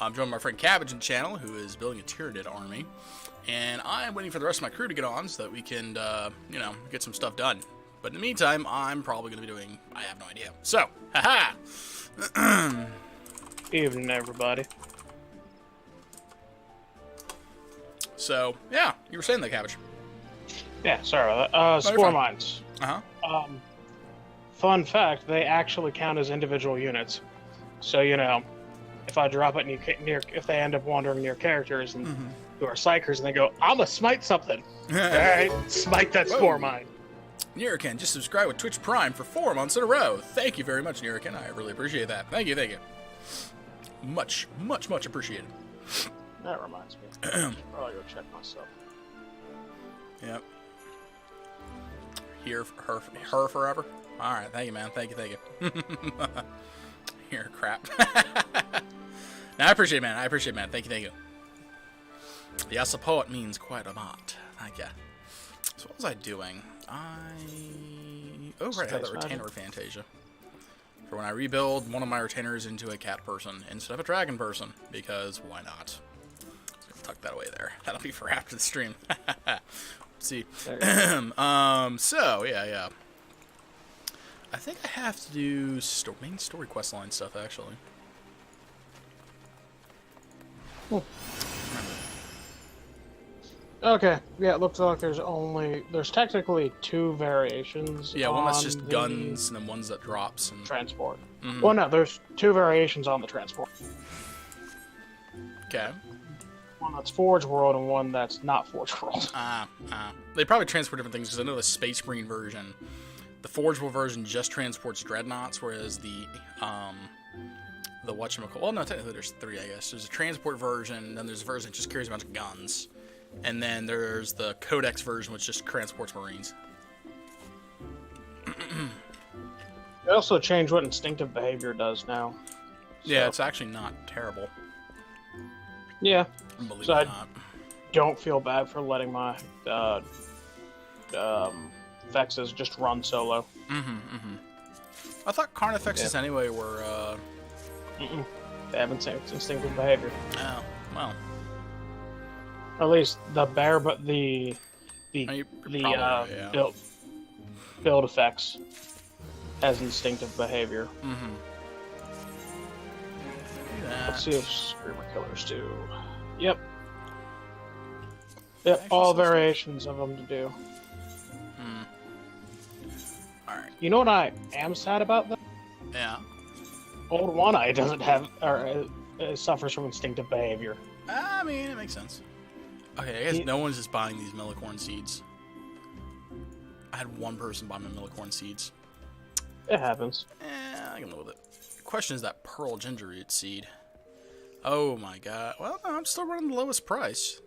I'm joined by my friend Cabbage in the channel, who is building a Tyranid army. And I'm waiting for the rest of my crew to get on so that we can, get some stuff done. But in the meantime, I'm probably going to be doing... I have no idea. So, haha! Evening, everybody. So, yeah, you were saying that, Cabbage. Yeah, sorry about that. Spore mines. Uh-huh. Fun fact, they actually count as individual units. So, if I drop it if they end up wandering near characters and who are psychers and they go, I'm gonna smite something. Alright, smite that spore mine. Nirakin just subscribed with Twitch Prime for 4 months in a row. Thank you very much, Nirakin. I really appreciate that. Thank you. Much appreciated. That reminds me. I'll probably go check myself. Yep. Here, her forever. All right, thank you, man. Thank you. Here, crap. No, I appreciate it, man. Thank you. Yeah, support means quite a lot. Thank you. So what was I doing? Oh, right, I had that retainer Fantasia. For when I rebuild one of my retainers into a cat person instead of a dragon person, because why not? Just tuck that away there. That'll be for after the stream. See. So, yeah. I think I have to do main story quest line stuff, actually. Okay, yeah, it looks like there's technically 2 variations. Yeah, one that's just guns, and then one's that drops. And... transport. Well, no, there's 2 variations on the transport. Okay. One that's Forge World and one that's not Forge World. They probably transport different things, because I know the Space Marine version, the Forge World version just transports dreadnoughts, whereas the whatchamacallit, well, no, technically there's 3, I guess. There's a transport version, then there's a version that just carries a bunch of guns. And then there's the Codex version, which just transports Marines. They also changed what instinctive behavior does now. Yeah, it's actually not terrible. Yeah. Believe so it or I not. don't feel bad for letting my Vexes just run solo. I thought Carnifexes anyway were, They have instinctive behavior. Oh, well. At least the bear, but the build effects has instinctive behavior. Let's see if Screamer Killers do. Yep, all variations of them to do. Alright. You know what I am sad about that? Yeah. Old One Eye doesn't have, or suffers from instinctive behavior. I mean, it makes sense. Okay, I guess no one's just buying these Millicorn seeds. I had one person buy my Millicorn seeds. It happens. I can live with it. The question is that Pearl Ginger Root seed. Oh my god. Well, no, I'm still running the lowest price.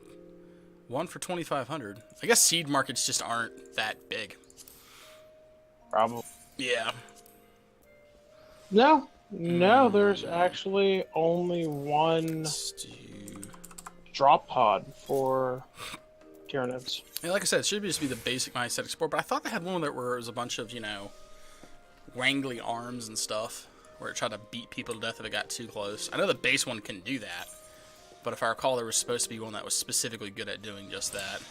One for 2,500. I guess seed markets just aren't that big. Probably. Yeah. No, there's actually only one drop pod for Tyranids. Yeah, like I said, it should just be the basic My Aesthetic Sport, but I thought they had one where it was a bunch of, wrangly arms and stuff, where it tried to beat people to death if it got too close. I know the base one can do that, but if I recall, there was supposed to be one that was specifically good at doing just that.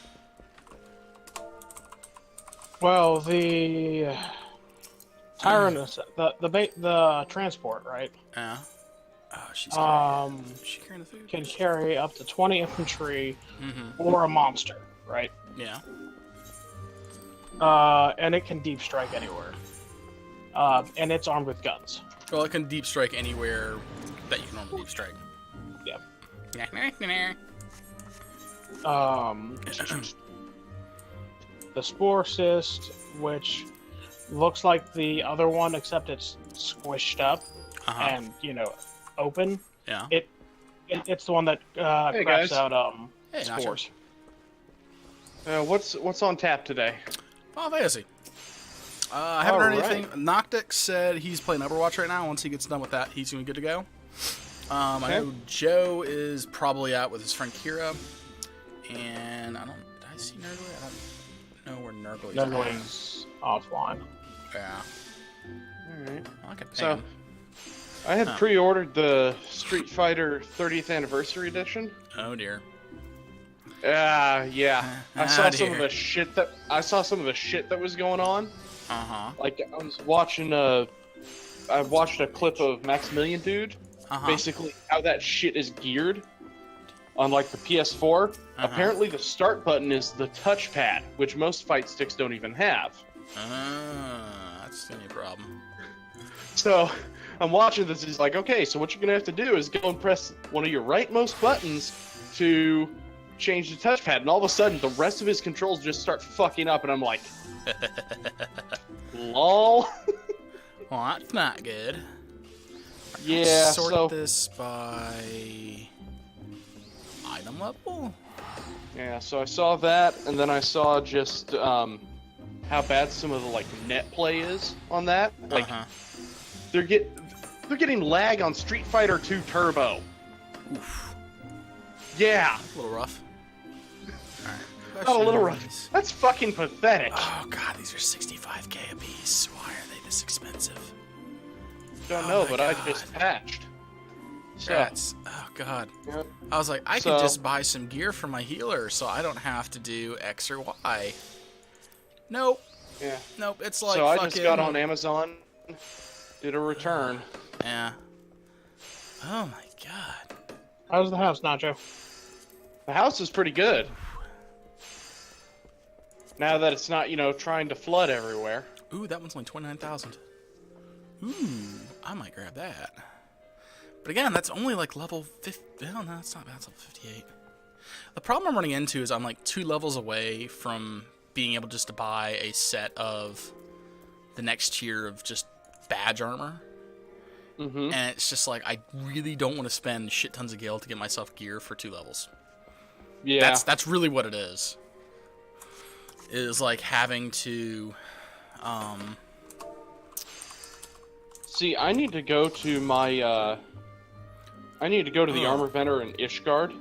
Well, the Tyrannus, the transport, right? Yeah. Oh, she's carrying, she carrying the food? Can carry up to 20 infantry or a monster, right? Yeah. And it can deep strike anywhere. And it's armed with guns. Well, it can deep strike anywhere that you can normally deep strike. Yeah. The Spore Cyst, which looks like the other one, except it's squished up and, open. Yeah. It's the one that craps out spores. What's on tap today? Final Fantasy. I haven't heard anything. Noctix said he's playing Overwatch right now. Once he gets done with that, he's going to be good to go. I know Joe is probably out with his friend Kira. And did I see Nurgly? I don't know where Nurgly is. Nurgly's offline. Yeah. Alright. I like it. So, I had pre-ordered the Street Fighter 30th Anniversary Edition. Oh dear. Yeah. I saw some of dear. the shit that was going on. Uh-huh. Like I was watching I watched a clip of Maximilian Dude. Basically how that shit is geared on like the PS4. Apparently the start button is the touchpad, which most fight sticks don't even have. That's the only problem. So I'm watching this. He's like, okay, so what you're gonna have to do is go and press one of your rightmost buttons to change the touchpad, and all of a sudden the rest of his controls just start fucking up, and I'm like, lol. Well, that's not good. Yeah. Sort this by item level. Yeah, so I saw that, and then I saw just how bad some of the like net play is on that. Like they're getting lag on Street Fighter 2 Turbo. Oof. Yeah. That's a little rough. Alright. Not a little rough. That's fucking pathetic. Oh god, these are 65k a piece. Why are they this expensive? Don't know, but I just patched. So, That's oh god. Yep. I was like, I could just buy some gear for my healer, so I don't have to do X or Y. Nope. Yeah. Nope. It's like so I fucking... just got on Amazon, did a return. Yeah. Oh my god. How's the house, Nacho? The house is pretty good. Now that it's not, trying to flood everywhere. Ooh, that one's only 29,000. Ooh, I might grab that. But again, that's only like level 50. Oh, no, it's not bad. It's level 58. The problem I'm running into is I'm like 2 levels away from being able just to buy a set of the next tier of just badge armor. And it's just like, I really don't want to spend shit tons of gil to get myself gear for 2 levels. Yeah. That's really what it is. It is like having to, See, I need to go to my, the armor vendor in Ishgard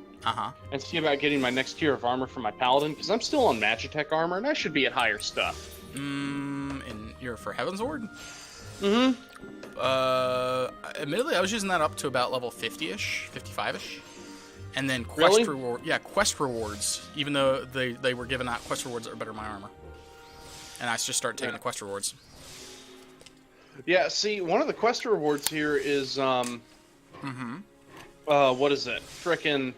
and see about getting my next tier of armor for my paladin, because I'm still on Magitech armor, and I should be at higher stuff. And you're for Heaven's Ward? Mm-hmm. Admittedly, I was using that up to about level 50-ish, 55-ish. And then Really? quest rewards, even though they were giving out quest rewards that were better than my armor. And I just started taking the quest rewards. Yeah, see, one of the quest rewards here is, what is it? Frickin',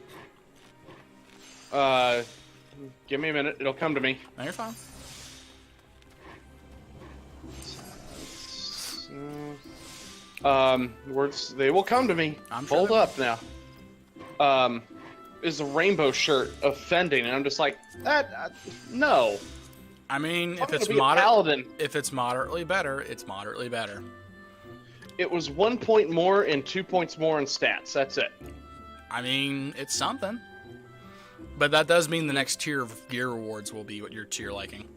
give me a minute, it'll come to me. No, you're fine. Words, they will come to me. I'm sure Hold they will. up now. Is a rainbow shirt offending? And I'm just like, no. I mean, I'm gonna be a paladin. if it's moderately better, it's moderately better. It was 1 point more and 2 points more in stats. That's it. I mean, it's something. But that does mean the next tier of gear rewards will be what your tier liking.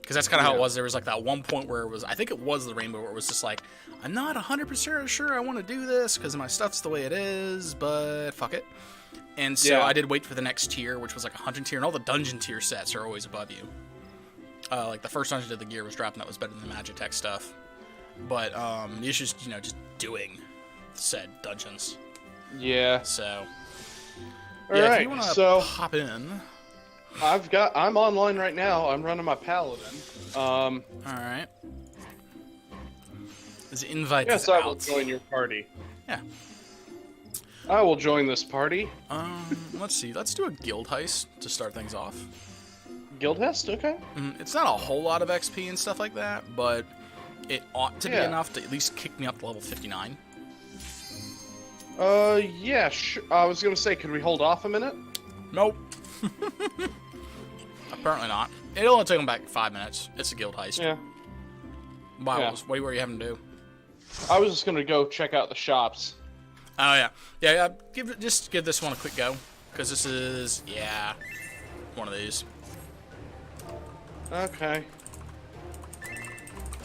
Because that's kind of how it was. There was like that 1 point where it was, I think it was the rainbow, where it was just like, I'm not 100% sure I want to do this because my stuff's the way it is, but fuck it. And so I did wait for the next tier, which was like a hunting tier, and all the dungeon tier sets are always above you. Like the first dungeon of the gear was dropping, that was better than the Magitech stuff. But the issue is, just doing said dungeons. Yeah. So, Alright, if you want to so hop in. I'm online right now. I'm running my paladin. Alright. This invite Yes, is I out. will join your party. Yeah. I will join this party. Let's see. Let's do a guild heist to start things off. Guild heist, okay. It's not a whole lot of XP and stuff like that, but it ought to be enough to at least kick me up to level 59. Yeah, I was gonna say, could we hold off a minute? Nope. Apparently not. It'll only take them back 5 minutes. It's a guild heist. Yeah. What were you having to do? I was just gonna go check out the shops. Oh, yeah. Yeah, just give this one a quick go. Because this is, one of these. Okay.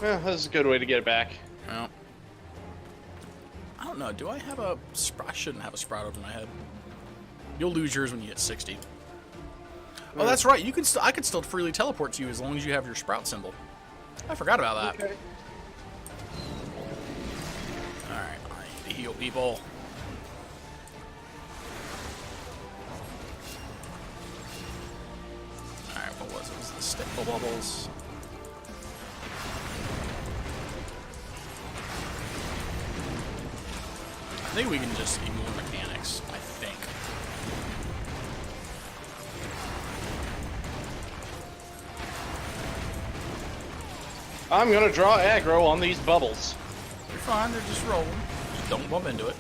Well, this is a good way to get it back. Well, I don't know. Do I have a sprout? I shouldn't have a sprout over my head. You'll lose yours when you hit 60. Oh, that's right. I could still freely teleport to you as long as you have your sprout symbol. I forgot about that. Okay. Alright, I to heal people. Alright, what was it? It was the stickle bubbles. I think we can just ignore mechanics, I think. I'm gonna draw aggro on these bubbles. You're fine, they're just rolling. Just don't bump into it.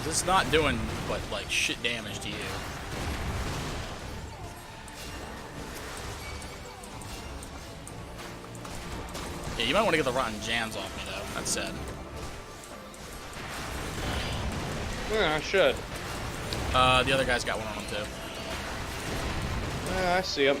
This is not doing, but like, shit damage to you. Yeah, you might want to get the rotten jams off me, though. That's sad. Yeah, I should. The other guy's got one on him, too. Yeah, I see him.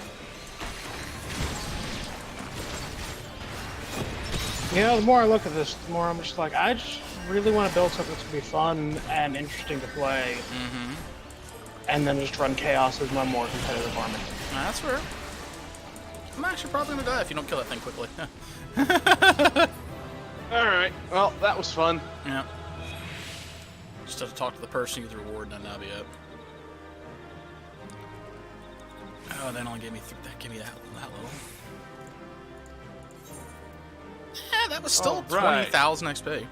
You know, the more I look at this, the more I'm just like, I just really want to build something to be fun and interesting to play. Mm-hmm. And then just run Chaos as my more competitive army. That's fair. I'm actually probably gonna die if you don't kill that thing quickly. Alright, well, that was fun. Yeah. Just have to talk to the person, get the reward, and then that'll be it. Oh, that only gave me that little. Yeah, that was still 20,000 XP.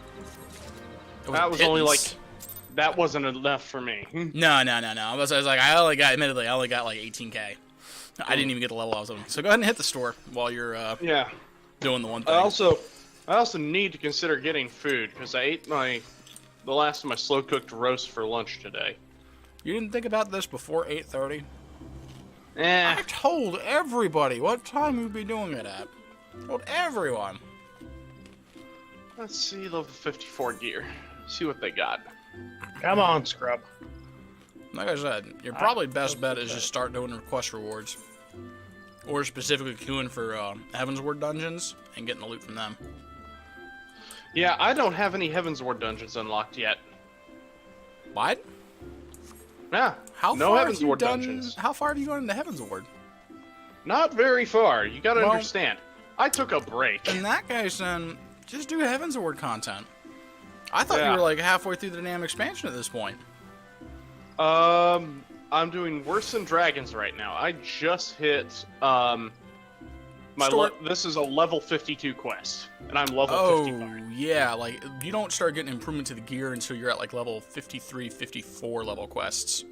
That was only like, that wasn't enough for me. No. I was like, admittedly, I only got like 18k. I didn't even get the level I was on. So go ahead and hit the store while you're doing the one thing. I also need to consider getting food because I ate the last of my slow cooked roast for lunch today. You didn't think about this before 8:30? Eh. I told everybody what time we'd be doing it at. Told everyone. Let's see level 54 gear. See what they got. Come on, scrub. Like I said, your probably best bet is just start doing request rewards. Or specifically queuing for Heavensward dungeons and getting the loot from them. Yeah, I don't have any Heavensward dungeons unlocked yet. What? Yeah, no Heavensward dungeons. How far have you gone into Heavensward? Not very far. You gotta understand. I took a break. In that case, then, just do Heavensward content. I thought you were like halfway through the damn expansion at this point. I'm doing worse than dragons right now. I just hit this is a level 52 quest, and I'm level 55. Oh yeah, like you don't start getting improvement to the gear until you're at like level 53, 54 level quests.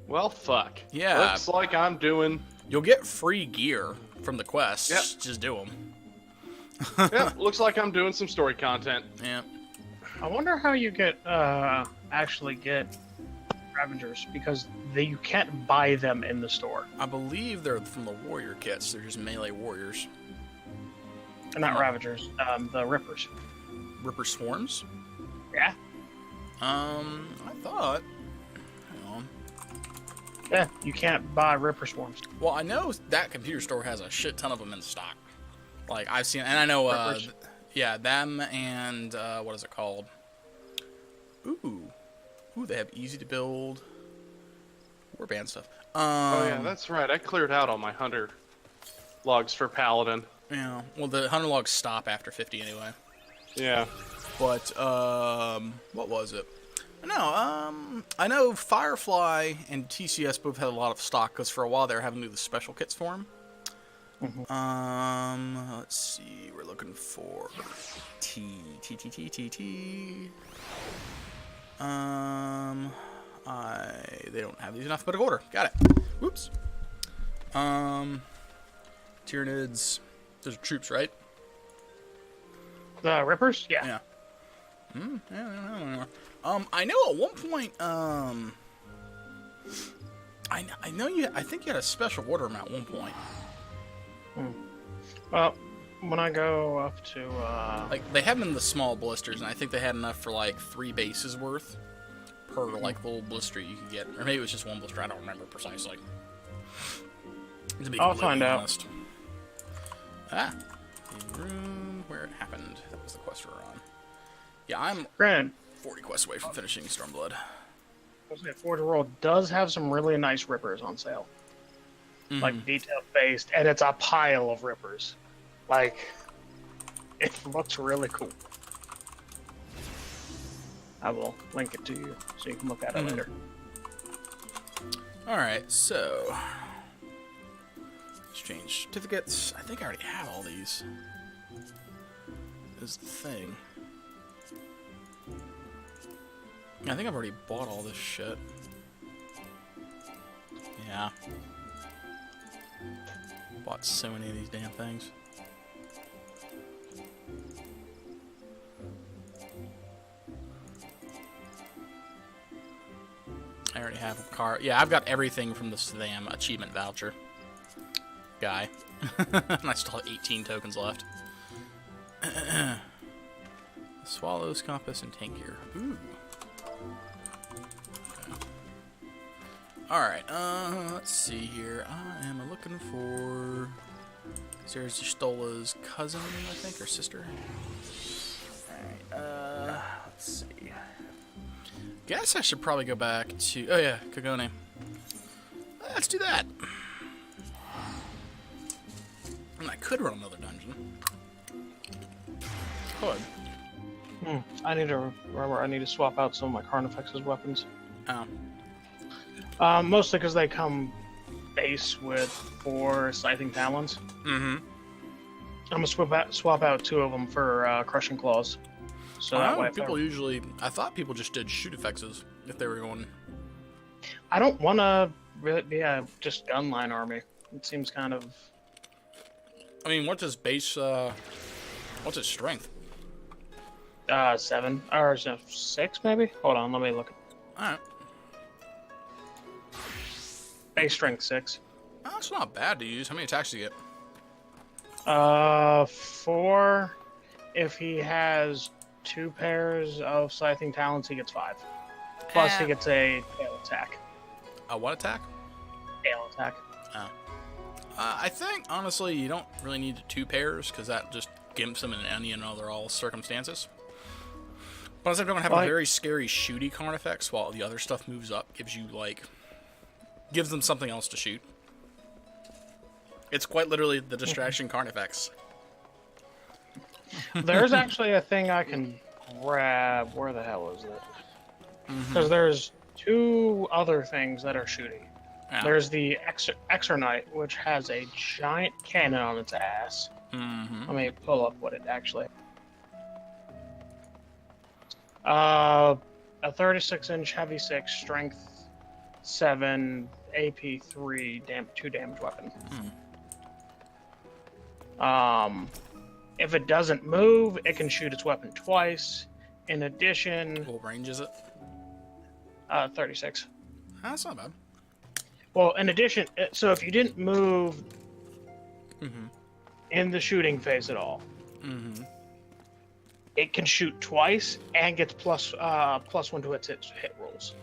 Well, fuck. Yeah. Looks like I'm doing. You'll get free gear from the quests. Yep. Just do them. Yep. Looks like I'm doing some story content. Yeah. I wonder how you get actually get Ravengers, because you can't buy them in the store. I believe they're from the warrior kits. They're just melee warriors. They're not Ravengers, the Rippers. Ripper swarms? Yeah. I thought. Hang on. Yeah, you can't buy Ripper swarms. Well, I know that computer store has a shit ton of them in stock. Like I've seen, and I know, yeah, them and what is it called? Ooh, they have easy to build warband stuff. Oh yeah, that's right. I cleared out all my hunter logs for Paladin. Yeah. Well, the hunter logs stop after 50 anyway. Yeah. But what was it? No, I know Firefly and TCS both had a lot of stock because for a while they were having to do the special kits for them. Mm-hmm. Let's see. We're looking for T. They don't have these in alphabetical order. Got it. Whoops. Tyranids. Those are troops, right? The Rippers? Yeah. Yeah. Yeah. I know at one point, I know you. I think you had a special order them at one point. Well, when I go up to like they have them in the small blisters, and I think they had enough for like 3 bases worth per like little blister you could get, or maybe it was just 1 blister. I don't remember precisely. I'll find out. Honest. Ah, the room where it happened. That was the quest we're on. Yeah, I'm 40 quests away from finishing Stormblood. Forge World does have some really nice rippers on sale. Like detail-based, and it's a pile of rippers. Like, it looks really cool. I will link it to you so you can look at it later. Alright, so... exchange certificates. I think I already have all these. Is the thing. I think I've already bought all this shit. Yeah. Bought so many of these damn things. I already have a car. Yeah, I've got everything from this damn achievement voucher guy. And I still have 18 tokens left. Swallows, compass, and tank gear. Ooh. Okay. Alright, let's see here. I am looking for... Stola's cousin, I think, or sister. Alright, let's see. Guess I should probably go back to... oh yeah, Kagone. Let's do that. And I could run another dungeon. Could. I need to remember. I need to swap out some of my Carnifex's weapons. Oh. Mostly because they come base with 4 Scything Talons. I'm gonna swap out 2 of them for Crushing Claws. So that way, people usually. I thought people just did shoot effects if they were going. I don't want to really be a just gunline army. It seems kind of. I mean, what's his base? What's his strength? 7 or 6 maybe. Hold on, let me look. All right. Base strength 6. Oh, that's not bad to use. How many attacks do you get? 4. If he has 2 pairs of Scything Talons, he gets 5. Plus, he gets a tail attack. A what attack? Tail attack. Oh. I think, honestly, you don't really need 2 pairs, because that just gimps them in any and other all circumstances. But instead of going to have a very scary shooty Carnifex while the other stuff moves up, gives you, like... gives them something else to shoot. It's quite literally the distraction Carnifex. There's actually a thing I can grab. Where the hell is it? Because there's 2 other things that are shooty. Yeah. There's the Exornite, which has a giant cannon on its ass. Let me pull up what it actually... a 36-inch heavy 6, strength 7, AP 3, 2 damage weapon. If it doesn't move, it can shoot its weapon twice. In addition... What range is it? 36. That's not bad. Well, in addition, so if you didn't move in the shooting phase at all, it can shoot twice and gets plus 1 to its hit rolls.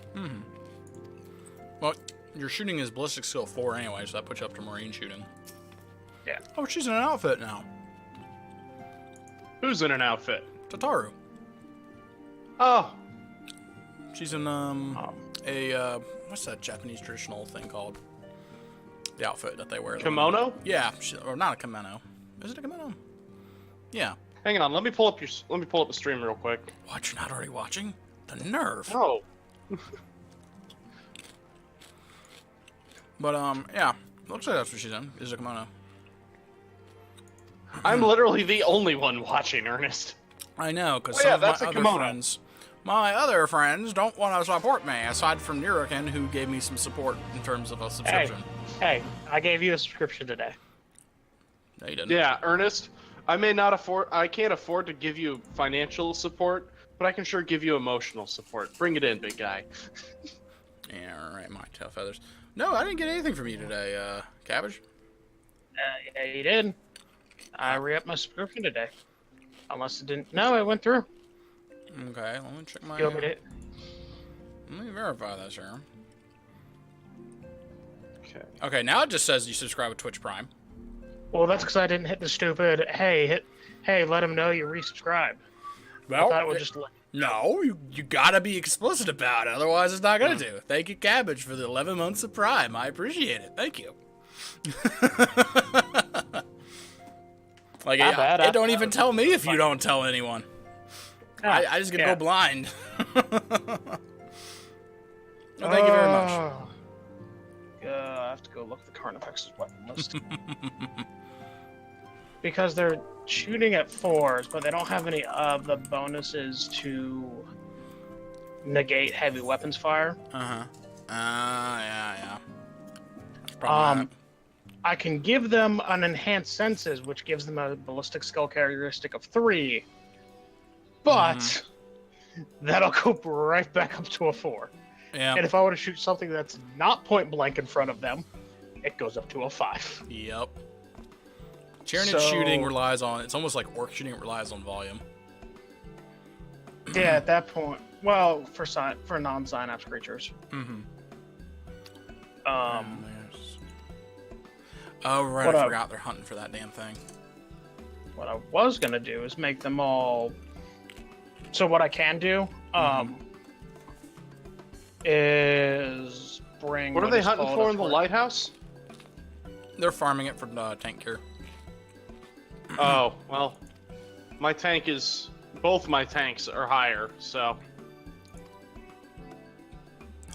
Well, your shooting is ballistic skill 4 anyway, so that puts you up to marine shooting. Yeah. Oh, she's in an outfit now. Who's in an outfit? Tataru. Oh. She's in what's that Japanese traditional thing called? The outfit that they wear. Kimono? Yeah, or not a kimono. Is it a kimono? Yeah. Hang on, let me pull up the stream real quick. What, you're not already watching? The nerve. No. But yeah. Looks like that's what she's in. Is a kimono. I'm literally the only one watching, Ernest. I know, because Oh, yeah, some that's of a my kimono. other friends, my other friends don't want to support me, aside from Nuriken, who gave me some support in terms of a subscription. Hey, I gave you a subscription today. No, you didn't. Yeah, Ernest, I can't afford to give you financial support, but I can sure give you emotional support. Bring it in, big guy. Yeah, alright, my tail feathers. No, I didn't get anything from you today, Cabbage. Yeah, you did. I re-upped my subscription today. Unless it didn't. No, it went through. Okay, let me check my... You want me to... Let me verify this here. Okay. Okay, now it just says you subscribe with Twitch Prime. Well, that's because I didn't hit the stupid, hey, let him know you resubscribed. Well, I thought it would just let No, you gotta be explicit about it, otherwise it's not gonna do. Thank you, Cabbage, for the 11 months of Prime. I appreciate it. Thank you. Like, it don't even tell me if you don't tell anyone. I just get to go blind. Well, thank you very much. I have to go look at the current effects weapon list. Because they're shooting at 4s, but they don't have any of the bonuses to negate heavy weapons fire. Yeah. That's probably I can give them an enhanced senses, which gives them a ballistic skill characteristic of 3, but that'll go right back up to a 4. Yeah. And if I want to shoot something that's not point blank in front of them, it goes up to a 5. Yep. Tyranid shooting relies on, it's almost like orc shooting, it relies on volume. Yeah, at that point, well, for non-synapse creatures. Oh, right, I forgot they're hunting for that damn thing. What I was going to do is make them all... So what I can do is bring... What are they hunting for in the lighthouse? They're farming it for tank cure. Oh, well, my tank is... Both my tanks are higher, so...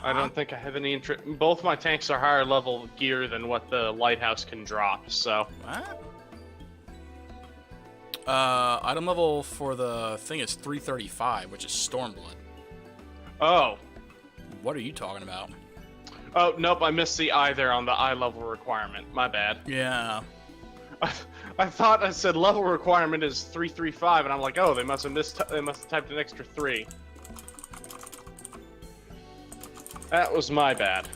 I don't think I have any interest... Both my tanks are higher level gear than what the lighthouse can drop, so... What? Item level for the thing is 335, which is Stormblood. Oh. What are you talking about? Oh, nope, I missed the I there on the eye level requirement. My bad. Yeah. I thought I said level requirement is 335, and I'm like, oh, they must have typed an extra 3. That was my bad.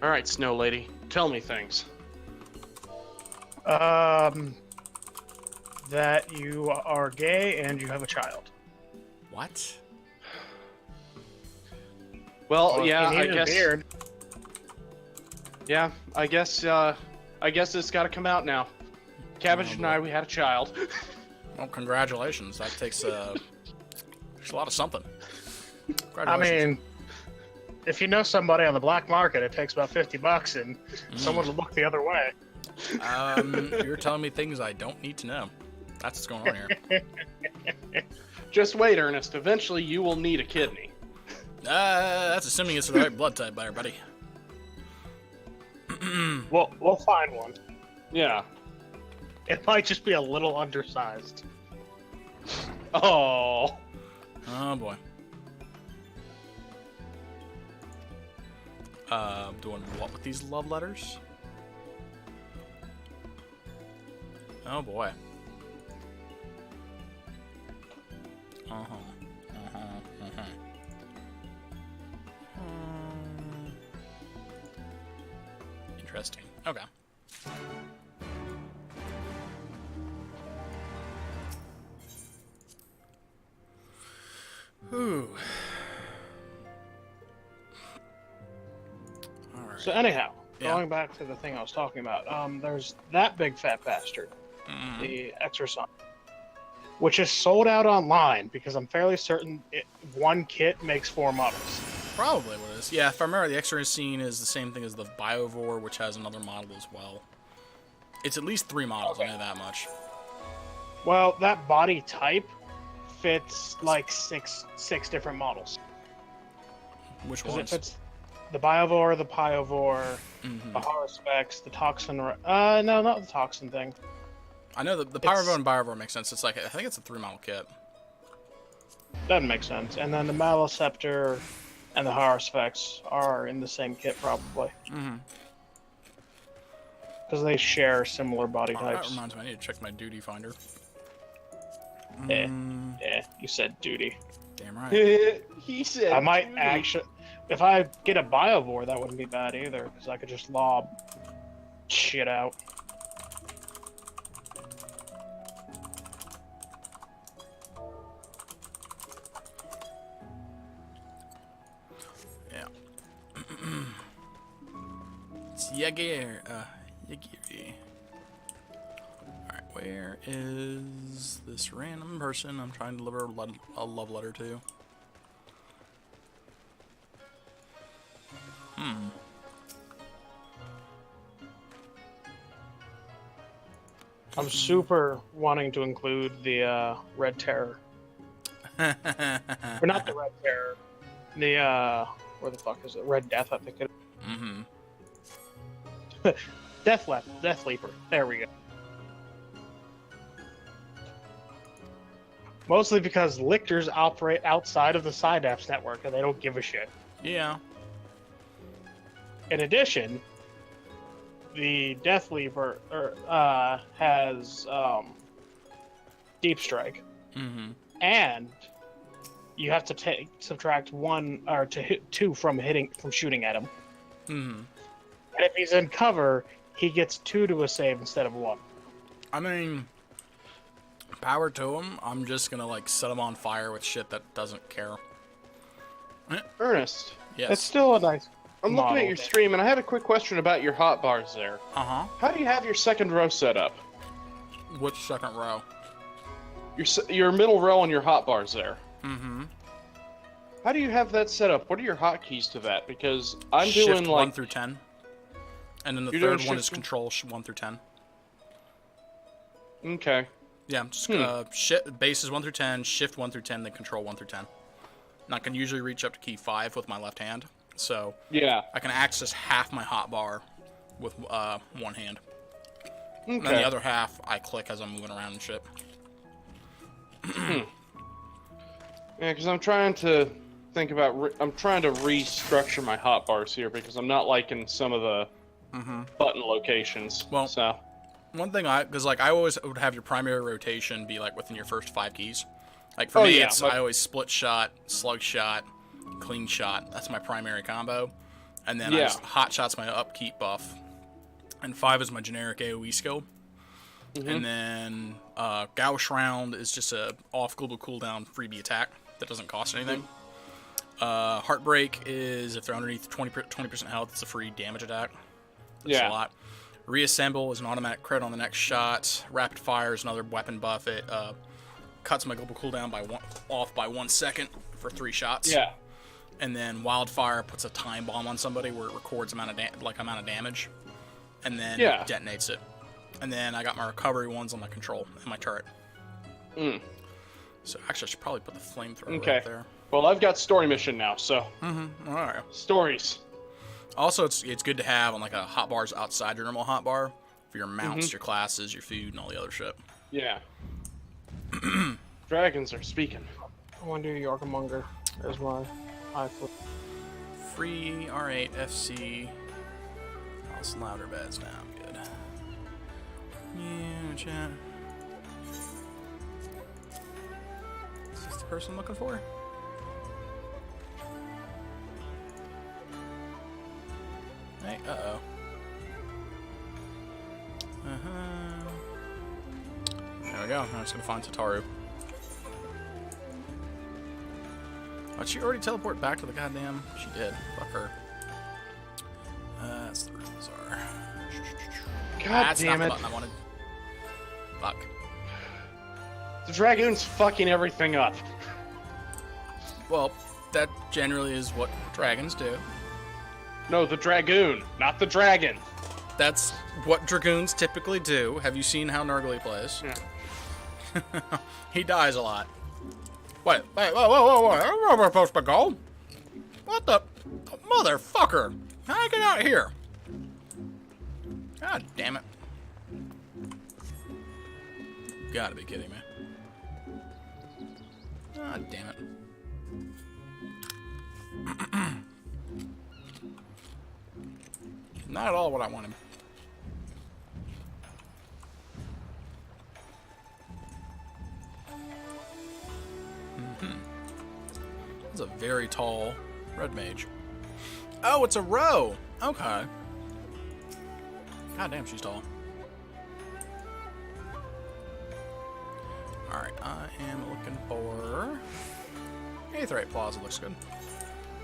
Alright, Snow Lady, tell me things. That you are gay and you have a child. What? Well, yeah, I guess. Beard. Yeah, I guess it's got to come out now. Cabbage and I, we had a child. Well, congratulations. That takes a lot of something. I mean, if you know somebody on the black market, it takes about $50, and someone will look the other way. You're telling me things I don't need to know. That's what's going on here. Just wait, Ernest. Eventually, you will need a kidney. That's assuming it's the right blood type, there, buddy. We'll find one. Yeah. It might just be a little undersized. Oh. Oh boy. Doing what with these love letters? Oh boy. Interesting. Okay. Whew. All right. So anyhow, going back to the thing I was talking about, there's that big fat bastard, the XIV, which is sold out online because I'm fairly certain one kit makes 4 models. Probably what it is. Yeah, if I remember, the X-ray scene is the same thing as the Biovore, which has another model as well. It's at least 3 models, I know that much. Well, that body type fits like six different models. Which Because ones? it fits the Biovore, the Pyovore, the Horospex, the Toxin... no, not the Toxin thing. I know the Pyrovore and Biovore makes sense. It's like, I think it's a 3-model kit. Doesn't make sense. And then the Maliceptor and the Horospex are in the same kit, probably. Because they share similar body types. That reminds me, I need to check my duty finder. Yeah, you said duty. Damn right. He said I might duty. actually... If I get a Biovore, that wouldn't be bad either, because I could just lob shit out. Yeah. It's Yagir. Yagiri. Alright, Where is this random person I'm trying to deliver a love letter to? I'm super wanting to include the Red Terror. Or not the Red Terror. The, where the fuck is it? Red Death, I think it is. Mm-hmm. Death Leaper. There we go. Mostly because lictors operate outside of the Synapse network and they don't give a shit. Yeah. In addition, the Death Leaper has Deep Strike. Mm-hmm. And you have to subtract 1 or 2 from shooting at him. Mm-hmm. And if he's in cover, he gets 2 to a save instead of 1. I mean, power to him. I'm just gonna like set him on fire with shit that doesn't care. Ernest. Yes. It's still a nice. I'm looking at your stream, and I had a quick question about your hotbars there. Uh-huh. How do you have your second row set up? Which second row? Your middle row on your hotbars there. Mm-hmm. How do you have that set up? What are your hotkeys to that? Because I'm Shift doing like 1 through 10. And then the You're third doing one is shift- control 1 through 10. Okay. Yeah, just base is 1 through 10, shift 1 through 10, then control 1 through 10. And I can usually reach up to key 5 with my left hand. So Yeah. I can access half my hotbar with one hand. Okay. And then the other half I click as I'm moving around and shit. Yeah, because I'm trying to think about. I'm trying to restructure my hotbars here because I'm not liking some of the button locations. Well, so one thing because like I always would have your primary rotation be like within your first 5 keys. Like for me, yeah, it's I always split shot, slug shot, clean shot. That's my primary combo. And then I just hot shot's my upkeep buff. And 5 is my generic AoE skill. And then Gauche Round is just a off global cooldown freebie attack that doesn't cost anything. Heartbreak is if they're underneath 20% health, it's a free damage attack. That's a lot. Reassemble is an automatic crit on the next shot. Rapid Fire is another weapon buff. It cuts my global cooldown off by 1 second for 3 shots. yeah. And then Wildfire puts a time bomb on somebody where it records amount of damage, and then detonates it. And then I got my recovery ones on my control and my turret. So actually, I should probably put the flamethrower right there. Well, I've got story mission now, so All right. stories. Also, it's good to have on like a hotbars outside your normal hotbar for your mounts, your classes, your food, and all the other shit. Yeah. Dragons are speaking. I want to do Yorkamonger as my high flip. Free R8 FC. House louder beds now. Good. Yeah, chat. Is this the person I'm looking for? Hey, uh-oh. There we go. I'm just gonna find Tataru. Did she already teleport back to the goddamn? She did. Fuck her. That's the Ruthlessar. God That's damn not it. the button I wanted. Fuck. The dragoon's fucking everything up. Well, that generally is what dragons do. No, the dragoon, not the dragon. That's what dragoons typically do. Have you seen how Nurgle plays? Yeah. He dies a lot. Wait, whoa. I don't know where we're supposed to go. What the? Motherfucker! How do I get out of here? God damn it. You gotta be kidding me. God damn it. Not at all what I wanted. It's a very tall red mage. Oh, it's a row. Okay. God damn, she's tall. Alright, I am looking for... Aetheryte Plaza looks good.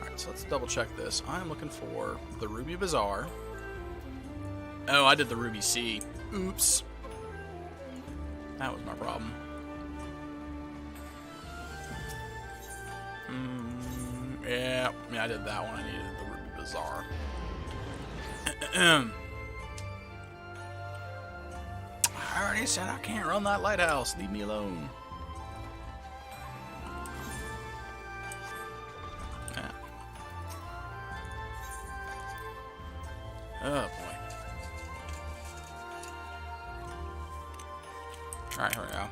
Alright, so let's double check this. I'm looking for the Ruby Bazaar. Oh, I did the Ruby Sea. Oops. That was my problem. Yeah, I did that one. I needed the Ruby Bazaar. I already said I can't run that lighthouse. Leave me alone. Yeah. Oh boy. Alright, here we go.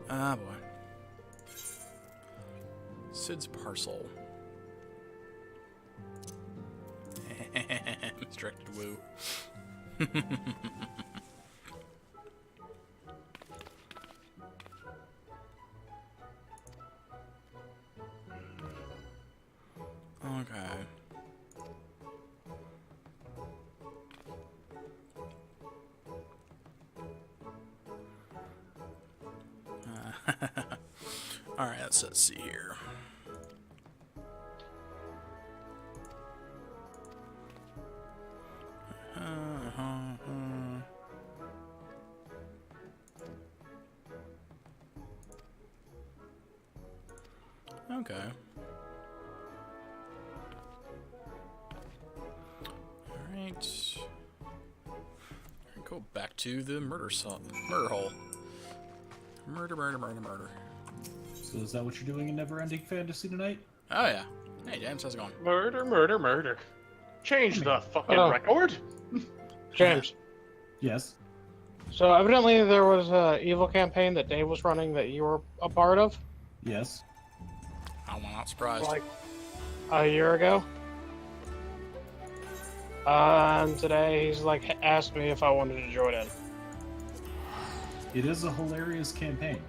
Ah, boy. Sid's parcel. Misdirected woo. Okay. Alright, let's see here. Okay. Alright. Go back to the murder hole. Murder. So is that what you're doing in Never-Ending Fantasy tonight? Oh yeah. Hey James, how's it going? Murder. Change the fucking Oh. record. James. Yes. So evidently there was a evil campaign that Dave was running that you were a part of, Yes. I'm not surprised. like a year ago. And today he's like asked me if I wanted to join in. It is a hilarious campaign.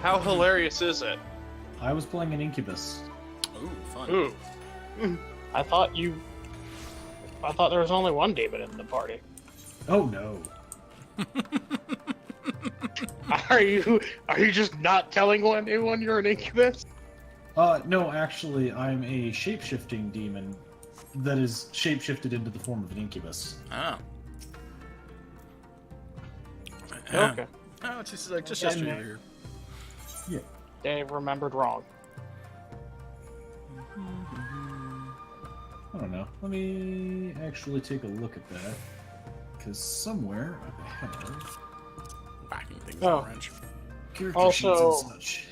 How hilarious is it? I was playing an incubus. Ooh, fun. Ooh. I thought there was only one demon in the party. Oh no. Are you just not telling anyone you're an incubus? No, actually, I'm a shape-shifting demon that is shape-shifted into the form of an incubus. Oh. Okay. Oh, it's just like yesterday here. Yeah. Dave remembered wrong. I don't know. Let me actually take a look at that. Because somewhere I have Whacking things Oh. in wrench. character Also- sheets and such.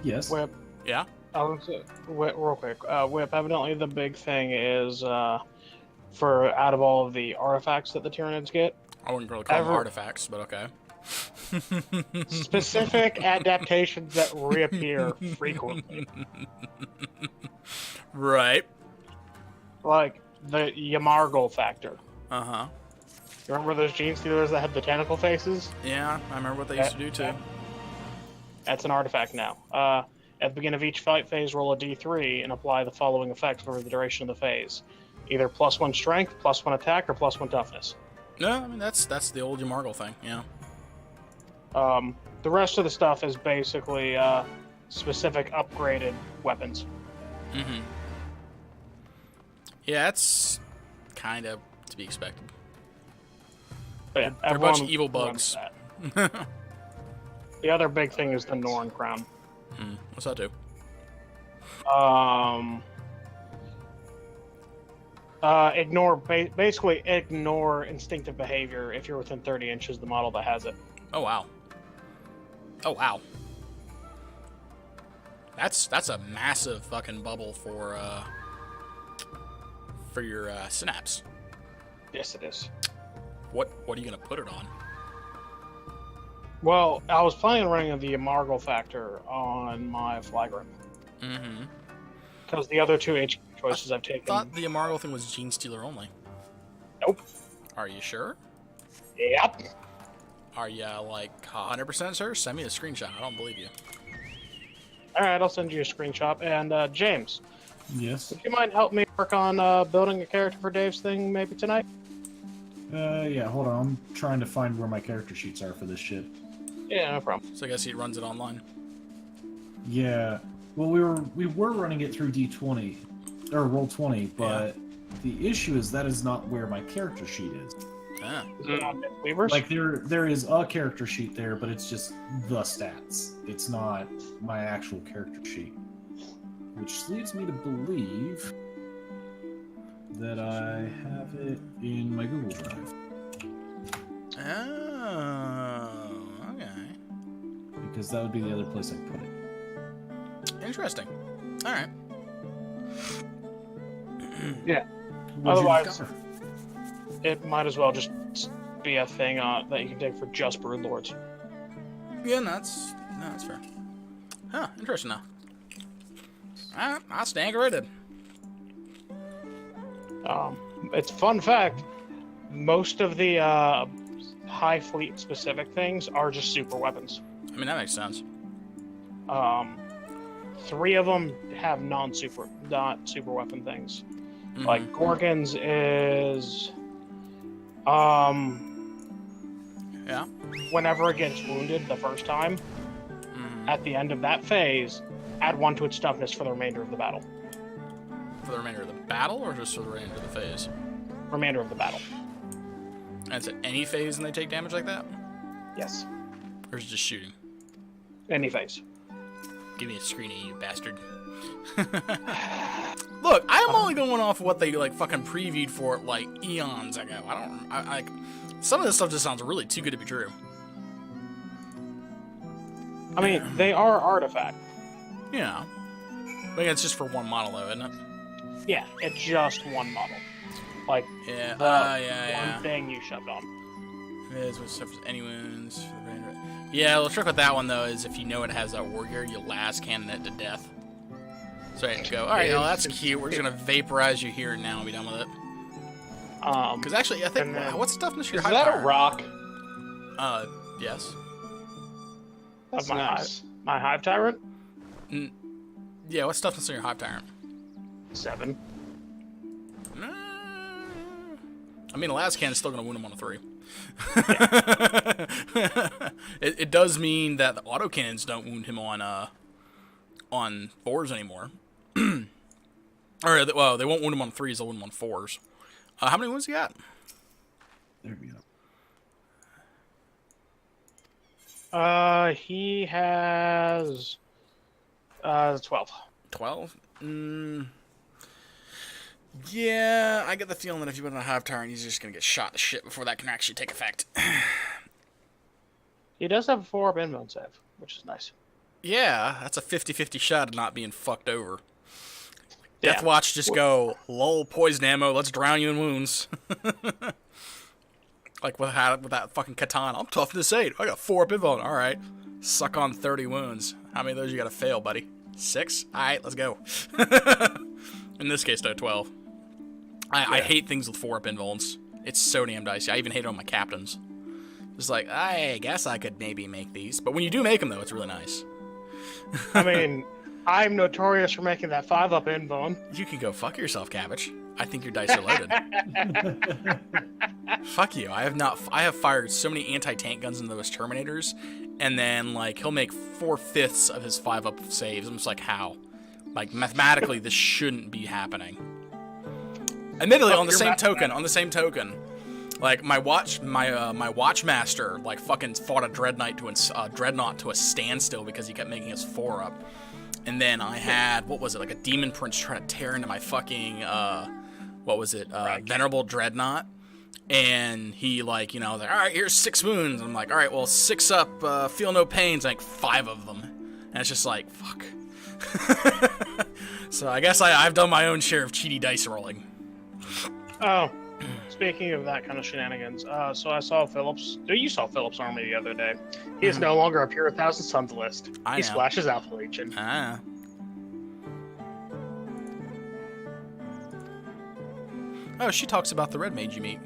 Yes. Whip, Yeah? real quick. Whip, evidently the big thing is for out of all of the artifacts that the Tyranids get, I wouldn't really call them Ever- artifacts, but okay. specific adaptations that reappear frequently. Right. Like the Yamargul factor. Uh-huh. You remember those gene stealers that had the tentacle faces? Yeah, I remember what they used to do too. That's an artifact now. At the beginning of each fight phase, roll a d3 and apply the following effects for the duration of the phase. Either +1 strength, +1 attack, or +1 toughness. No, I mean that's the old Yamargul thing, yeah. The rest of the stuff is basically specific upgraded weapons. Mm-hmm. Yeah, it's kind of to be expected. But yeah, They're a bunch of everyone evil runs bugs. that. The other big thing is the Norn crown. What's that do? Basically ignore instinctive behavior if you're within 30 inches of the model that has it. Oh wow. Oh wow. That's a massive fucking bubble for your synapse. Yes, it is. What are you gonna put it on? Well, I was planning on running the Yamargul factor on my flag grip. Mm-hmm. Because the other two HQ choices I've taken. Thought the Yamargul thing was Gene Stealer only. Nope. Are you sure? Yep. Are you like 100% sure? Send me a screenshot. I don't believe you. Alright, I'll send you a screenshot. And James, Yes. would you mind helping me work on building a character for Dave's thing maybe tonight? Yeah, hold on. I'm trying to find where my character sheets are for this shit. Yeah, no problem. So I guess he runs it online. Yeah. Well, we were running it through D20 or Roll20, but the issue is that is not where my character sheet is. Ah. Is it on Weavers? Like there is a character sheet there, but it's just the stats. It's not my actual character sheet, which leads me to believe that I have it in my Google Drive. Oh, okay. Because that would be the other place I'd put it. Interesting. All right. Yeah. What'd you Otherwise, discover? it might as well just be a thing that you can take for just Brood Lords. Yeah, that's fair. Huh, interesting now. Alright, I'll stand corrected. It's fun fact. Most of the high fleet specific things are just super weapons. I mean, that makes sense. 3 of them have not super weapon things. Mhm. Like Gorgon's is Yeah. whenever it gets wounded the first time, Mhm. at the end of that phase, add 1 to its toughness for the remainder of the battle. For the remainder of the battle, or just for the remainder of the phase? Remainder of the battle. And it's at any phase and they take damage like that? Yes. Or is it just shooting? Any phase. Give me a screenie, you bastard. Look, I'm only going off what they like fucking previewed for it like eons ago. I some of this stuff just sounds really too good to be true. I mean, they are artifact. Yeah. I think it's just for one model though, isn't it? Yeah, it's just one model. Like, Yeah. the one thing you shoved on. Is what suffers any wounds. Yeah, the trick with that one though is if you know it has that war gear, you last cannon it to death. So you go, alright, well, that's cute. We're just gonna vaporize you here and now and be done with it. Because actually, I think, and then- what's the toughness of your Is high that a power? rock? Yes. That's my nice. My Hive Tyrant? Yeah, what's toughness of your Hive Tyrant? 7. I mean, the last cannon's still gonna wound him on a 3. It does mean that the autocannons don't wound him on 4s anymore. Or, well, they won't wound him on 3s, they'll wound him on 4s. How many wounds you got? There we go. He has 12. 12? Yeah, I get the feeling that if you put on a Hive Tyrant, he's just gonna get shot to shit before that can actually take effect. He does have a 4-up inbound save, which is nice. Yeah, that's a 50-50 shot of not being fucked over. Yeah. Deathwatch just go, lol, poison ammo, let's drown you in wounds. Like with that fucking katana. I'm toughness 8. I got 4 up inbound. Alright. Suck on 30 wounds. How many of those you gotta fail, buddy? 6? Alright, let's go. In this case, though, 12. I hate things with 4 up invulns. It's so damn dicey. I even hate it on my captains. It's like, I guess I could maybe make these. But when you do make them, though, it's really nice. I mean, I'm notorious for making that 5-up invuln. You can go fuck yourself, Cabbage. I think your dice are loaded. Fuck you. I have fired so many anti-tank guns into those Terminators, and then, like, he'll make 4/5 of his 5-up saves. I'm just like, how? Like, mathematically, this shouldn't be happening. Admittedly, on the same token, like my watchmaster like fucking fought a dreadnought to a standstill because he kept making his 4-up, and then I had like a demon prince trying to tear into my fucking venerable dreadnought, and he like was like, all right, here's 6 wounds. I'm like, all right, well, 6 up, feel no pains, like 5 of them, and it's just like fuck. So I guess I've done my own share of cheaty dice rolling. Oh, speaking of that kind of shenanigans, so I saw you saw Philip's army the other day. He is no longer a pure 1,000 Suns list. I He know. splashes Alpha Legion. Ah. Oh, she talks about the red mage you meet.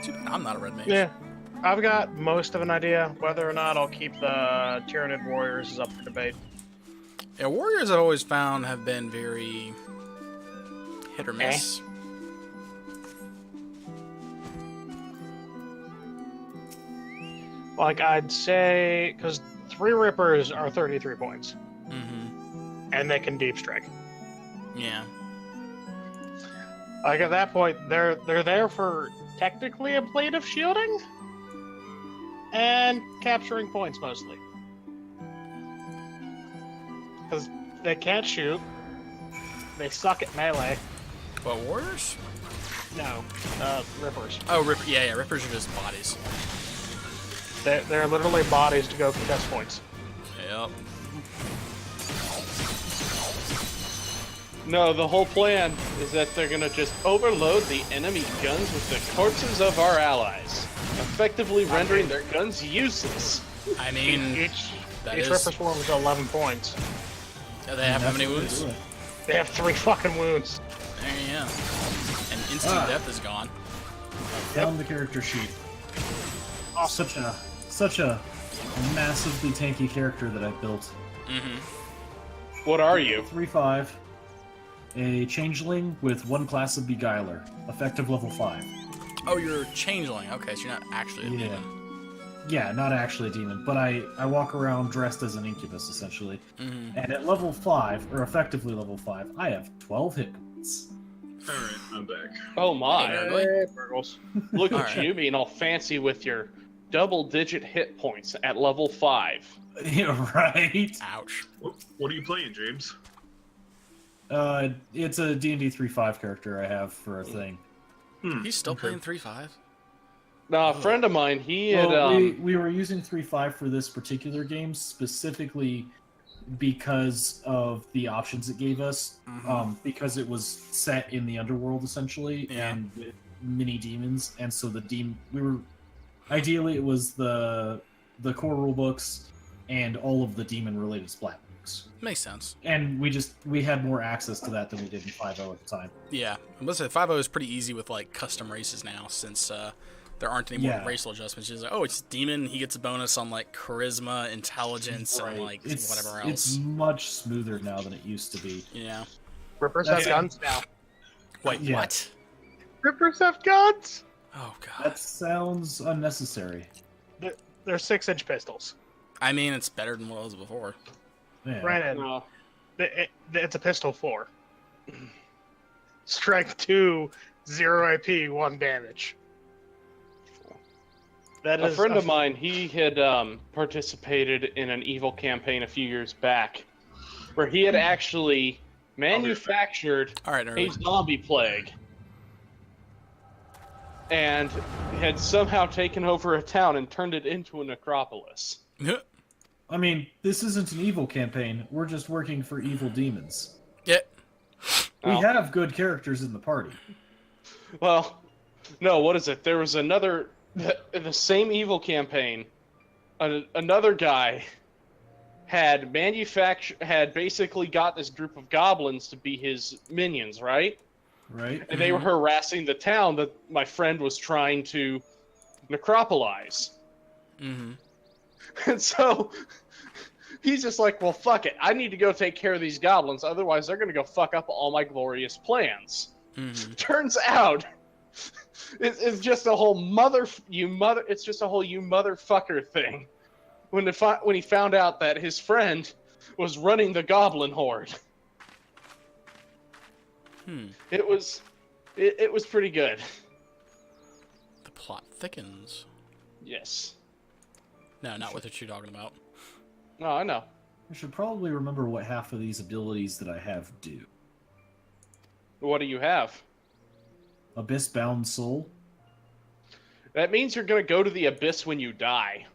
Too bad I'm not a red mage. Yeah, I've got most of an idea. Whether or not I'll keep the Tyranid Warriors is up for debate. Yeah, warriors I've always found have been very hit or miss. Like, I'd say, because 3 Rippers are 33 points. Mm-hmm. And they can deep strike. Yeah. Like, at that point, they're there for technically a blade of shielding and capturing points mostly. Because they can't shoot. They suck at melee. What, warriors? No, Rippers. Oh, yeah, Rippers are just bodies. They're literally bodies to go contest points. Yep. No, the whole plan is that they're gonna just overload the enemy guns with the corpses of our allies, effectively rendering their guns useless. I mean, Each is... Ripper swarm is 11 points. Do they have how many wounds? They have 3 fucking wounds. There you go. And instant death is gone. Down the character sheet. Awesome. Such a massively tanky character that I built. Mm-hmm. What are you? 3/5. A changeling with 1 class of Beguiler. Effective level 5. Oh, you're a changeling. Okay, so you're not actually a demon. Yeah, not actually a demon, but I walk around dressed as an incubus, essentially. Mm-hmm. And at level 5, or effectively level 5, I have 12 hit points. Alright, I'm back. Oh my! Hey, Burgles. Look at Alright. you being all fancy with your double-digit hit points at level 5. Yeah, right? Ouch. What are you playing, James? It's a D&D 3/5 character I have for a thing. He's still playing 3/5? Now, a friend of mine, he had Well, we were using 3/5 for this particular game specifically because of the options it gave us. Because it was set in the underworld essentially, Yeah. and with mini demons, and so ideally it was the core rule books and all of the demon related splat books. Makes sense. And we had more access to that than we did in 5.0 at the time. Yeah. Listen, 5.0 is pretty easy with, like, custom races now, since there aren't any more racial adjustments. It's like, oh, it's demon, he gets a bonus on, like, charisma, intelligence, and, like, whatever else. It's much smoother now than it used to be. Yeah. Rippers have guns now. Wait, Yeah. what? Rippers have guns? Oh, God. That sounds unnecessary. They're 6-inch pistols. I mean, it's better than what it was before. Yeah. Brandon, no. it's a pistol 4. Strength 2, 0 AP, 1 damage. That A is friend of mine, he had participated in an evil campaign a few years back, where he had actually manufactured All right, a zombie plague, and had somehow taken over a town and turned it into a necropolis. I mean, this isn't an evil campaign. We're just working for evil demons. Yeah. We Oh. have good characters in the party. Well, no, what is it? There was another, the same evil campaign, another guy had basically got this group of goblins to be his minions, right? Right? And they were harassing the town that my friend was trying to necropolize. Mm-hmm. And so he's just like, well, fuck it. I need to go take care of these goblins, otherwise they're going to go fuck up all my glorious plans. Mm-hmm. Turns out it's just a whole it's just a whole you motherfucker thing when he found out that his friend was running the goblin horde. It was pretty good. The plot thickens. Yes. No, not what you're talking about. No, I know. I should probably remember what half of these abilities that I have do. What do you have? Abyss-bound soul. That means you're going to go to the abyss when you die.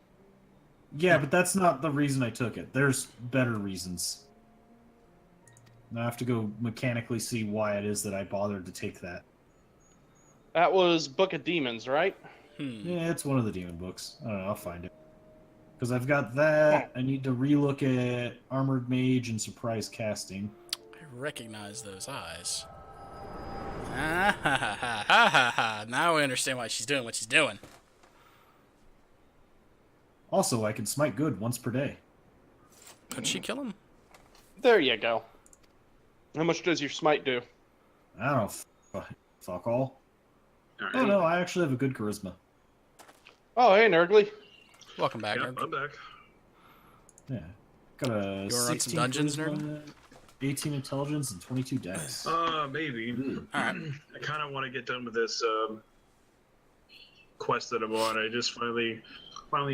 Yeah, but that's not the reason I took it. There's better reasons. I have to go mechanically see why it is that I bothered to take that. That was Book of Demons, right? Yeah, it's one of the demon books. I don't know, I'll find it. Because I've got that. I need to relook at Armored Mage and Surprise Casting. I recognize those eyes. Ah, ha, ha, ha, ha, ha, ha. Now I understand why she's doing what she's doing. Also, I can smite good once per day. Could she kill him? There you go. How much does your smite do? I don't know. Fuck all. Alright. Oh no, I actually have a good charisma. Oh, hey, Nurgly. Welcome back, Yep, nerd. I'm back. Yeah. Got a You wanna run some 16 dungeons, charisma, 18 intelligence, and 22 dex. Maybe. Alright. I kind of want to get done with this quest that I'm on. I just finally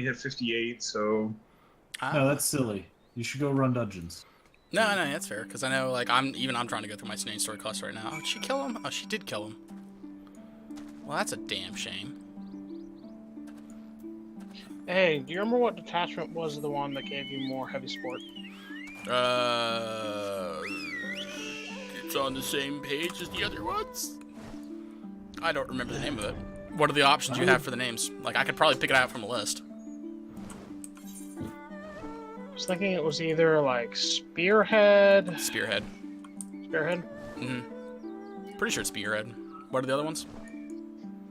hit 58, so... No, that's silly. You should go run dungeons. No, that's fair, because I know, like, I'm trying to go through my main story quest right now. Oh, did she kill him? Oh, she did kill him. Well, that's a damn shame. Hey, do you remember what detachment was the one that gave you more heavy sport? It's on the same page as the other ones? I don't remember the name of it. What are the options you have for the names? Like, I could probably pick it out from a list. I was thinking it was either like Spearhead. Spearhead. Spearhead? Pretty sure it's Spearhead. What are the other ones?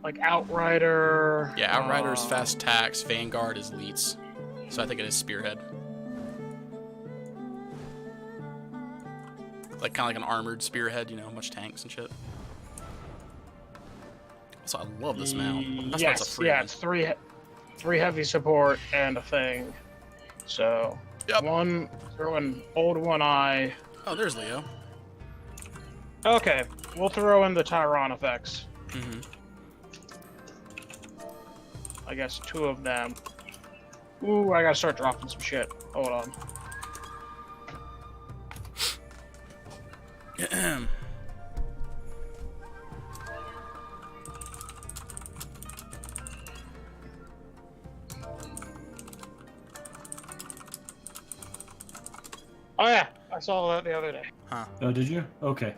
Like Outrider. Yeah, Outrider's fast attacks, Vanguard is elites. So I think it is Spearhead. Like, kind of like an armored Spearhead, you know, much tanks and shit. So I love this mount. That's why it's a free one. It's three heavy support and a thing. So Yep. one throw in old one eye. Oh, there's Leo. Okay, we'll throw in the Tyron effects. I guess 2 of them. Ooh, I gotta start dropping some shit. Hold on. Oh yeah, I saw that the other day. Oh, did you? Okay.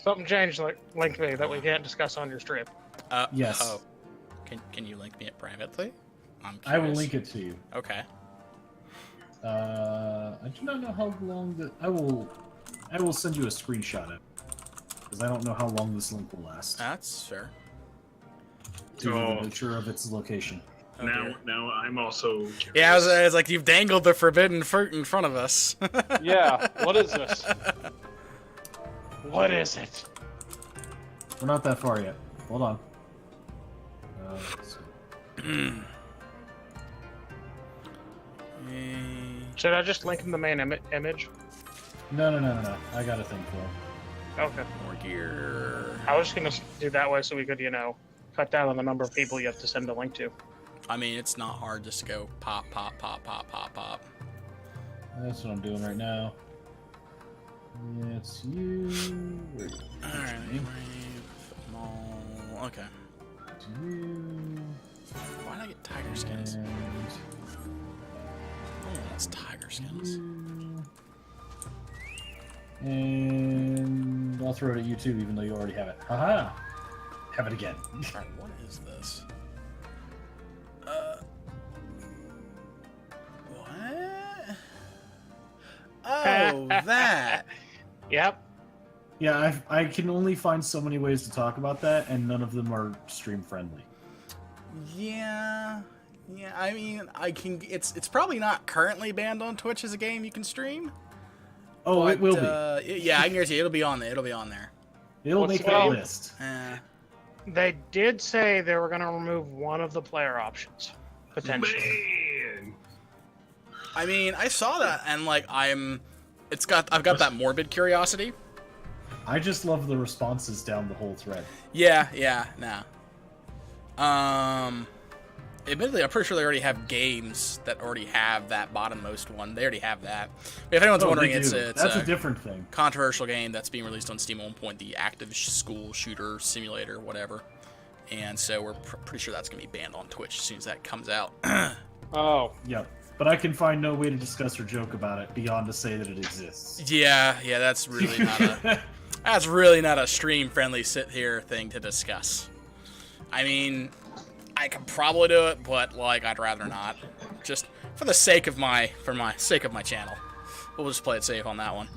Something changed, like linked me that we can't discuss on your strip. Yes. Oh. Can you link me it privately? I'm curious. I will link it to you. Okay. I do not know how long the... I will send you a screenshot of it. Because I don't know how long this link will last. That's fair. Due to the nature of its location. Oh, now I'm also curious. Yeah, I was like, you've dangled the forbidden fruit in front of us. Yeah, what is this? What is it? We're not that far yet. Hold on. Should I just link in the main image? No. I got a thing for it. Okay. More gear. I was just gonna do that way so we could, cut down on the number of people you have to send a link to. I mean, it's not hard just to go pop, pop, pop, pop, pop, pop. That's what I'm doing right now. Yeah, it's you. Where are you? Alright, okay. It's you. Why did I get tiger skins? And Oh, that's tiger skins. you. And I'll throw it at you too, even though you already have it. Haha! Have it again. Alright, what is this? What? Oh, that. Yep. Yeah, I can only find so many ways to talk about that, and none of them are stream friendly. Yeah. I mean, I can. It's probably not currently banned on Twitch as a game you can stream. Oh, but, it will be. Yeah, I can guarantee it'll be on there. It'll be on there. It'll make that list. They did say they were gonna remove one of the player options. Potentially. Man. I mean, I saw that, and like, I've got that morbid curiosity. I just love the responses down the whole thread. Yeah, nah. Admittedly, I'm pretty sure they already have games that already have that bottommost one. They already have that. If anyone's wondering, they it's do. That's a different thing. Controversial game that's being released on Steam at one point, the active school shooter simulator, whatever. And so we're pretty sure that's going to be banned on Twitch as soon as that comes out. Oh. Yep. But I can find no way to discuss or joke about it beyond to say that it exists. Yeah, that's really not a stream-friendly sit-here thing to discuss. I mean, I could probably do it, but like I'd rather not. Just for the sake of my channel. We'll just play it safe on that one.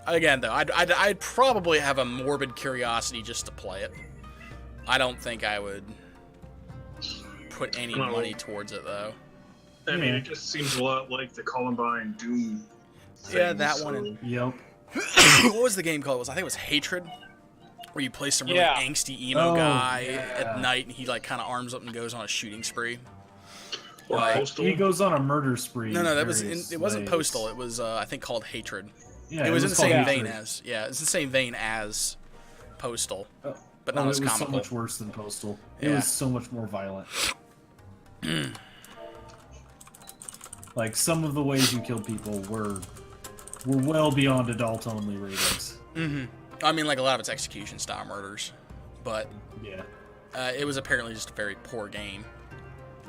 Again, though, I'd probably have a morbid curiosity just to play it. I don't think I would put any money towards it, though. I mean, it just seems a lot like the Columbine Doom. Yeah, thing, that so- one. Yep. What was the game called? I think it was Hatred. where you play some really Yeah. angsty emo guy yeah. at night, and he like kind of arms up and goes on a shooting spree. Or Like, Postal. He goes on a murder spree. no, that was various it wasn't ways. Postal. It was I think called Hatred. Yeah, it was in the called same Hatred. vein as it's the same vein as Postal, Oh, but not as it was comical. so much worse than Postal. It Yeah. was so much more violent. Like some of the ways you killed people were well beyond adult-only ratings. I mean, like a lot of it's execution style murders, but Yeah. it was apparently just a very poor game.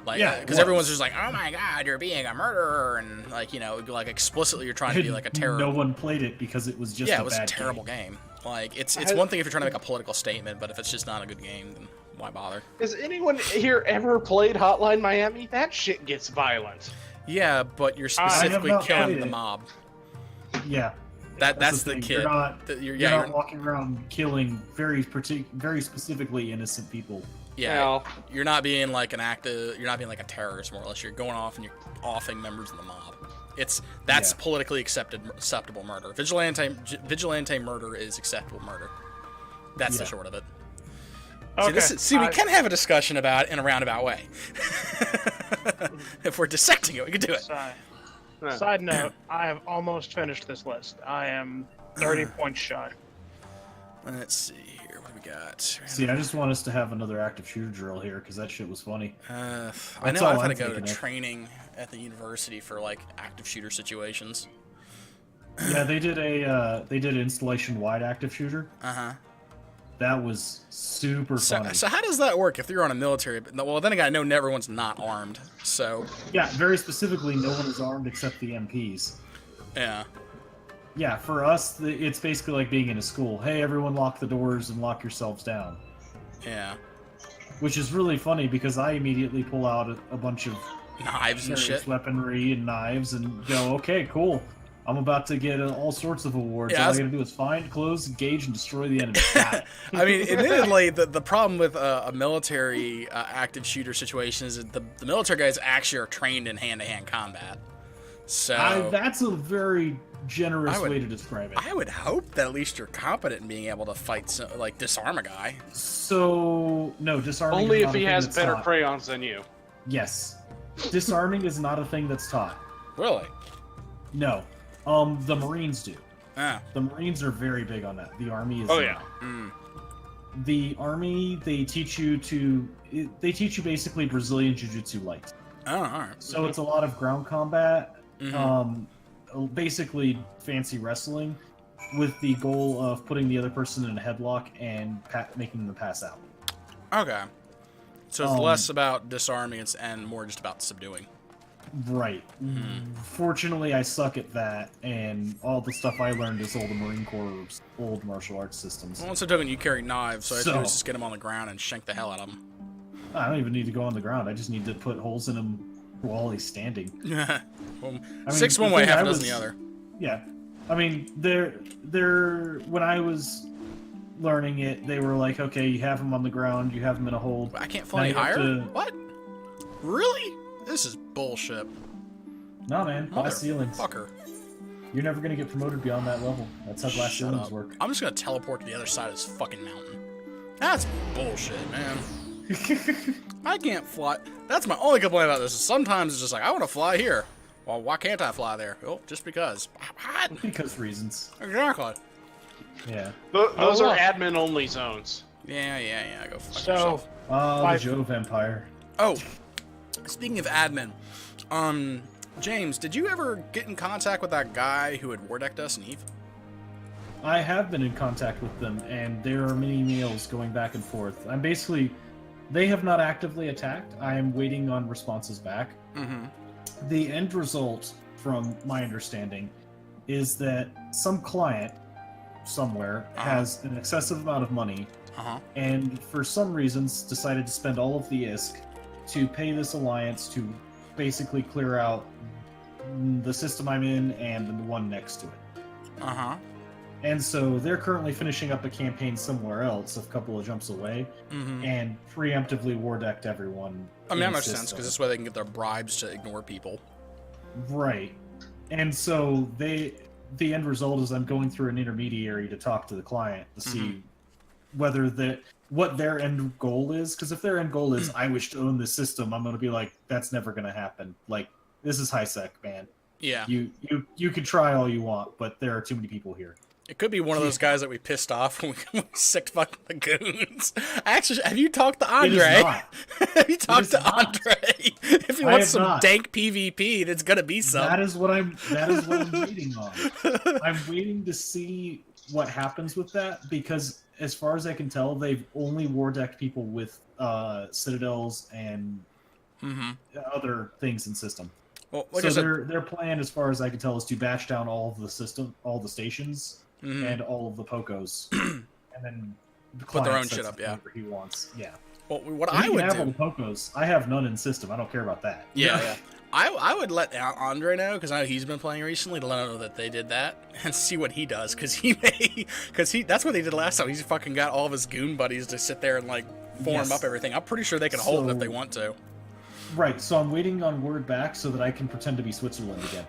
Like, Yeah, it because was. everyone's just like, "Oh my God, you're being a murderer," and like like explicitly you're trying to be like a terror. No one played it because it was just Yeah, a it was a bad terrible game. Like, it's one thing if you're trying to make a political statement, but if it's just not a good game, then why bother? Has anyone here ever played Hotline Miami? That shit gets violent. Yeah, but you're I have specifically not killing played the it. mob. Yeah. That's the thing. kid. You're not, You're you're not walking around killing very specifically innocent people. yeah. Well, You're not being like an active. You're not being like a terrorist, more or less. You're going off and you're offing members of the mob. That's Yeah. politically acceptable murder. Vigilante murder is acceptable murder. That's the Yeah. short of it. Okay. We can have a discussion about it in a roundabout way. If we're dissecting it, we can do it. Side note, I have almost finished this list. I am 30 points shy. Let's see here. What do we got? See, I just want us to have another active shooter drill here because that shit was funny. I That's know all I've had I'm to go to thinking of. training at the university for like active shooter situations. Yeah, they did installation wide active shooter. That was super funny. So how does that work if you're on a military? Well, then again, I know everyone's not armed, so Yeah, very specifically, no one is armed except the MPs. yeah. Yeah, for us, it's basically like being in a school. Hey, everyone lock the doors and lock yourselves down. Yeah. Which is really funny because I immediately pull out a bunch of Knives and various shit. weaponry and knives and go, okay, cool. I'm about to get all sorts of awards. Yeah, All I gotta do is find, close, engage, and destroy the enemy. Got it. I mean, admittedly, the problem with a military active shooter situation is that the military guys actually are trained in hand-to-hand combat. So That's a very generous I would- way to describe it. I would hope that at least you're competent in being able to fight, like disarm a guy. So, no, disarming only is if not a he thing has that's better taught. crayons than you. Yes. Disarming is not a thing that's taught. Really? No. The Marines do. Ah. The Marines are very big on that. The Army is Oh, not. yeah. The Army, they teach you basically Brazilian Jiu-Jitsu light. Oh, all right. So it's a lot of ground combat, Mhm. basically fancy wrestling, with the goal of putting the other person in a headlock and making them pass out. Okay. So it's Um, less about disarming and more just about subduing. Right. Fortunately, I suck at that, and all the stuff I learned is all the Marine Corps' old martial arts systems. Well, also token you carry knives, so I So- do is just get him on the ground and shank the hell out of him. I don't even need to go on the ground. I just need to put holes in him while he's standing. Well, I mean, six the one way, thing half I a dozen was- the other. Yeah. I mean, when I was learning it, they were like, okay, you have him on the ground, you have him in a hold. I can't fly Now any you have higher? to- What? Really? This is bullshit. No, man, glass ceilings. Fucker. You're never gonna get promoted beyond that level. That's how glass Shut ceilings up. work. I'm just gonna teleport to the other side of this fucking mountain. That's bullshit, man. I can't fly. That's my only complaint about this. Is sometimes it's just like, I want to fly here. Well, why can't I fly there? Oh, just because. What? Because reasons. Exactly. Yeah. Those Oh, are look. admin-only zones. Yeah. Go fuck So, yourself. The Five- Jove Empire. Oh, speaking of admin, James, did you ever get in contact with that guy who had war decked us in Eve? I have been in contact with them, and there are many emails going back and forth. They have not actively attacked. I am waiting on responses back. Mm-hmm. The end result, from my understanding, is that some client somewhere has an excessive amount of money, and for some reasons decided to spend all of the ISK to pay this alliance to basically clear out the system I'm in and the one next to it. And so they're currently finishing up a campaign somewhere else, a couple of jumps away, and preemptively war decked everyone. I mean, that in makes system. sense, because this way they can get their bribes to ignore people. Right. And so the end result is I'm going through an intermediary to talk to the client to see whether what their end goal is. Because if their end goal is I wish to own this system, I'm gonna be like, that's never gonna happen. Like, this is high sec, man. Yeah. You can try all you want, but there are too many people here. It could be one of those guys that we pissed off when we sick fucking the goons. Actually, have you talked to Andre? It is not. Have you talked to not. Andre? If he I wants have some not. dank PvP, there's gonna be some. That is what I'm waiting on. I'm waiting to see what happens with that, because as far as I can tell, they've only war decked people with citadels and other things in system. Well, like so I said, their plan, as far as I can tell, is to batch down all of the stations, Mm-hmm. and all of the Pocos, and then the Put their client own shit sets up, yeah. whatever he wants. Yeah. well, what And I he can would have all do, the Pocos. I have none in system. I don't care about that. yeah. I would let Andre know, because I know he's been playing recently, to let him know that they did that and see what he does, because that's what they did last time. He's fucking got all of his goon buddies to sit there and like form Yes. up everything. I'm pretty sure they can hold it if they want to. Right. So I'm waiting on word back so that I can pretend to be Switzerland again.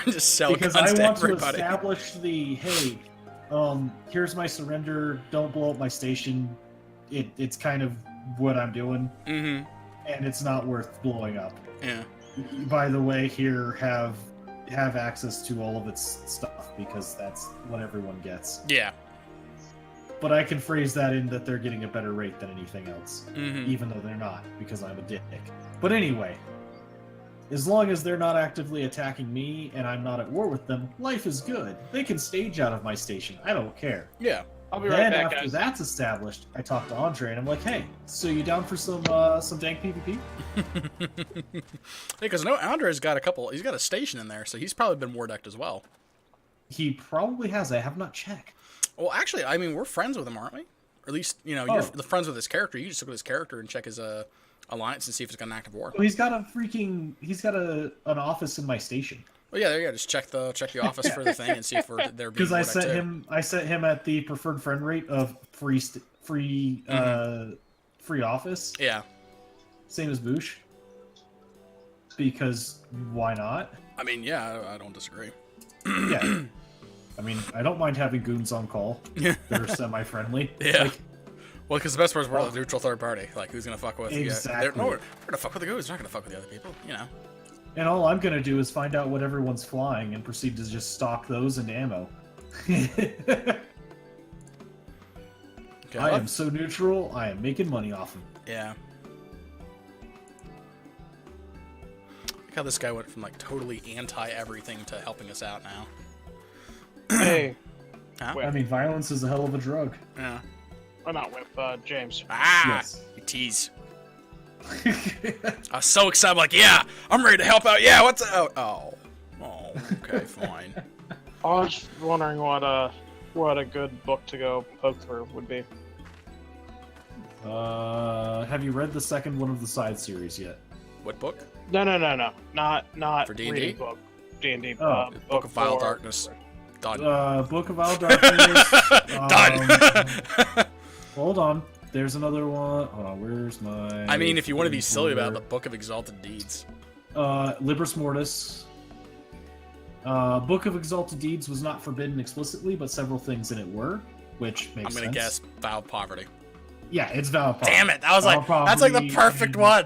Just sell Because guns I to want to everybody. establish the hey, here's my surrender. Don't blow up my station. It's kind of what I'm doing, Mm-hmm. and it's not worth blowing up. Yeah. By the way, here have access to all of its stuff, because that's what everyone gets. Yeah. But I can phrase that in that they're getting a better rate than anything else, Mm-hmm. even though they're not, because I'm a dick. But anyway, as long as they're not actively attacking me and I'm not at war with them, life is good. They can stage out of my station. I don't care. Yeah. I'll be right Then back, after guys. that's established, I talk to Andre and I'm like, "Hey, so you down for some dank PvP?" Because no, Andre's got he's got a station in there, so he's probably been war decked as well. He probably has. I have not checked. Well, actually, I mean, we're friends with him, aren't we? Or at least, you know, Oh. you're the friends with his character. You just look at his character and check his alliance and see if it's got an active war. Well, he's got an office in my station. Well, yeah, there you go. Just check the office for the thing and see if they're being Because I war decked set too. him at the preferred friend rate of free office, Yeah. same as Boosh. Because why not? I mean, yeah, I don't disagree. Yeah. I mean, I don't mind having goons on call. Yeah. They're semi-friendly. Yeah. Like, Well, because the best part is we're a neutral third party. Like, who's gonna fuck with? Exactly. No, we're gonna fuck with the goons. We're not gonna fuck with the other people. You know. and all I'm gonna do is find out what everyone's flying and proceed to just stock those into ammo. Okay, I am so neutral. I am making money off of it. Yeah. Look how this guy went from like totally anti everything to helping us out now. Hey, Huh? Wait. I mean, violence is a hell of a drug. Yeah. I'm out with James. Ah, Yes. you tease. I was so excited, I'm like, yeah, I'm ready to help out. Yeah, what's oh, okay, fine. I was wondering what a good book to go poke through would be. Have you read the second one of the side series yet? What book? No, not For D&D? reading book. D&D. Oh, Book of Vile for- Darkness. Done. Book of Vile Darkness. Done. Hold on. There's another one. Hold on. Where's my... I mean, if you want to be silly about it, the Book of Exalted Deeds. Libris Mortis. Book of Exalted Deeds was not forbidden explicitly, but several things in it were, which makes I'm sense. gonna guess Vile Poverty. Yeah, it's Vile Poverty. Damn it! I was like, Vile that's like the Poverty perfect and- one.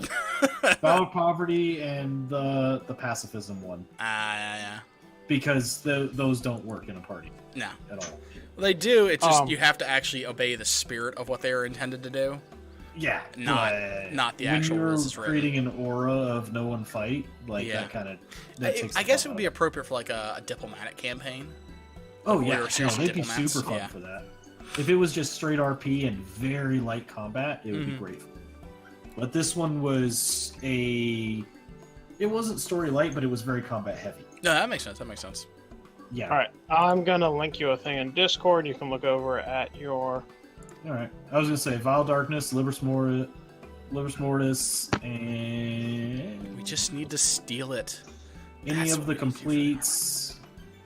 Vile Poverty and the pacifism one, Yeah. because those don't work in a party No. at all. Well, they do. It's just you have to actually obey the spirit of what they are intended to do. Yeah, Not but the actual when you're rules it's written. creating an aura of no one fight, like Yeah. that kind of. I guess it would be appropriate for like a diplomatic campaign. Oh we yeah, were no, seriously they'd be diplomats, super fun yeah. for that. If it was just straight RP and very light combat, it would be Mhm. great. But this one was it wasn't story light, but it was very combat heavy. No, that makes sense. Yeah. All right, I'm gonna link you a thing in Discord. You can look over at your. All right. I was gonna say Vile Darkness, Libris Mortis, and We just need to steal it. any That's of what the we need to do for completes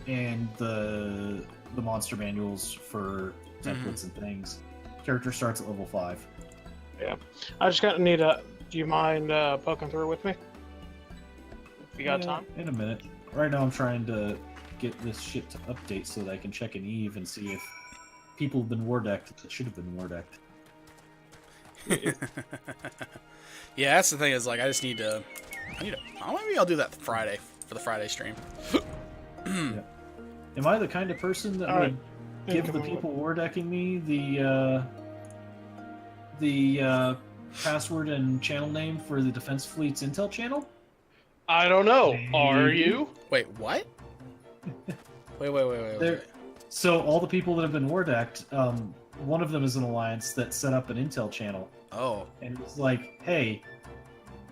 and the monster manuals for Mm-hmm. templates and things. Character starts at level 5. I just need a. Do you mind poking through with me? If you got Yeah, time. in a minute. Right now I'm trying to get this shit to update so that I can check an Eve and see if people have been war decked that should have been war decked. Yeah, that's the thing is, like, I need to, oh, maybe I'll do that Friday, for the Friday stream. Yeah. Am I the kind of person that would give the people war decking me the password and channel name for the Defense Fleet's Intel channel? I don't know. Are you? Wait, what? Wait. So all the people that have been war decked, one of them is an alliance that set up an Intel channel. Oh. And it's like, hey,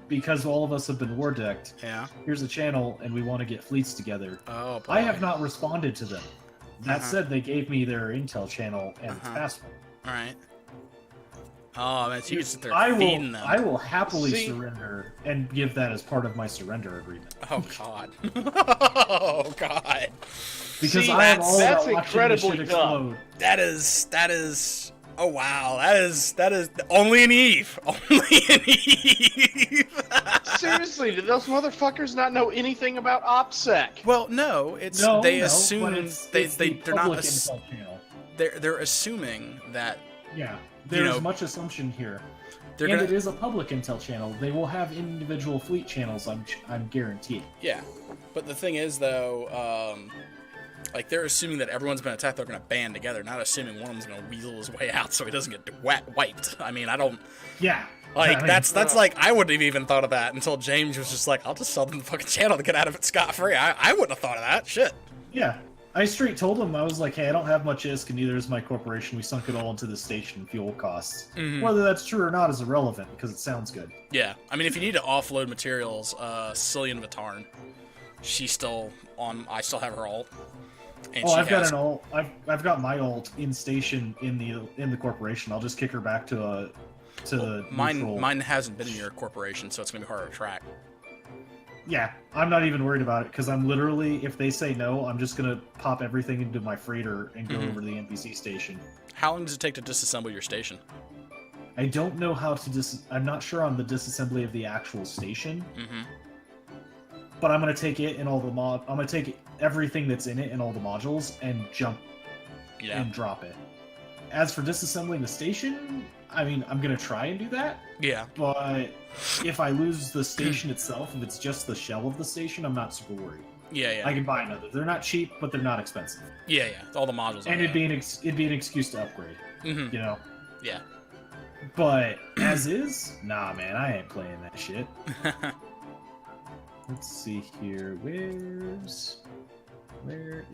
because all of us have been war decked, Yeah. here's a channel and we want to get fleets together. Oh, boy. I have not responded to them. That said, they gave me their Intel channel and password. Alright. Oh, man, so you can sit there I feeding them. will happily surrender and give that as part of my surrender agreement. Oh, God. Oh, God. Because See, I am all that's about watching this shit incredibly dumb. explode. That is... Oh, wow. That is only an Eve. Only an Eve. Seriously, did those motherfuckers not know anything about OPSEC? Well, no, it's No, they no, assume but it's they're the not public Intel channel. they're assuming that Yeah, there's know, much assumption here. they're And gonna, it is a public Intel channel. They will have individual fleet channels, I'm guaranteed. yeah. But the thing is, though, like they're assuming that everyone's been attacked. They're gonna band together, not assuming one of them's gonna weasel his way out so he doesn't get wiped. I mean, I don't. Yeah. Like, I mean, that's like, I wouldn't have even thought of that until James was just like, I'll just sell them the fucking channel to get out of it scot-free. I wouldn't have thought of that. Shit. Yeah. I straight told him, I was like, hey, I don't have much ISK, and neither is my corporation. We sunk it all into the station fuel costs. Mhm. Whether that's true or not is irrelevant, because it sounds good. Yeah. I mean, if you need to offload materials, Cillian Vitarn, she's still on, I still have her alt. And Oh, she I've got has- an alt. I've got my alt in station in the corporation. I'll just kick her back to the neutral. Mine hasn't been in your corporation, so it's gonna be harder to track. Yeah, I'm not even worried about it because I'm literally, if they say no, I'm just gonna pop everything into my freighter and go over to the NPC station. How long does it take to disassemble your station? I don't know how to I'm not sure on the disassembly of the actual station, Mm-hmm. but I'm gonna take it and all the I'm gonna take everything that's in it and all the modules and jump Yeah. and drop it. As for disassembling the station, I mean, I'm gonna try and do that. Yeah. But if I lose the station itself, if it's just the shell of the station, I'm not super worried. Yeah. I can buy another. They're not cheap, but they're not expensive. Yeah. All the modules. And it'd be an excuse to upgrade. Mm-hmm. You know. Yeah. But as is, nah, man, I ain't playing that shit. Let's see here. Where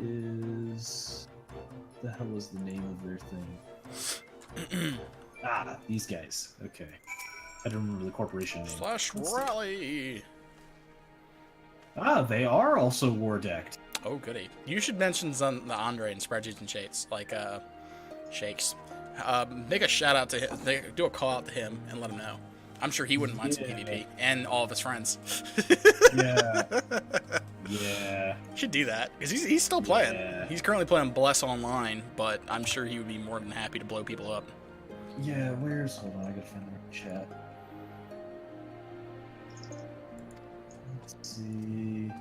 is the hell is the name of their thing? These guys. Okay. I don't remember the corporation name. Flash Rally. They are also war decked. Oh, goody. You should mention the Andre in Spreadsheets and Shakes, like Shakes. Make a shout out to him. Do a call out to him and let him know. I'm sure he wouldn't mind some PvP and all of his friends. Yeah. Yeah. Should do that because he's still playing. Yeah. He's currently playing Bless Online, but I'm sure he would be more than happy to blow people up. Yeah, hold on, I gotta find the chat. Let's see.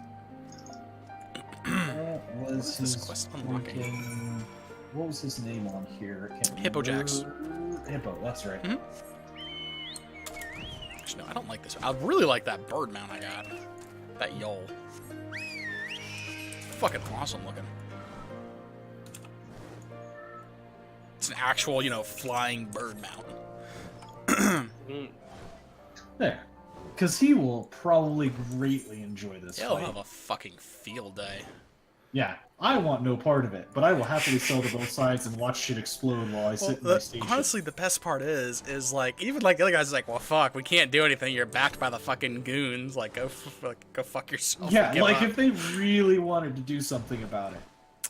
What was this his quest unlocking? What was his name on here? I can't Hippo remember. Jacks. Hippo, that's right. Mhm. Actually, no, I don't like this. I really like that bird mount I got. That Yol. Fucking awesome looking. It's an actual, flying bird mount. There. Because he will probably greatly enjoy this He'll fight. have a fucking field day. Yeah, I want no part of it, but I will happily sell to both sides and watch shit explode while I sit in my station. Honestly, the best part is like, even like the other guys, like, well, fuck, we can't do anything. You're backed by the fucking goons. Like, go fuck yourself. Yeah, and give like up. if they really wanted to do something about it.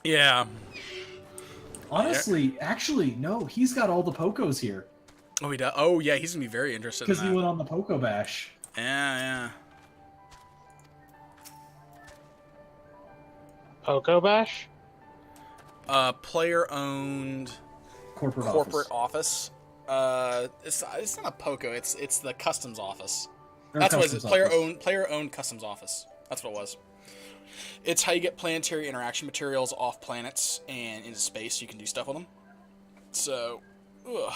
Yeah. Honestly, actually, no, he's got all the Pocos here. Oh, he does. Oh, yeah, he's gonna be very interested in Because that. he went on the Poco Bash. Yeah. Poco Bash? Player-owned Corporate office. It's not a Poco. It's the customs office. Or That's what it is. customs office. Player-owned customs office. That's what it was. It's how you get planetary interaction materials off planets and into space so you can do stuff with them. So, ugh.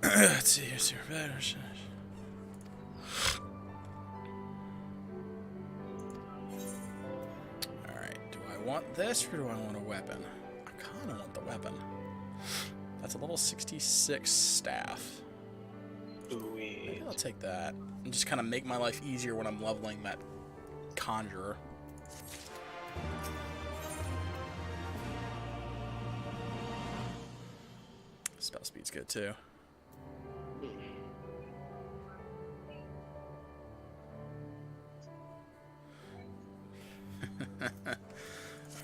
Let's see. Alright, do I want this or do I want a weapon? I kind of want the weapon. That's a level 66 staff. Maybe I'll take that and just kind of make my life easier when I'm leveling that conjurer. Spell speed's good too.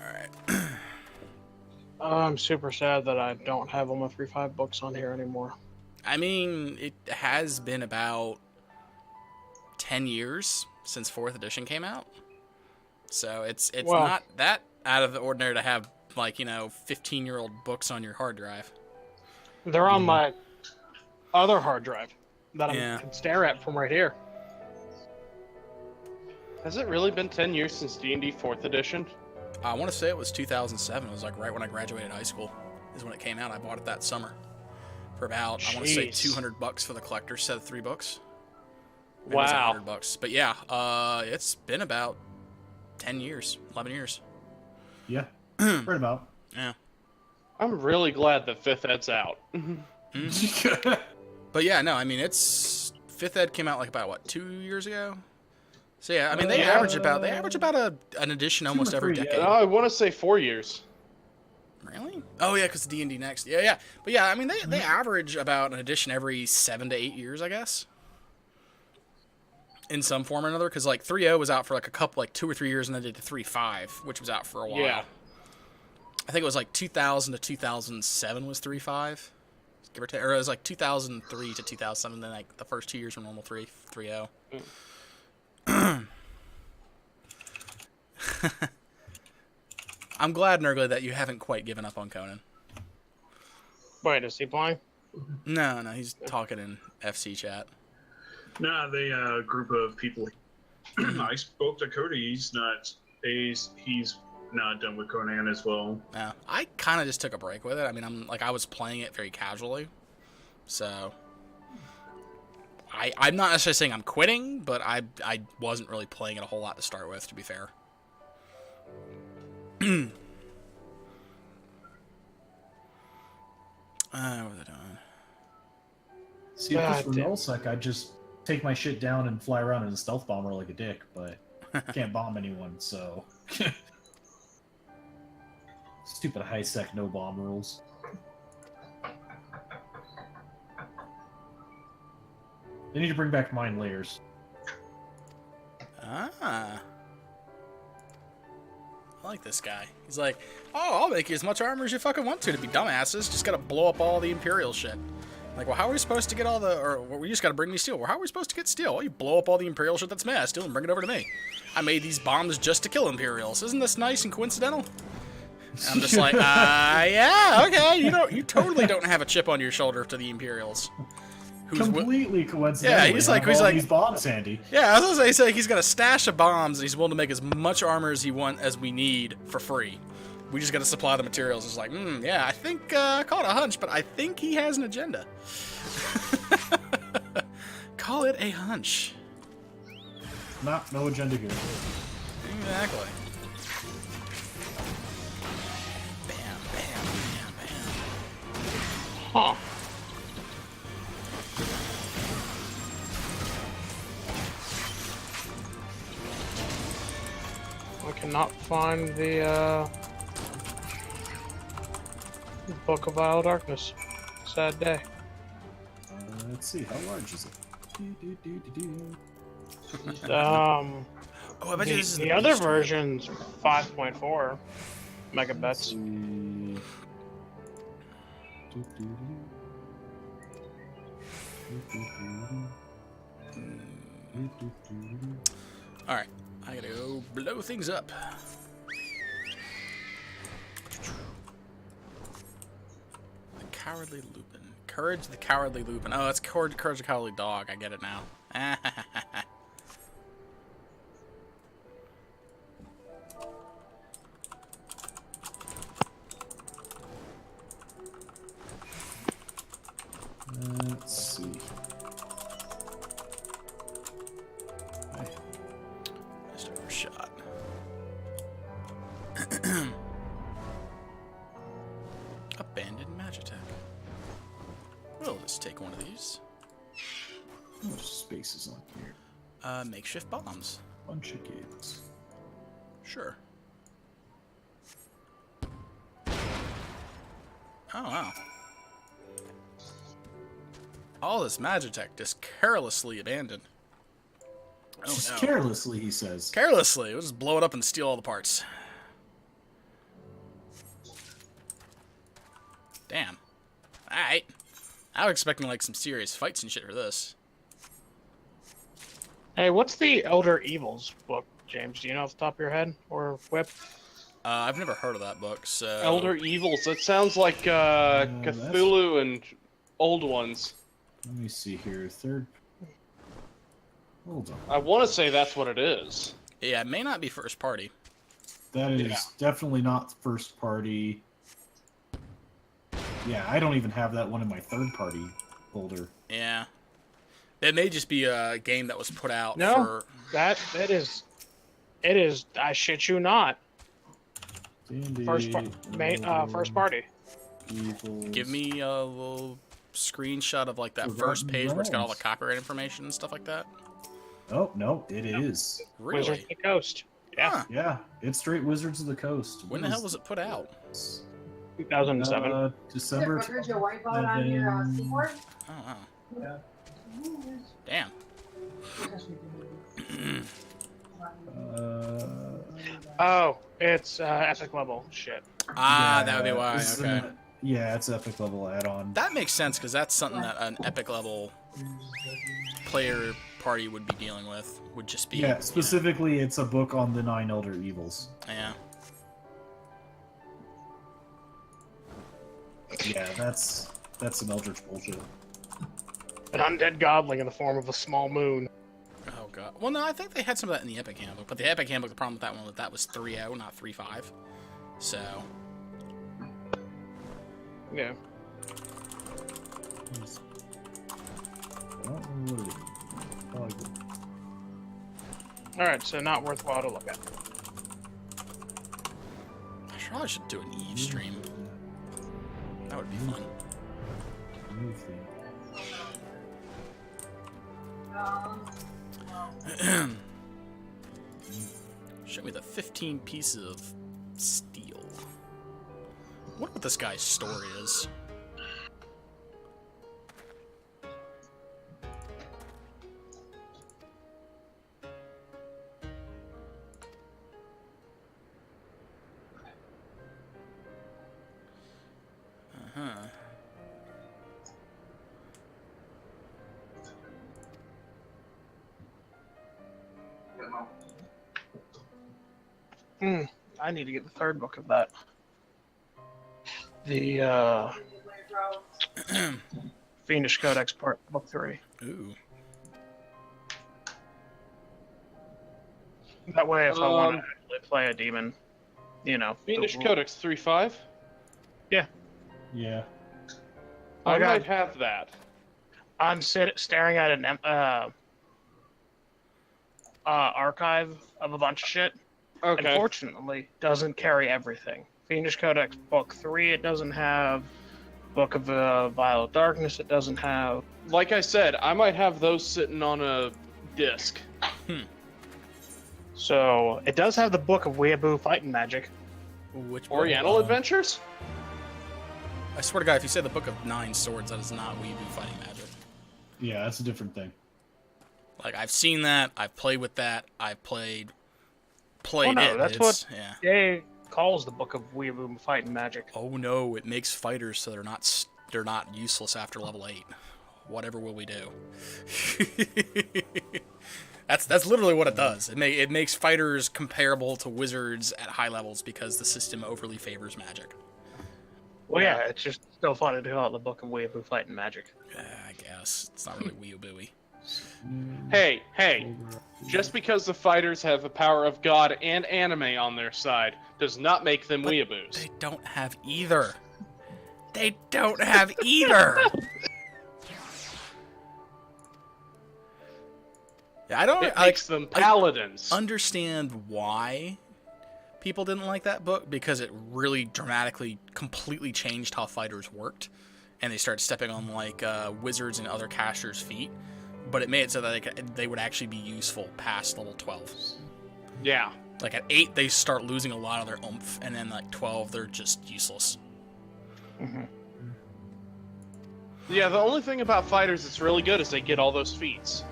Alright. I'm super sad that I don't have all my free 5 books on here anymore. I mean, it has been about 10 years since 4th edition came out. So it's Well, not that out of the ordinary to have, like, 15-year-old books on your hard drive. they're on my other hard drive that I Yeah. can stare at from right here. Has it really been 10 years since D&D 4th edition? I want to say it was 2007. It was like right when I graduated high school is when it came out. I bought it that summer for about, I want to say Jeez. $200 for the collector's set of 3 books. Maybe Wow. it was $100. But yeah, it's been about 10 years, 11 years. Yeah, right about. Yeah. I'm really glad that 5th Ed's out. But yeah, no, I mean, it's 5th Ed came out like about what, 2 years ago? So yeah, I mean, they average about an edition almost every 3, yeah. decade. No, I want to say 4 years. Really? Oh yeah, because D&D next. Yeah. But yeah, I mean, they average about an edition every 7 to 8 years, I guess. In some form or another, because like 3.0 was out for like a couple, like 2 or 3 years, and then they did 3.5, which was out for a while. Yeah. I think it was like 2000 to 2007 was 3.5, give or take, or it was like 2003 to 2007. Then like the first 2 years were normal 3.0. I'm glad, Nurgly, that you haven't quite given up on Conan. Wait, is he playing? No, he's talking in FC chat. Nah, they group of people. I spoke to Cody. He's not done with Conan as well. Yeah, I kind of just took a break with it. I mean, I was playing it very casually, so I'm not necessarily saying I'm quitting, but I wasn't really playing it a whole lot to start with, to be fair. What was I doing? See, if this were damn. nullsec, I'd just take my shit down and fly around in a stealth bomber like a dick, but I can't bomb anyone, so... Stupid high sec no bomb rules. They need to bring back mine layers. Ah. I like this guy. He's like, oh, I'll make you as much armor as you fucking want to be dumbasses. Just gotta blow up all the Imperial shit. Like, well, how are we supposed to get all the... Or, well, we just gotta bring me steel. Well, how are we supposed to get steel? Well, you blow up all the Imperial shit that's made steel and bring it over to me. I made these bombs just to kill Imperials. Isn't this nice and coincidental? And I'm just like, yeah, okay. You totally don't have a chip on your shoulder to the Imperials. Completely coincidental. Yeah, he's like these bombs handy. Yeah, I was gonna say he's got a stash of bombs and he's willing to make as much armor as we need for free. We just got to supply the materials. It's like, yeah, I think I call it a hunch, but I think he has an agenda. Call it a hunch. No agenda here. Exactly. Bam, bam, bam, bam. Huh. I cannot find the Book of Vile Darkness. Sad day. Let's see, how large is it? Oh, I bet you this is The other beast one. version's 5.4 megabits. Alright, I gotta go blow things up. The Cowardly Lupin. Courage the Cowardly Lupin. Oh, it's Courage the Cowardly Dog. I get it now. Let's see. Just overshot. Abandoned Magitech. We'll just take one of these. How much space is on here? Makeshift bombs. Bunch of gigs. Sure. Oh, wow. All this Magitech just carelessly abandoned. Oh, Just no. carelessly, he says. Carelessly. We'll just blow it up and steal all the parts. Damn. Alright. I was expecting, like, some serious fights and shit for this. Hey, what's the Elder Evils book, James? Do you know off the top of your head? Or Whip? I've never heard of that book, so... Elder Evils. That sounds like Cthulhu and old ones. Let me see here. Third. Hold on. I want to say that's what it is. Yeah, it may not be first party. That is definitely not first party. Yeah, I don't even have that one in my third party folder. Yeah. It may just be a game that was put out No, for... that is, it is. I shit you not. D&D, First party. Evils. Give me a little screenshot of, like, that Forgotten first page where it's got all the Realms. copyright information and stuff like that. Oh no, it is. Really? Wizards of the Coast. Yeah, Huh. Yeah, it's straight Wizards of the Coast. When the hell was it put out? 2007. December. Here's your whiteboard on your then- keyboard. Oh, wow. Damn. Oh, it's epic level shit. Ah, yeah, that would be why. this is Okay. Yeah, it's epic level add-on. That makes sense, because that's something that an epic level player party would be dealing with. Would just be... you Yeah, know, specifically, it's a book on the 9 Elder Evils. yeah. Yeah, that's some Eldritch bullshit. An undead godling in the form of a small moon. Oh, God. Well, no, I think they had some of that in the Epic Handbook. But the Epic Handbook, the problem with that one was that was 3.0, not 3.5. So... Yeah. I don't know what it is. Probably good. All right, so not worthwhile to look at. I probably should do an Eve stream. That would be fun. Move thing. Show me the 15 pieces of steel. I wonder what this guy's story is. Uh-huh. I need to get the third book of that. The Fiendish Codex Book 3. Ooh. That way, if I want to actually play a demon, you know. Fiendish the- Codex 3.5. Yeah. I I got- might have that. I'm staring at an archive of a bunch of shit. Okay. Unfortunately, doesn't carry everything. Fiendish Codex Book 3, it doesn't have. Book of Violet Darkness, it doesn't have. Like I said, I might have those sitting on a disc. So, it does have the Book of Weeaboo Fighting Magic. Which Oriental Adventures? I swear to God, if you say the Book of 9 Swords, that is not Weeaboo Fighting Magic. Yeah, that's a different thing. Like, I've seen that, I've played with that, I've played Oh, no, it. that's It's- what- yeah. Jay calls the Book of Weeaboo Fighting Magic. Oh no, it makes fighters so they're not useless after level 8. Whatever will we do? That's literally what it does. It makes fighters comparable to wizards at high levels because the system overly favors magic. Well, yeah, it's just still fun to do out the book of Weeaboo fighting magic. I guess it's not really weeabooey. Hey, just because the fighters have the power of God and anime on their side does not make them weeaboos. They don't have either. They don't have either. Yeah, I don't It makes them paladins. understand why people didn't like that book, because it really dramatically, completely changed how fighters worked, and they started stepping on like wizards and other casters' feet. But it made it so that they would actually be useful past level 12. Yeah. Like at 8, they start losing a lot of their oomph, and then like 12, they're just useless. Mm-hmm. Yeah, the only thing about fighters that's really good is they get all those feats.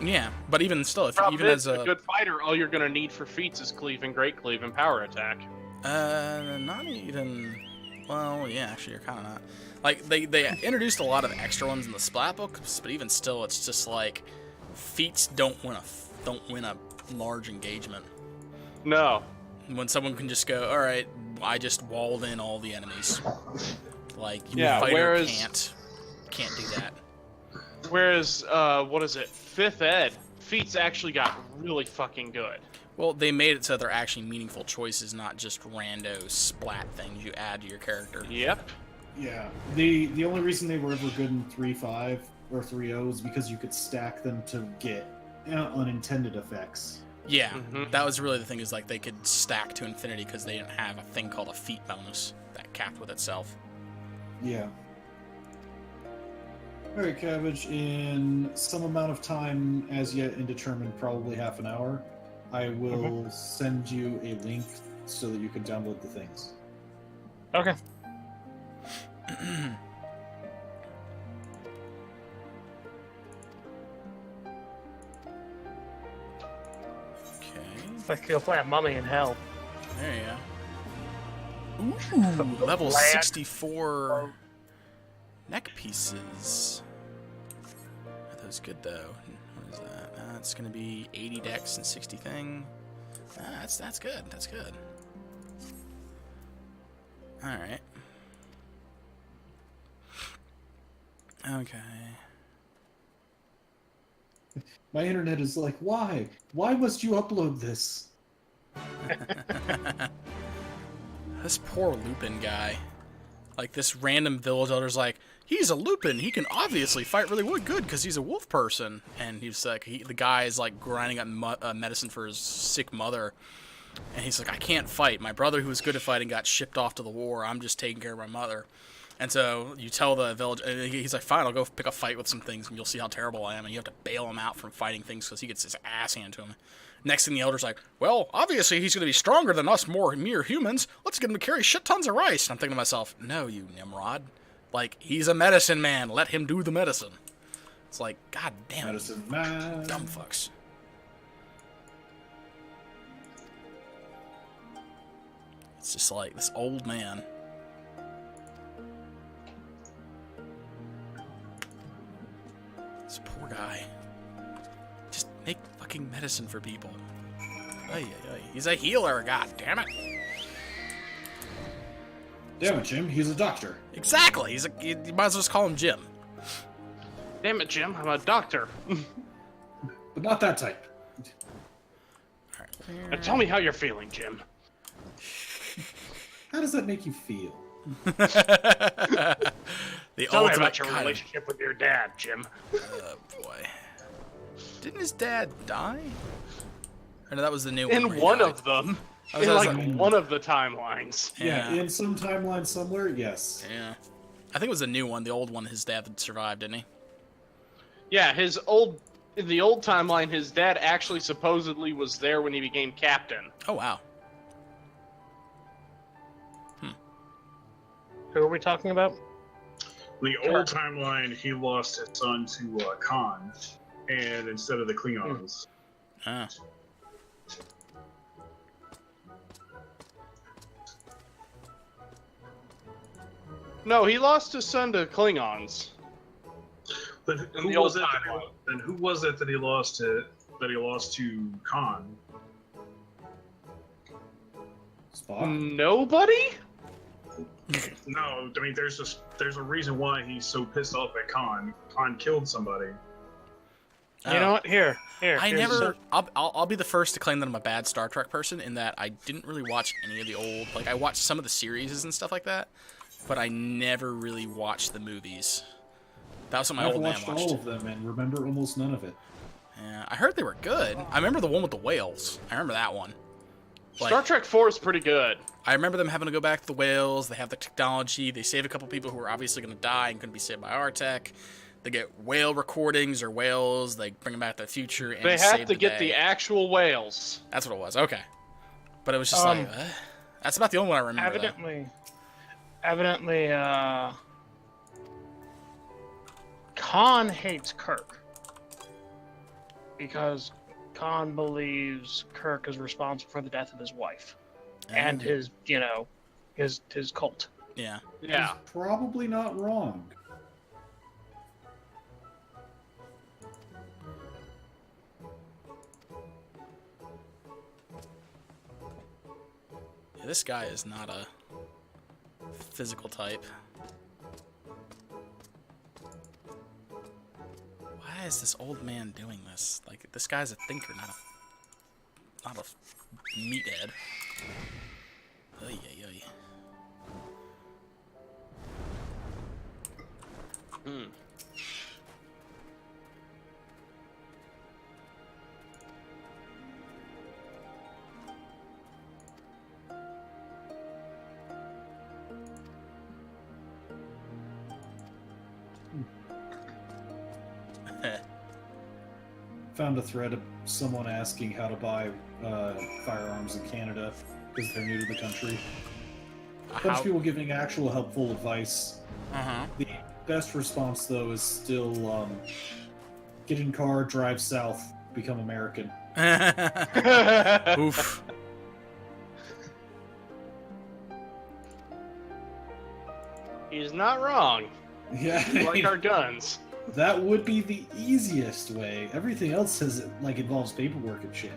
Yeah, but even still, if Problem even is, as a good fighter, all you're gonna need for feats is cleave and great cleave and power attack. not even. Well, yeah, actually, you're kind of not. Like they introduced a lot of extra ones in the Splat books, but even still, it's just like feats don't win a large engagement. No. When someone can just go, all right, I just walled in all the enemies. Like Yeah, fighter whereas- can't do that. Whereas, what is it? 5th Ed, feats actually got really fucking good. Well, they made it so they're actually meaningful choices, not just rando splat things you add to your character. Yep. Yeah, the only reason they were ever good in 3.5 or 3.0 is because you could stack them to get unintended effects. Yeah, Mhm. that was really the thing, is like they could stack to infinity because they didn't have a thing called a feat bonus that capped with itself. Yeah. Alright, Cabbage, in some amount of time, as yet indeterminate, probably half an hour, I will send you a link so that you can download the things. Okay. Okay, Like you'll play a mummy in hell. there you go. Ooh, level Land. 64 neck pieces. Are those good though? What is that? It's gonna be 80 dex and 60 thing. That's good. That's good. All right. Okay. My internet is like, why? Why must you upload this? This poor Lupin guy. Like, this random village elder's like, he's a Lupin. He can obviously fight really good because he's a wolf person. And he's like, the guy is like grinding up medicine for his sick mother. And he's like, I can't fight. My brother, who was good at fighting, got shipped off to the war. I'm just taking care of my mother. And so you tell the village, and he's like, fine, I'll go pick a fight with some things, and you'll see how terrible I am. And you have to bail him out from fighting things because he gets his ass handed to him. Next thing the elder's like, well, obviously he's going to be stronger than us mere humans. Let's get him to carry shit tons of rice. And I'm thinking to myself, no, you Nimrod. Like, he's a medicine man. Let him do the medicine. It's like, god damn it. Medicine man. Dumb fucks. It's just like this old man. This poor guy. Just make fucking medicine for people. Ay, ay, ay. He's a healer, god damn it. Damn it, Jim. He's a doctor. Exactly. You might as well just call him Jim. Damn it, Jim, I'm a doctor. But not that type. Now tell me how you're feeling, Jim. How does that make you feel? The Tell me ultimate about your kind of- relationship with your dad, Jim. Oh boy. Didn't his dad die? Or no, that was the new one. In where he one died. of them. I was In like like- one of the timelines. Yeah, in some timeline somewhere, yes. Yeah. I think it was the new one. The old one, his dad had survived, didn't he? Yeah, in the old timeline, his dad actually supposedly was there when he became captain. Oh, wow. Who are we talking about? In the old timeline, he lost his son to Khan, and instead of the Klingons. Ah. No, he lost his son to Klingons. But In who the old was it? timeline. Then who was it that he lost to? That he lost to Khan? Spock? Nobody? No, I mean there's a reason why he's so pissed off at Khan. Khan killed somebody. You know what? Here. I here's never. some- I'll be the first to claim that I'm a bad Star Trek person in that I didn't really watch any of the old. Like I watched some of the series and stuff like that, but I never really watched the movies. That was what my I've old man watched watched. all of them and remember almost none of it. Yeah, I heard they were good. I remember the one with the whales. I remember that one. Like, Star Trek 4 is pretty good. I remember them having to go back to the whales. They have the technology. They save a couple people who are obviously going to die and couldn't be saved by our tech. They get whale recordings or whales. They bring them back to the future and They save have to get day. the actual whales. That's what it was. Okay, but it was just like that's about the only one I remember. Evidently, Khan hates Kirk because Khan believes Kirk is responsible for the death of his wife and his cult. Yeah. Yeah. He's probably not wrong. Yeah, this guy is not a physical type. Why is this old man doing this? Like, this guy's a thinker, not a meathead. Oy, oy, oy. Found a thread of someone asking how to buy firearms in Canada because they're new to the country. A bunch of people giving actual helpful advice. The best response, though, is still get in car, drive south, become American. Oof. He's not wrong. Yeah, We like our guns. that would be the easiest way. Everything else involves paperwork and shit.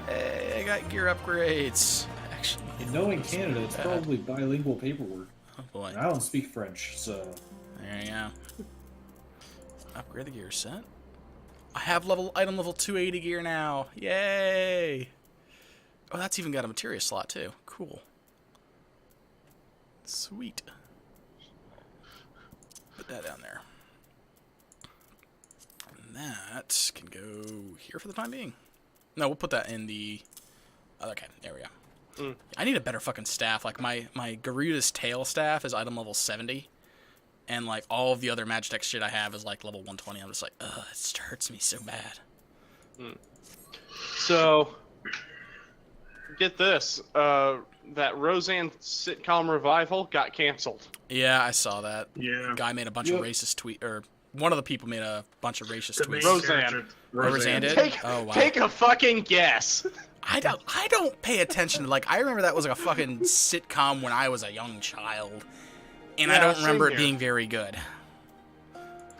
Hey, I got gear upgrades. Actually, And knowing Canada, it's probably bilingual paperwork. oh boy. And I don't speak French, so There you go. Upgrade the gear set. I have item level 280 gear now. Yay! Oh, that's even got a materia slot too. Cool. Sweet. Put that down there. And that can go here for the time being. No, we'll put that in the... Okay, there we go. I need a better fucking staff. Like, my Garuda's tail staff is item level 70. And, like, all of the other Magitech shit I have is, like, level 120. I'm just like, ugh, it just hurts me so bad. So, get this. That Roseanne sitcom revival got canceled. Yeah, I saw that. Yeah. Guy made a bunch of racist tweets, or one of the people made a bunch of racist The main tweets. Roseanne. character- Roseanne did? Take, Oh, wow. take a fucking guess. I don't pay attention. Like, I remember that was like a fucking sitcom when I was a young child. And I Yeah, don't same remember it here. being very good.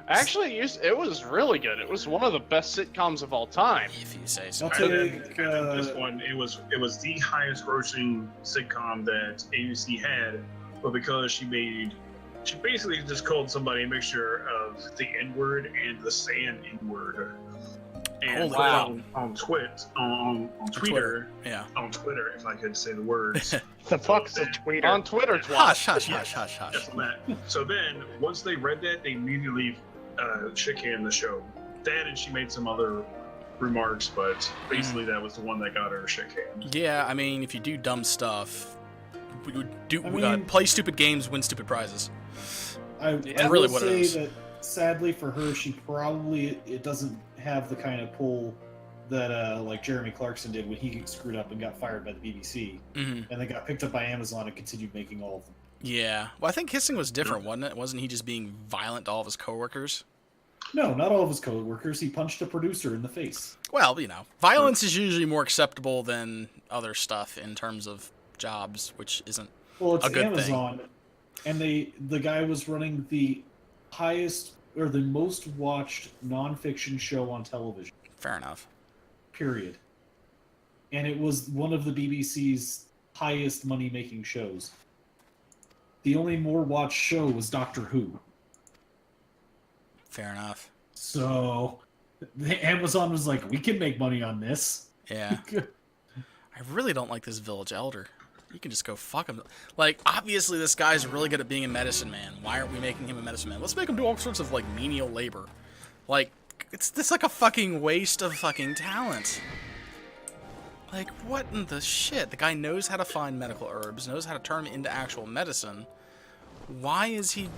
Actually, it was really good. It was one of the best sitcoms of all time. If you say so. I'll And then, take. and then this one, it was the highest grossing sitcom that ABC had, but because she basically just called somebody a mixture of the N word and the sand N word. And Holy wow. on Twitter, Yeah. on Twitter, if I could say the words. The fuck's a tweeter? On Twitter, twat. Hush, hush, hush, hush, hush. Yes, on that. So then, once they read that, they immediately shit-canned the show. That and she made some other remarks, but basically that was the one that got her shit-canned. Yeah, I mean, if you do dumb stuff, mean- play stupid games, win stupid prizes. I really will what it say is. that sadly for her, it doesn't have the kind of pull that like Jeremy Clarkson did when he screwed up and got fired by the BBC, Mm-hmm. and then got picked up by Amazon and continued making all of them. Yeah. Well, I think Hissing was different, wasn't it? Wasn't he just being violent to all of his coworkers? No, not all of his co-workers. He punched a producer in the face. Well, you know, violence is usually more acceptable than other stuff in terms of jobs, which isn't Well, it's a good Amazon, and the guy was running the highest or the most watched nonfiction show on television. fair enough. Period. And it was one of the BBC's highest money making shows. The only more watched show was Doctor Who. Fair enough. So Amazon was like, we can make money on this. Yeah. I really don't like this village elder. You can just go fuck him. Like, obviously this guy's really good at being a medicine man. Why aren't we making him a medicine man? Let's make him do all sorts of, like, menial labor. Like, it's this like a fucking waste of fucking talent. Like, what in the shit? The guy knows how to find medical herbs, knows how to turn them into actual medicine. Why is he...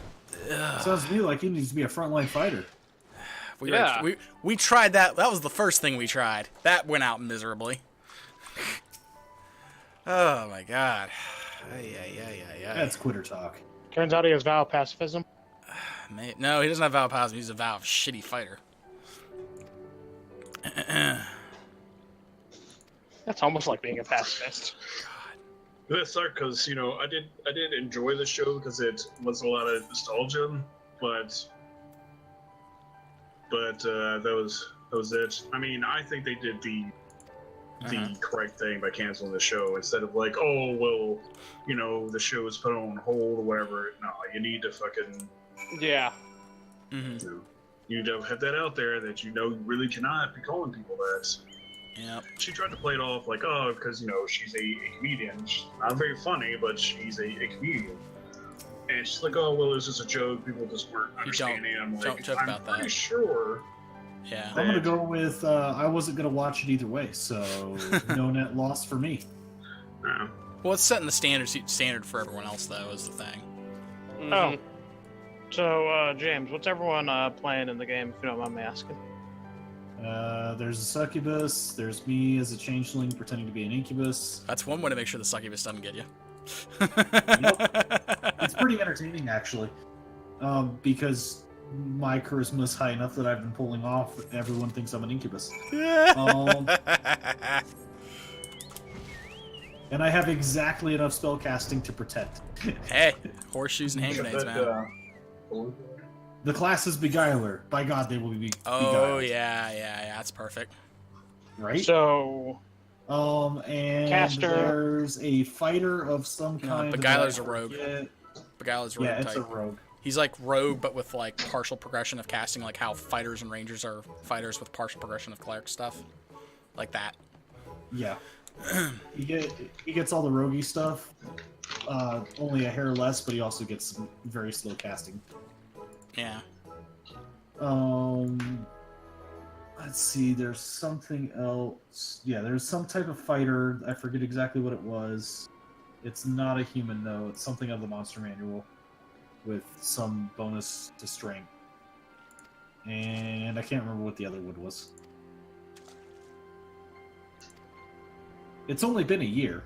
Sounds to me like he needs to be a frontline fighter. We tried that. That was the first thing we tried. That went out miserably. Oh my god. That's quitter talk. Turns out he has vow pacifism. No, he doesn't have vow pacifism. He's a vow shitty fighter. That's almost like being a pacifist. That sucked because I did enjoy the show because it was a lot of nostalgia, but that was it. I mean, I think they did the correct thing by canceling the show instead of like, oh well, the show is put on hold or whatever. No, you need to fucking Yeah. Mm-hmm. You need to have that out there that you really cannot be calling people that. Yep. She tried to play it off like, oh, because she's a comedian. She's not very funny, but she's a comedian. And she's like, oh well, it was just a joke. People just weren't understanding. I'm like, joke about I'm pretty that. Sure. Yeah. I'm gonna go with I wasn't gonna watch it either way, so no net loss for me. Yeah. Well, it's setting the standard for everyone else, though, is the thing. Mm-hmm. Oh. So, James, what's everyone playing in the game, if you don't mind me asking? There's a succubus, there's me as a changeling pretending to be an incubus. That's one way to make sure the succubus doesn't get you. It's pretty entertaining, actually. Because my charisma is high enough that I've been pulling off, everyone thinks I'm an incubus. And I have exactly enough spellcasting to protect. Hey, horseshoes and hand grenades, man. The class is Beguiler. By God, they will be beguiled. Oh, yeah, that's perfect. Right? So... and Caster. there's a fighter of some kind. Beguiler's a rogue. Beguiler's a rogue Yeah, it's type. a rogue. He's like rogue, but with like partial progression of casting, like how fighters and rangers are fighters with partial progression of cleric stuff. Like that. Yeah. He gets all the roguey stuff. Only a hair less, but he also gets some very slow casting. Yeah. Let's see, there's something else. Yeah, there's some type of fighter. I forget exactly what it was. It's not a human, though. It's something of the monster manual with some bonus to strength. And I can't remember what the other one was. It's only been a year.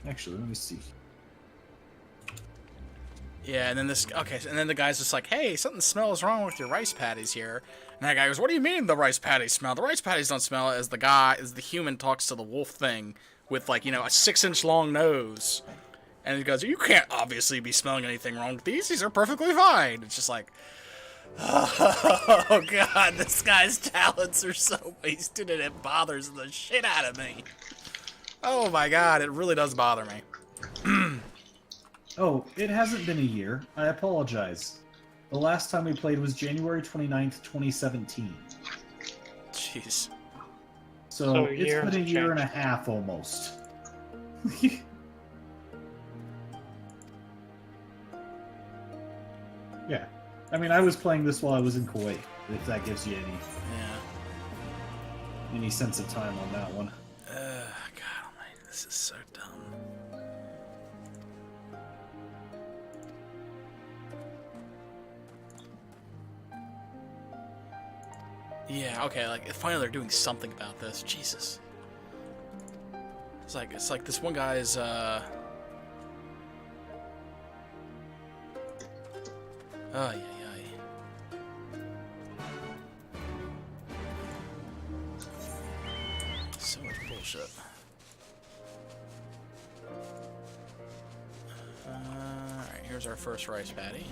Actually, let me see. Yeah, and then the guy's just like, hey, something smells wrong with your rice patties here. And that guy goes, what do you mean the rice patties smell? The rice patties don't smell, as the human talks to the wolf thing with, like, a 6-inch long nose. And he goes, you can't obviously be smelling anything wrong with these. These are perfectly fine. It's just like, oh, God, this guy's talents are so wasted and it bothers the shit out of me. Oh, my God, it really does bother me. Oh, it hasn't been a year. I apologize. The last time we played was January 29th, 2017. Jeez. So it's been a year and a half almost. Yeah. I mean, I was playing this while I was in Kuwait, if that gives you any sense of time on that one. God almighty, this is so dumb. Yeah, okay, like, finally they're doing something about this. Jesus. It's like this one guy's, Oh, yeah. So much bullshit. Alright, here's our first rice patty.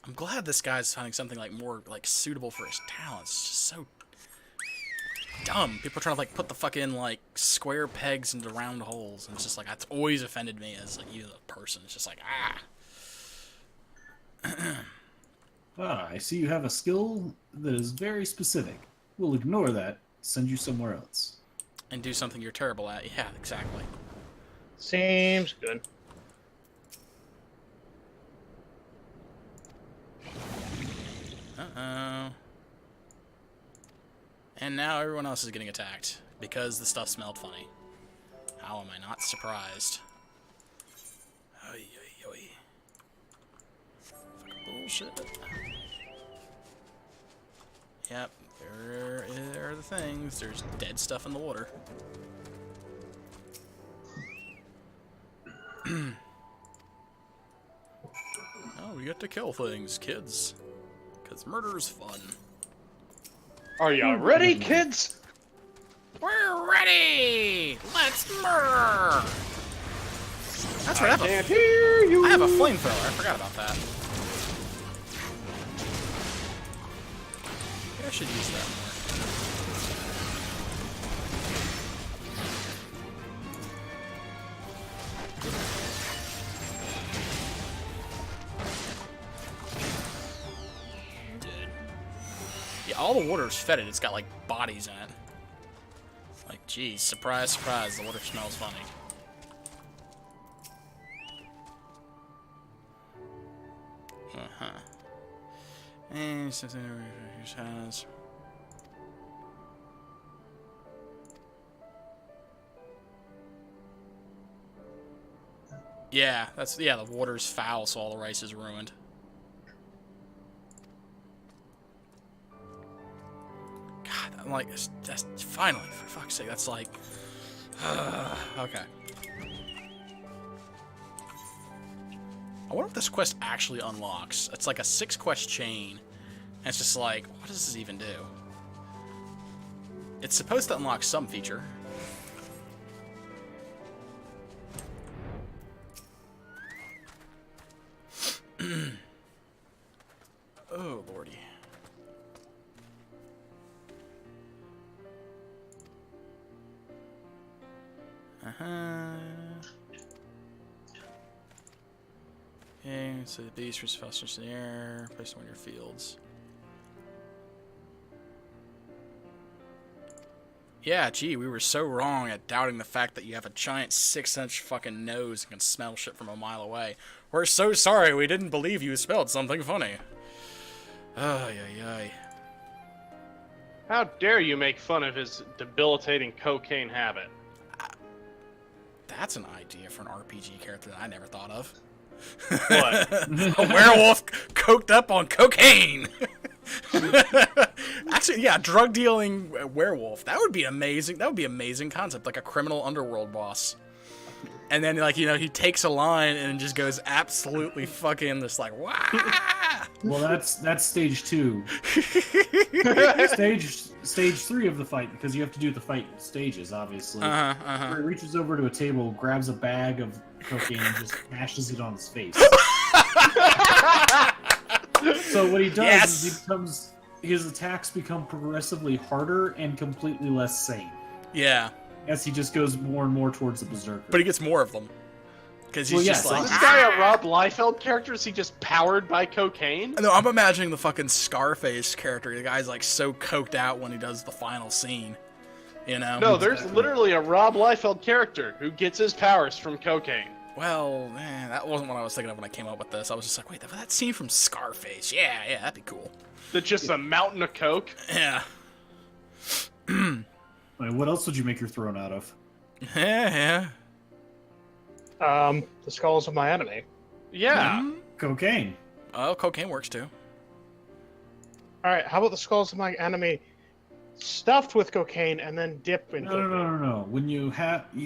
I'm glad this guy's finding something like more like suitable for his talents. It's just so dumb. People are trying to like put the fucking like square pegs into round holes, and it's just like that's always offended me as like you, the person. It's just like I see you have a skill that is very specific. We'll ignore that, send you somewhere else. And do something you're terrible at. Yeah, exactly. Seems good. Uh-oh. And now everyone else is getting attacked because the stuff smelled funny. How am I not surprised? Oy, oy, oy. Fucking bullshit. Yep, there are the things. There's dead stuff in the water. Oh, we get to kill things, kids. Because murder's fun. Are you ready, kids? We're ready! Let's murder! That's right, I can't hear you. I have a flamethrower. I forgot about that. Maybe I should use that more. Yeah, all the water's fetid. It's got like bodies in it. Like, geez, surprise, surprise, the water smells funny. And something has. Yeah, the water's foul, so all the rice is ruined. God, I'm like, that's finally, for fuck's sake, that's like, okay. I wonder if this quest actually unlocks. It's like a 6-quest chain, and it's just like, what does this even do? It's supposed to unlock some feature. Oh, lordy. Okay, so the beast was faster in the air. Place one of your fields. Yeah, gee, we were so wrong at doubting the fact that you have a giant 6-inch fucking nose and can smell shit from a mile away. We're so sorry we didn't believe you spelled something funny. Ay, ay, ay. How dare you make fun of his debilitating cocaine habit? That's an idea for an RPG character that I never thought of. What? A werewolf coked up on cocaine! Actually, yeah, drug dealing werewolf. That would be amazing. That would be an amazing concept, like a criminal underworld boss. And then, like, you know, he takes a line and just goes absolutely fucking just like, wah! Well, that's stage 2. Stage 3 of the fight, because you have to do the fight stages, obviously. Where he reaches over to a table, grabs a bag of cocaine, and just smashes it on his face. So what he does is his attacks become progressively harder and completely less sane. Yeah. As he just goes more and more towards the berserker. But he gets more of them. Because he's just like... Is this guy a Rob Liefeld character? Is he just powered by cocaine? No, I'm imagining the fucking Scarface character. The guy's like so coked out when he does the final scene. You know? No, there's literally a Rob Liefeld character who gets his powers from cocaine. Well, man, that wasn't what I was thinking of when I came up with this. I was just like, wait, that scene from Scarface. Yeah, that'd be cool. That's just a mountain of coke? Yeah. Wait, what else would you make your throne out of? Yeah. The skulls of my enemy. Yeah. Mm-hmm. Cocaine. Oh, cocaine works too. Alright, how about the skulls of my enemy stuffed with cocaine and then dipped in cocaine? No. When you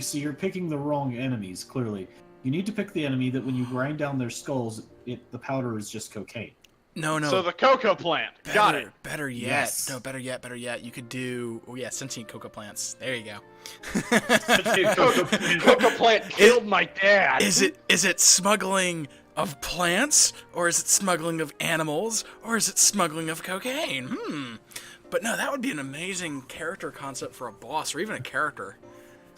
see, you're picking the wrong enemies, clearly. You need to pick the enemy that when you grind down their skulls, the powder is just cocaine. No. So the cocoa plant. Got it. Better yet. Yes. No, better yet. You could do... Oh, yeah, sentient cocoa plants. There you go. Cocoa plant killed my dad. Is it smuggling of plants? Or is it smuggling of animals? Or is it smuggling of cocaine? But no, that would be an amazing character concept for a boss, or even a character.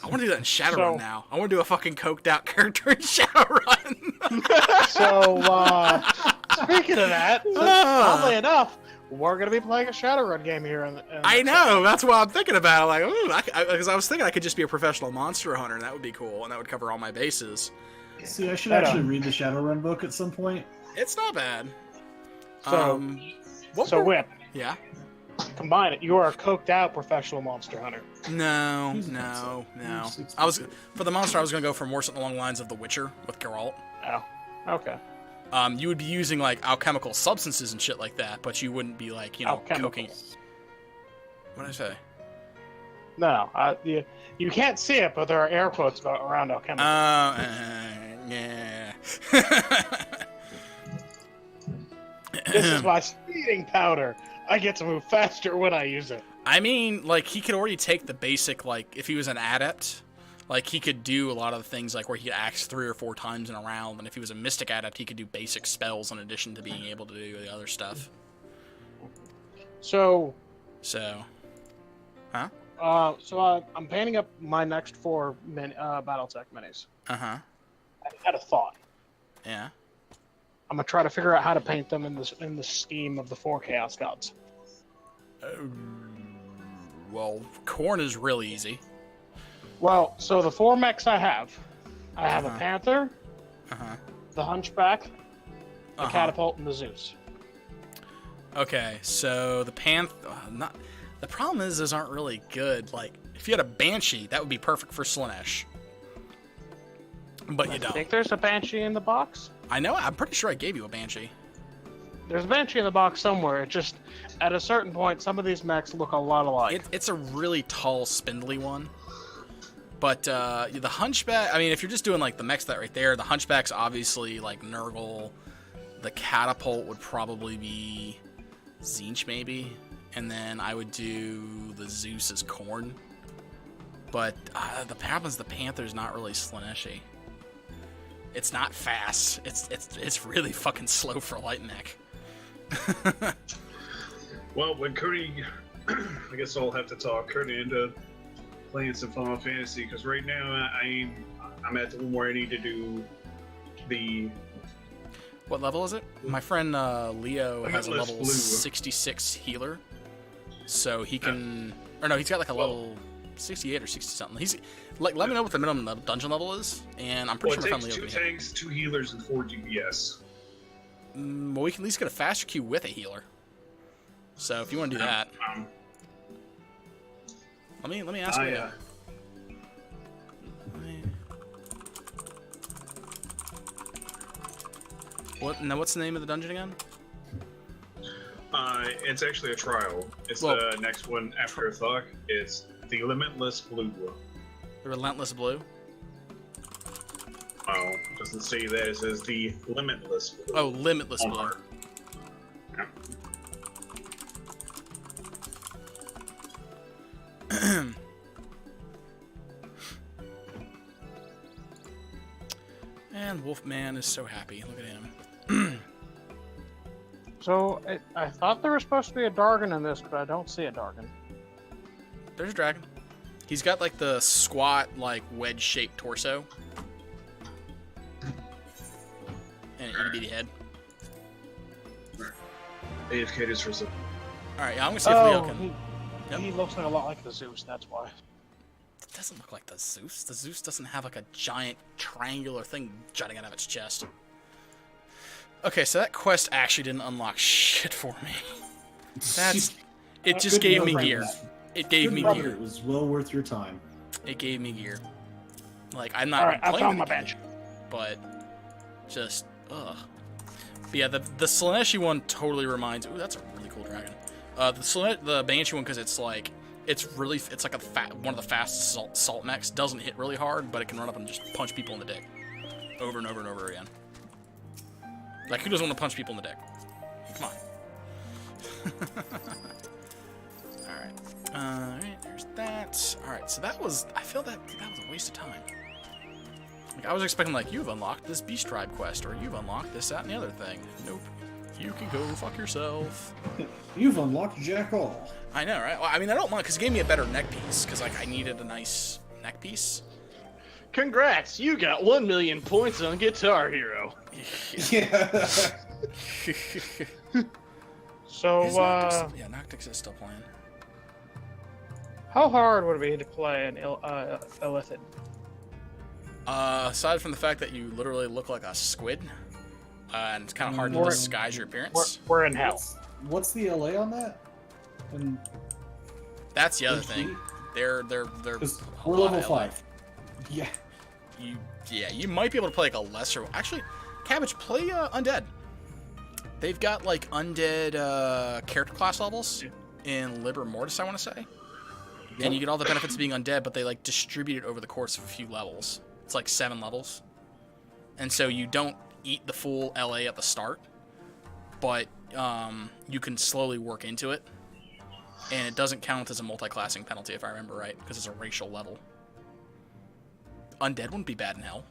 I want to do that in Shadowrun now. I want to do a fucking coked out character in Shadowrun. So, speaking of that, oddly enough, we're going to be playing a Shadowrun game here. I know, that's what I'm thinking about. Like, because I was thinking I could just be a professional monster hunter, and that would be cool, and that would cover all my bases. See, I should actually read the Shadowrun book at some point. It's not bad. So, Whip. Yeah? Combine it. You are a coked out professional monster hunter. No. I was for the monster. I was gonna go for more something along the lines of The Witcher with Geralt. Oh, okay. You would be using like alchemical substances and shit like that, but you wouldn't be like coking. What did I say? No, you can't see it, but there are air quotes around alchemical. Yeah. This is my speeding powder. I get to move faster when I use it. I mean, like, he could already take the basic, like, if he was an adept, like, he could do a lot of the things, like, where he could axe 3 or 4 times in a round, and if he was a mystic adept, he could do basic spells in addition to being able to do the other stuff. So, huh? I'm painting up my next 4 BattleTech minis. Uh-huh. I had a thought. Yeah. I'm gonna try to figure out how to paint them in the scheme of the 4 Chaos Gods. Well, corn is really easy. Well, so the 4 mechs I have a Panther, the Hunchback, the Catapult, and the Zeus. Okay, so the the problem is those aren't really good. Like, if you had a Banshee, that would be perfect for Slaanesh. But you don't. I think there's a Banshee in the box. I know. I'm pretty sure I gave you a Banshee. There's a Banshee in the box somewhere. It just, at a certain point, some of these mechs look a lot alike. It's a really tall, spindly one. But the Hunchback, I mean, if you're just doing like the mechs that right there, the Hunchback's obviously like Nurgle. The Catapult would probably be Zinch maybe. And then I would do the Zeus as Corn. But the problem is the Panther's not really Slaanesh-y. It's not fast. It's really fucking slow for a light neck. Well, when Cody, I guess I'll have to talk Cody into playing some Final Fantasy, because right now I'm at the one where I need to do the... What level is it? My friend Leo has a level blue. 66 healer. So he can... Or no, he's got like a level 68 or 60 something. He's like, let me know what the minimum dungeon level is, and I'm pretty sure my friend Leo it takes can 2 tanks, 2 healers, and 4 DPS. Well, we can at least get a faster queue with a healer. So if you want to do that, let me ask you. What's the name of the dungeon again? It's actually a trial. It's the next one after Thok. It's the Limitless Blue. The Relentless Blue? Oh, it doesn't say that. It says the Limitless Blue. Oh, Limitless Blue. Yeah. And Wolfman is so happy. Look at him. So, I thought there was supposed to be a Dargon in this, but I don't see a Dargon. There's a dragon. He's got like the squat, like wedge-shaped torso. And an itty-bitty head. AFK just for a second. Alright, yeah, I'm gonna see if Leo can... He looks like a lot like the Zeus, that's why. It doesn't look like the Zeus. The Zeus doesn't have like a giant triangular thing jutting out of its chest. Okay, so that quest actually didn't unlock shit for me. It just gave me gear. It gave me gear. It was well worth your time. It gave me gear. Like, I'm not Alright, I playing found my the game, bench. but just, ugh. But yeah, the Slaanesh one totally reminds... Ooh, that's a really cool dragon. The Banshee one, because it's like... It's like one of the fastest salt mechs. Doesn't hit really hard, but it can run up and just punch people in the dick. Over and over and over again. Like, who doesn't want to punch people in the dick? Come on. Alright, there's that. Alright, so that was... I feel that was a waste of time. Like, I was expecting, like, you've unlocked this Beast Tribe quest, or you've unlocked this, that, and the other thing. Nope. You can go fuck yourself. You've unlocked Jack All. I know, right? Well, I mean, I don't mind, because it gave me a better neck piece, because, like, I needed a nice neck piece. Congrats, you got 1 million points on Guitar Hero. Yeah. So, yeah, Noctix is still playing. how hard would it be to play an Illithid? Aside from the fact that you literally look like a squid, and it's kind of hard to disguise your appearance. We're in hell. What's the LA on that? And That's the other HP? thing. They're 'cause a we're lot level of 5. Yeah. You might be able to play like a lesser. Actually, Cabbage, play Undead. They've got like Undead character class levels in Liber Mortis, I want to say. Yep. And you get all the benefits of being undead, but they like distribute it over the course of a few levels. It's like 7 levels. And so you don't eat the full LA at the start, but you can slowly work into it. And it doesn't count as a multi-classing penalty, if I remember right, because it's a racial level. Undead wouldn't be bad in hell.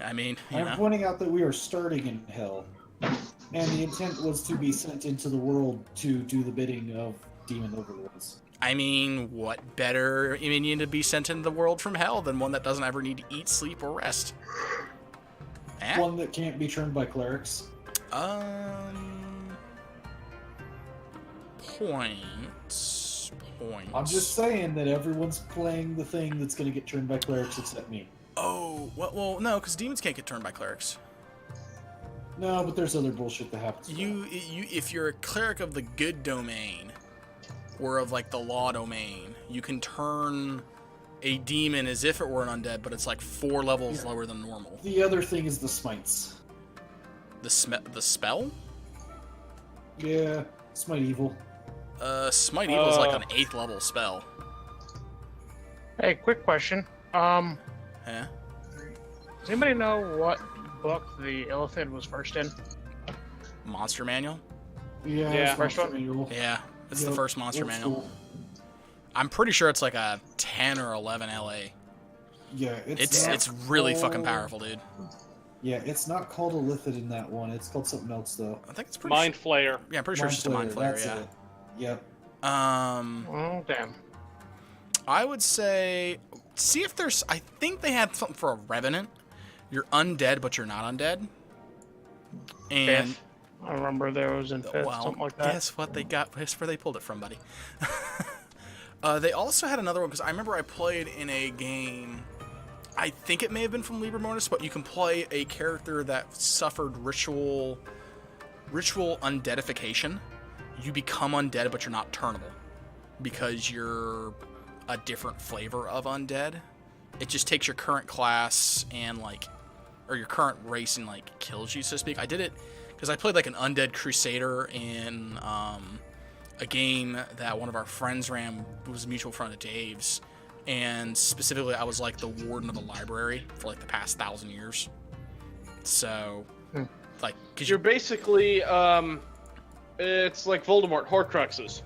I mean, you I'm know. pointing out that we are starting in hell, and the intent was to be sent into the world to do the bidding of demon overlords. I mean, what better minion to be sent into the world from hell than one that doesn't ever need to eat, sleep, or rest? Eh? One that can't be turned by clerics. Points. I'm just saying that everyone's playing the thing that's going to get turned by clerics except me. Oh, well, no, because demons can't get turned by clerics. No, but there's other bullshit that happens. If you're a cleric of the good domain, or of like the law domain, you can turn a demon as if it were an undead, but it's like 4 levels lower than normal. The other thing is the smites. The spell? Yeah, smite evil. Smite Evil is like an 8th level spell. Hey, quick question. Yeah? Does anybody know what book the Illithid was first in? Monster Manual? Yeah, Yeah, first first one. Yeah, it's the Yep, first Monster old Manual. school. I'm pretty sure it's like a 10 or 11 LA. Yeah, It's really fucking powerful, dude. Yeah, it's not called a Illithid in that one. It's called something else though. I think it's pretty. Mind Flayer. Yeah, I'm pretty sure it's just a Mind Flayer. That's Yeah. it. Yep. Oh, damn. I would say, see if there's. I think they had something for a Revenant. You're undead, but you're not undead. And Fifth. I remember there was in 5th, well, something like that. guess what they got? Guess where they pulled it from, buddy. They also had another one because I remember I played in a game. I think it may have been from Liber Mortis, but you can play a character that suffered ritual undeadification. You become undead, but you're not turnable because you're a different flavor of undead. It just takes your current class and or your current race and kills you, so to speak. I did it because I played like an undead crusader in a game that one of our friends ran. It was a mutual friend of Dave's, and specifically I was like the warden of a library for like the past 1,000 years. So, because You're basically, it's like Voldemort, Horcruxes.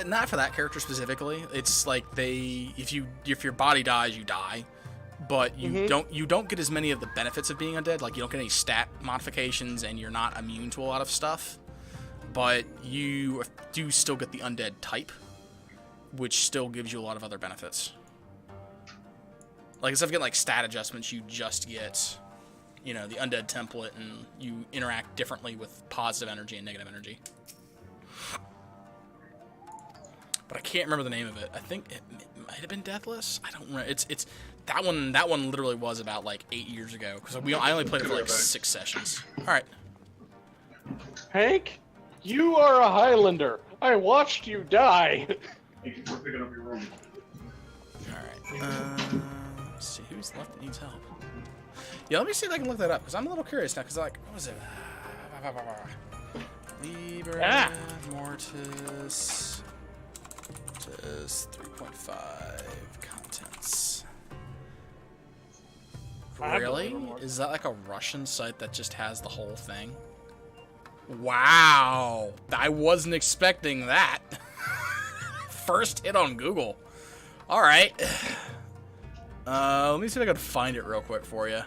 Not for that character specifically. It's like if your body dies, you die, but you don't get as many of the benefits of being undead. Like you don't get any stat modifications, and you're not immune to a lot of stuff. But you do still get the undead type, which still gives you a lot of other benefits. Like instead of getting like stat adjustments, you just get, the undead template, and you interact differently with positive energy and negative energy. But I can't remember the name of it. I think it might have been Deathless. I don't remember. It's that one. That one literally was about like 8 years ago because I only played it for like 6 sessions. All right. Hank, you are a Highlander. I watched you die. Thank you for picking up your room. All right. Let's see who's left that needs help. Yeah, let me see if I can look that up because I'm a little curious now. Because what was it? Liber Mortis. 3.5 contents. Really? Is that like a Russian site that just has the whole thing? Wow. I wasn't expecting that. First hit on Google. Alright. Let me see if I can find it real quick for you.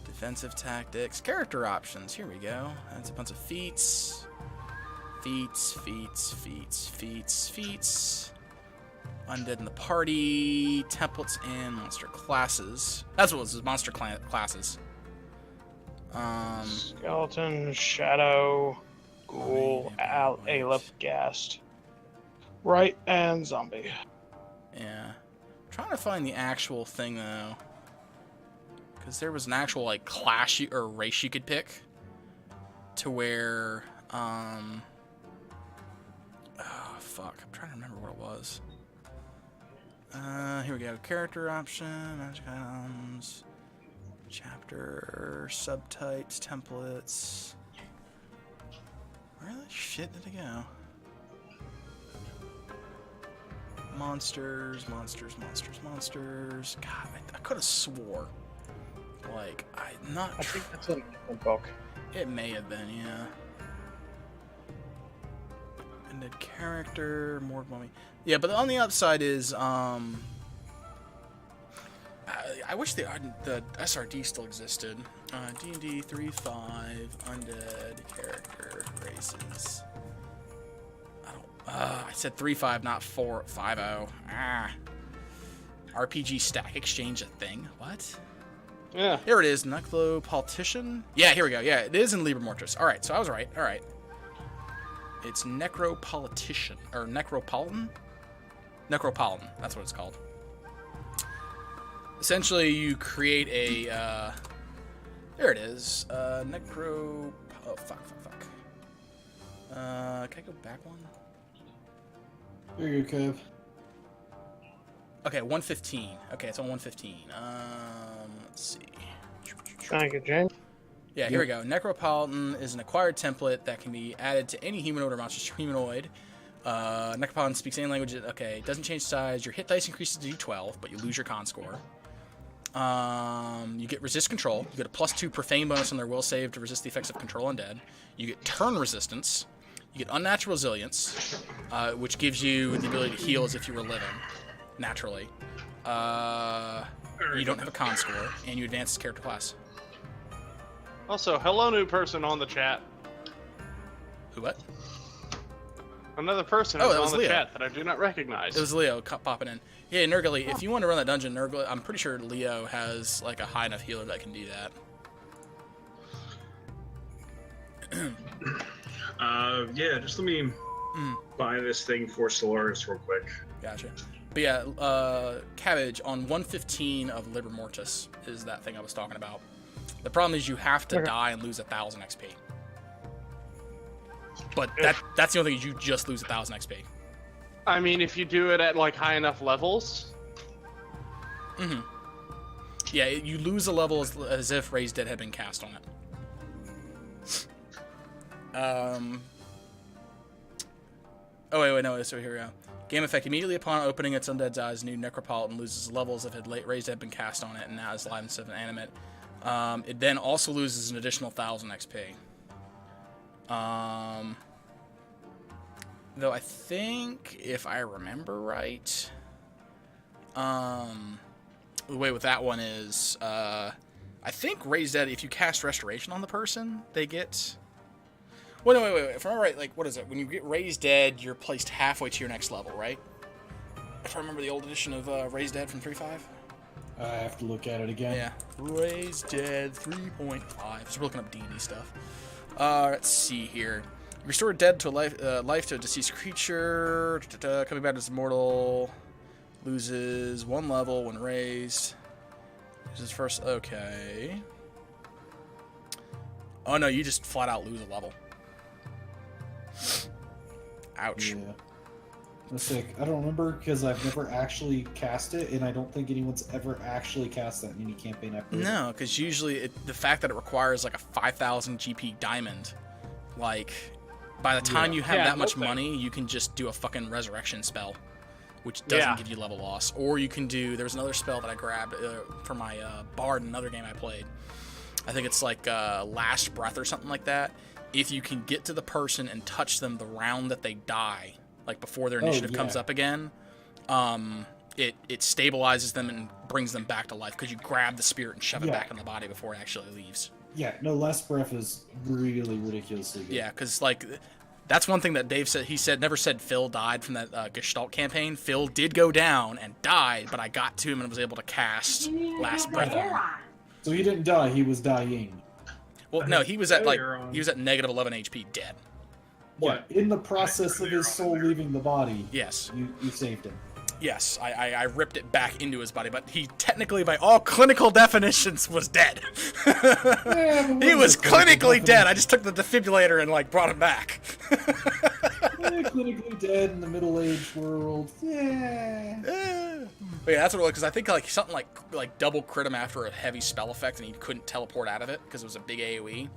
Defensive tactics, character options. Here we go. That's a bunch of feats. Feats. Undead in the party, templates, and monster classes. That's what it was, monster classes. Skeleton, Shadow, Ghoul, Aleph, Ghast. Right, and Zombie. Yeah. I'm trying to find the actual thing, though. Because there was an actual, like, class or race you could pick. To where, oh, fuck. I'm trying to remember what it was. Here we go. Character option, magic items, chapter, subtypes, templates. Where the shit did it go? Monsters. God, I could have swore. Like, I think that's in the book. It may have been, yeah. And the character, more mummy. Yeah, but on the upside is, I wish the SRD still existed. D&D 3.5, undead, character, races. I said 3.5, not 4.50. RPG stack exchange a thing? What? Yeah. Here it is, Necropolitician. Yeah, here we go. Yeah, it is in Liber Mortis. All right, so I was right. All right. It's Necropolitician, or Necropolitan? Necropolitan, that's what it's called. Essentially, you create a, there it is, oh, fuck. Can I go back one? There you go, Kev. Okay, 115. Okay, it's on 115. Let's see. Thank you, James. Yeah, here we go. Necropolitan is an acquired template that can be added to any humanoid or monstrous humanoid. Necropolitan speaks any language. Okay, it doesn't change size. Your hit dice increases to D12, but you lose your con score. You get resist control. You get a +2 profane bonus on their will save to resist the effects of control undead. You get turn resistance. You get unnatural resilience, which gives you the ability to heal as if you were living naturally. You don't have a con score, and you advance as character class. Also, hello, new person on the chat. Who, what? Another person Oh, is that was on the Leo. chat that I do not recognize. It was Leo popping in. Yeah, Nurgly, if you want to run that dungeon, Nurgly, I'm pretty sure Leo has like a high enough healer that can do that. Yeah, just let me buy this thing for Solaris real quick. Gotcha. But yeah, Cabbage on 115 of Liber Mortis is that thing I was talking about. The problem is you have to die and lose 1,000 XP. But that's the only thing is you just lose 1,000 XP. I mean, if you do it at like high enough levels. Yeah, you lose a level as if Raised Dead had been cast on it. Oh wait, no. So here we go. Game effect: immediately upon opening its undead's eyes, new Necropolitan loses levels if it Raised Dead had been cast on it, and now is live instead of animate. It then also loses an additional 1,000 XP. Though I think, if I remember right, the way with that one is, I think Raised Dead, if you cast Restoration on the person, they get... Well, no, wait. If I remember right, like, what is it? When you get Raised Dead, you're placed halfway to your next level, right? If I remember the old edition of Raised Dead from 3.5. I have to look at it again. Yeah. Raised Dead 3.5. So we're looking up D&D stuff. Let's see here. Restore dead to a life to a deceased creature. Coming back as immortal. Loses 1 level when raised. Loses first. Okay. Oh no, you just flat out lose a level. Ouch. Yeah. That's like, I don't remember because I've never actually cast it, and I don't think anyone's ever actually cast that mini campaign ever. No, because usually the fact that it requires like a 5,000 GP diamond, like by the time you have that much money, you can just do a fucking resurrection spell, which doesn't give you level loss. Or you can do, there was another spell that I grabbed for my bard in another game I played. I think it's like Last Breath or something like that. If you can get to the person and touch them the round that they die, like before their initiative comes up again, it stabilizes them and brings them back to life because you grab the spirit and shove it Yeah. back in the body before it actually leaves. Yeah, no, last breath is really ridiculously good. Yeah, because like that's one thing that Dave said. He said never said Phil died from that Gestalt campaign. Phil did go down and died, but I got to him and was able to cast Last Breath on him. So he didn't die; he was dying. Well, no, he was at like Earlier on. he was at negative 11 HP, dead. Yeah, in the process of his soul leaving the body, Yes, you saved him. yes, I ripped it back into his body, but he technically, by all clinical definitions, was dead. He was clinically dead. I just took the defibrillator and like brought him back. Clinically dead in the middle-aged world. Yeah. But yeah, that's what it was, because I think like something like double crit him after a heavy spell effect, and he couldn't teleport out of it because it was a big AoE,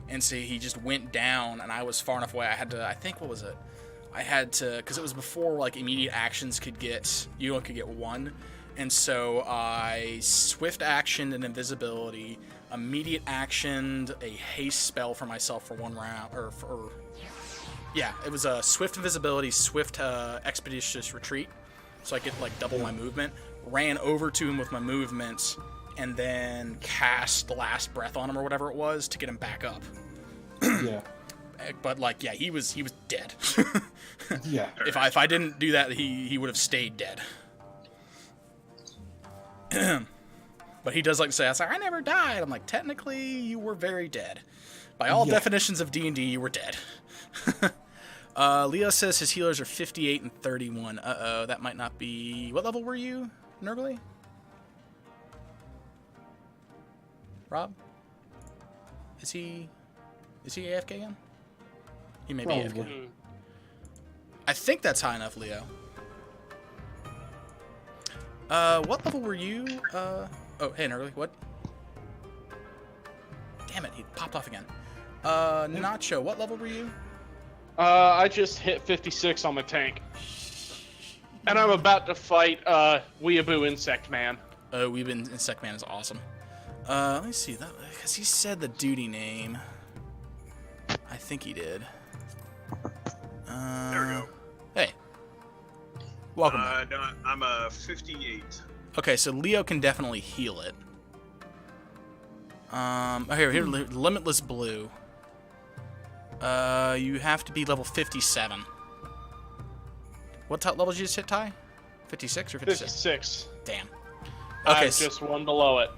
and so he just went down, and I was far enough away. I had to, I think, what was it? I had to, because it was before like immediate actions could get, you only could get one, and so I swift actioned an invisibility, immediate actioned a haste spell for myself for 1 round, yeah, it was a swift invisibility, swift expeditious retreat, so I could like double my movement. Ran over to him with my movements, and then cast the Last Breath on him or whatever it was to get him back up. Yeah. But like, yeah, he was dead. Yeah. If I didn't do that, he would have stayed dead. But he does like to say, I never died. I'm like, technically, you were very dead. By all definitions of D&D, you were dead. Leo says his healers are 58 and 31. Uh-oh, that might not be... What level were you, Nurgly? Rob? Is he AFK again? He may be AFK. Probably. I think that's high enough, Leo. What level were you? Oh, hey, Nurgly, what? Damn it, he popped off again. Nacho, what level were you? I just hit 56 on my tank. And I'm about to fight Weeaboo Insect Man. Weebin Insect Man is awesome. Let me see that because he said the duty name. I think he did. There we go. Hey, welcome. No, I'm a 58. Okay, so Leo can definitely heal it. Here, Limitless Blue. You have to be level 57. What level did you just hit, Ty? 56 or 56? 56. Damn. Okay, I'm just one below it.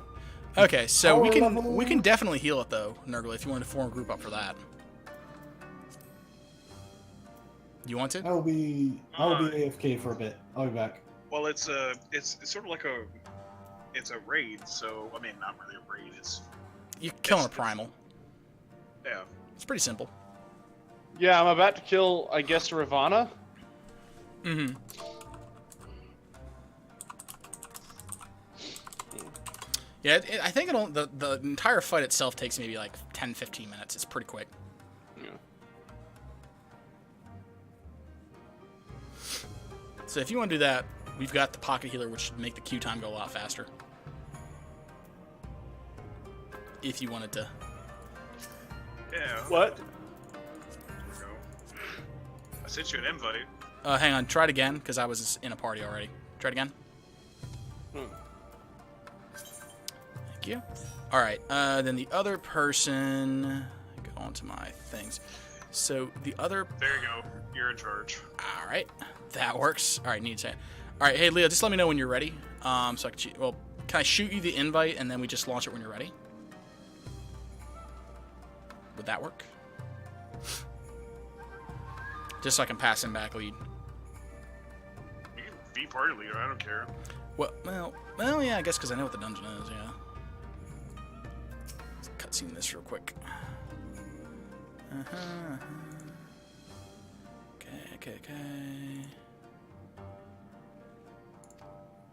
okay, so Power level. we can definitely heal it though, Nurgly, if you want to form a group up for that. You want to? I'll be AFK for a bit. I'll be back. Well, it's sort of like it's a raid. So I mean, not really a raid. It's You killing a primal. yeah. It's pretty simple. Yeah, I'm about to kill, I guess, Ravana. Mm-hmm. Yeah, I think the entire fight itself takes maybe like 10-15 minutes. It's pretty quick. Yeah. So if you want to do that, we've got the pocket healer, which should make the queue time go a lot faster. If you wanted to. Yeah. What? There we go. I sent you an invite. Hang on, try it again, because I was in a party already. Try it again. Thank you. Alright, then the other person... Go on to my things. So, the other... There you go. You're in charge. Alright, that works. Alright, need to say it. Alright, hey, Leo, just let me know when you're ready. So I can... Well, can I shoot you the invite, and then we just launch it when you're ready? Would that work? Just so I can pass him back lead. You can be party leader. I don't care. Well, yeah, I guess because I know what the dungeon is, yeah. Let's cutscene this real quick. Okay.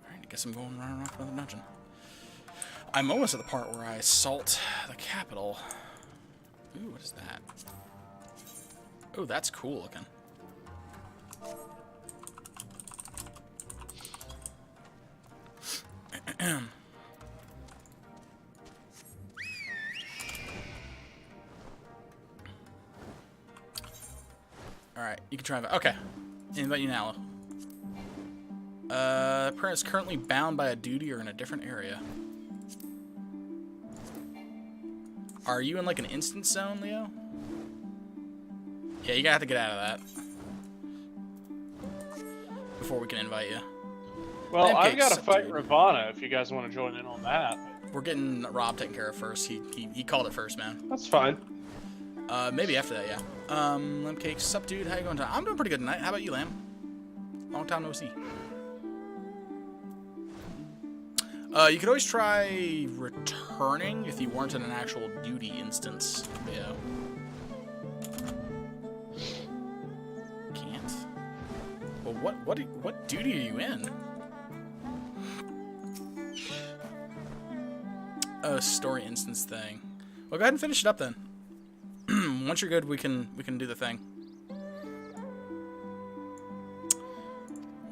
Alright, I guess I'm going running off another dungeon. I'm almost at the part where I assault the capital. Ooh, what is that? Oh, that's cool looking. Alright, you can try it. Okay. Invite you now. Parent is currently bound by a duty or in a different area. Are you in like an instance zone, Leo? Yeah, you're gonna have to get out of that before we can invite you. Well, I've Pancakes, got to fight dude. Ravana if you guys want to join in on that. We're getting Rob taken care of first. He called it first, man. That's fine. Maybe after that, yeah. Lamb cake, sup, dude? How you going? I'm doing pretty good tonight. How about you, Lamb? Long time no see. You could always try returning if you weren't in an actual duty instance. Yeah. Can't. Well, what duty are you in? Oh, story instance thing. Well, go ahead and finish it up then. Once you're good, we can do the thing.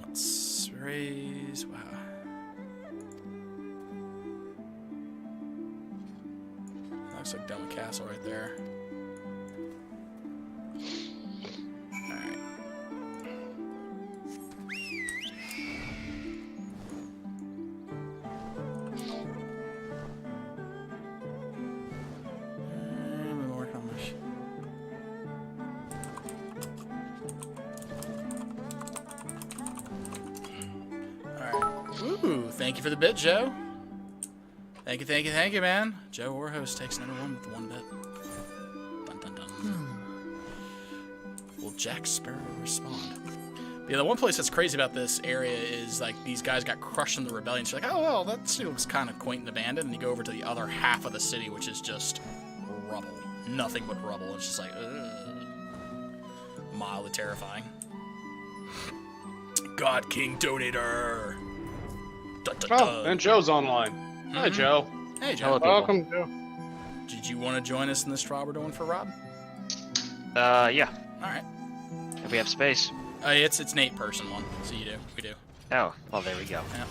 Let's raise. Wow. Looks like Doma Castle right there. Alright. I'm working on my Alright. Ooh, thank you for the bit, Joe. Thank you, man. Joe Warhost takes number 1 with 1 bit. Dun, dun, dun. Will Jack Sparrow respond? But yeah, the one place that's crazy about this area is, like, these guys got crushed in the rebellion. So you're like, oh, well, that city looks kind of quaint and abandoned. And you go over to the other half of the city, which is just rubble. Nothing but rubble. It's just like, ugh. Mildly terrifying. God King Donator! Dun, dun, dun. Oh, and Joe's online. Hi, Joe. Hey, Joe. Hello, people. Welcome, Joe. Did you want to join us in this trial we're doing for Rob? Yeah. Alright. If we have space. It's an 8-person one, so we do. Oh, well, there we go. Yeah.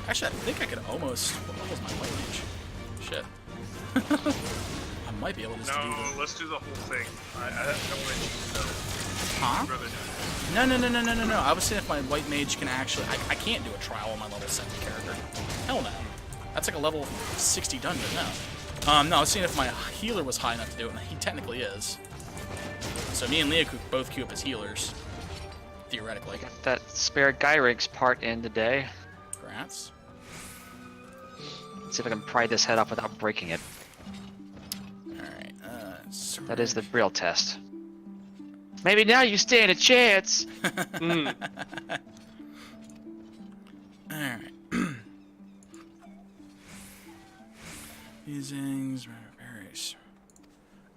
Actually, I think I could almost. What level's my white mage? Shit. I might be able to just do No, this. let's do the whole thing. I don't want you to know. Huh? I'd rather do No. I was saying if my white mage can actually. I can't do a trial on my level 7 character. Hell no. That's like a level 60 dungeon, no. No, I was seeing if my healer was high enough to do it, and he technically is. So me and Leah could both queue up as healers. Theoretically. Got that spare Gyrix part in today. Congrats. Let's see if I can pry this head off without breaking it. Alright, That is the real test. Maybe now you stand a chance! Alright. Musings, berries.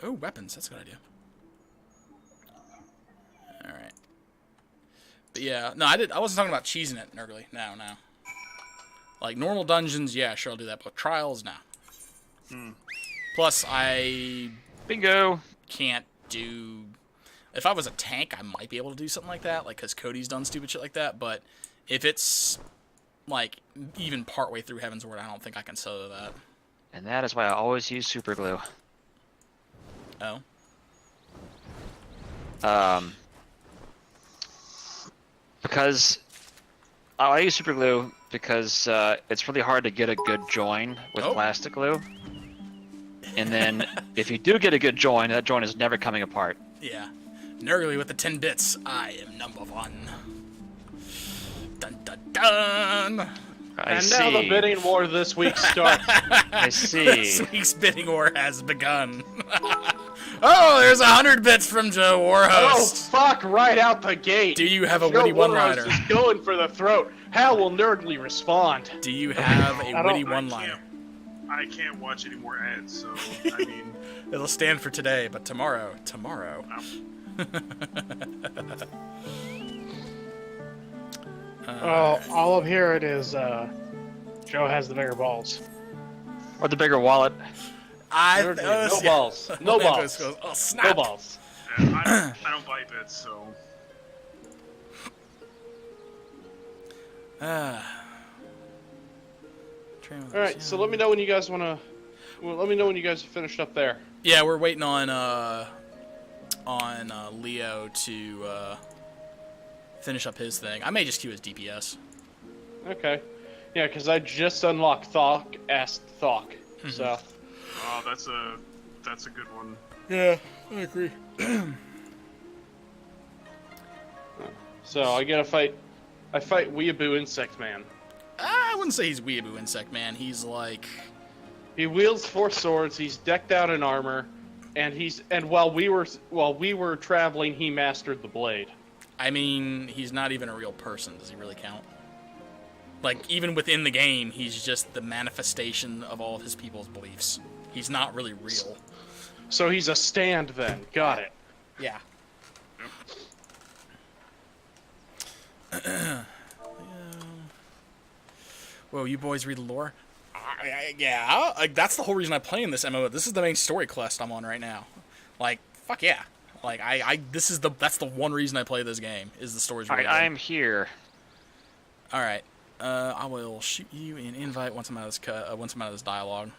Oh, weapons. That's a good idea. Alright. But yeah, no, I wasn't talking about cheesing it, Nurgly. No. Like, normal dungeons, yeah, sure, I'll do that. But trials, no. Plus, I Bingo! can't do... If I was a tank, I might be able to do something like that, like, because Cody's done stupid shit like that, but if it's, like, even partway through Heaven's Word, I don't think I can solo that. And that is why I always use super glue. Oh? Because I use super glue because it's really hard to get a good join with plastic glue. And then if you do get a good join, that join is never coming apart. Yeah. Nurgly with the 10 bits. I am number 1. Dun dun dun! And now the bidding war this week starts. I see. This week's bidding war has begun. Oh, there's 100 bits from Joe Oh, Warhost. fuck, right out the gate. Do you have a Joe witty Warhost one-liner? is going for the throat. How will Nerdly respond? Do you have a witty I one-liner? I can't watch any more ads, so, I mean... It'll stand for today, but tomorrow. All I'm hearing is Joe has the bigger balls. Or the bigger wallet. Nerdly, no balls. No balls. Oh, snap. No balls. I don't buy bits, so... Alright, so let me know when you guys want to... Well, let me know when you guys are finished up there. Yeah, we're waiting on Leo to finish up his thing. I may just queue his DPS. Okay. Yeah, because I just unlocked Thok, asked Thok. So. Oh, that's a good one. Yeah, I agree. So I gotta fight. I fight Weeaboo Insect Man. I wouldn't say he's Weeaboo Insect Man. He's like... He wields 4 swords. He's decked out in armor, and while we were traveling, he mastered the blade. I mean, he's not even a real person. Does he really count? Like, even within the game, he's just the manifestation of all of his people's beliefs. He's not really real. So he's a stand then. Got it. Yeah. Whoa, you boys read the lore? Yeah, like, that's the whole reason I play in this MMO. This is the main story quest I'm on right now. Like, fuck yeah. Like, that's the one reason I play this game, is the story's really Alright, I'm here. Alright. I will shoot you an invite once I'm out of this dialogue.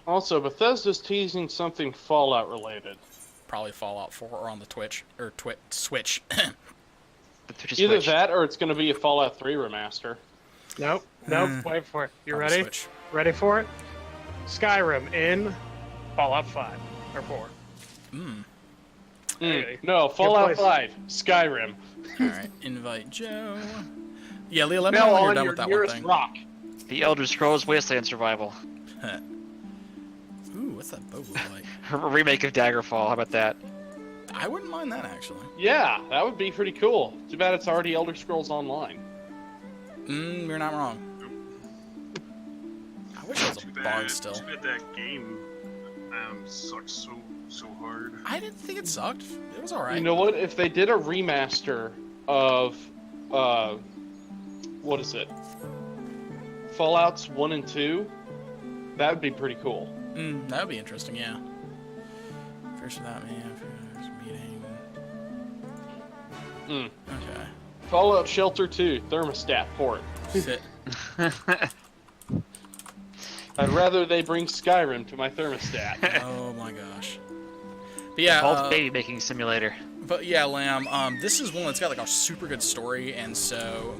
Also, Bethesda's teasing something Fallout related. Probably Fallout 4 or on the Twitch or Switch. The Twitch Either Switch. that or it's going to be a Fallout 3 remaster. Nope. Wait for it. You On the ready? Switch. Ready for it? Skyrim in Fallout 5 or 4. Hey, No, Fallout place. 5, Skyrim. Alright, invite Joe. Yeah, Leah, let me Now know when you're on done your with that one nearest thing. rock. The Elder Scrolls Wasteland Survival. Ooh, what's that bow look like? A remake of Daggerfall, how about that? I wouldn't mind that, actually. Yeah, that would be pretty cool. Too bad it's already Elder Scrolls Online. You're not wrong. I wish I was a bard still. Too bad that game sucks so hard. I didn't think it sucked. It was alright. You know what? If they did a remaster of, what is it? Fallouts 1 and 2, that would be pretty cool. That would be interesting, yeah. First without me, first meeting. Okay. Fallout Shelter 2, thermostat port. Sit. I'd rather they bring Skyrim to my thermostat. Oh my gosh. But yeah, Alt baby making simulator. but yeah, Lamb, this is one that's got like a super good story, and so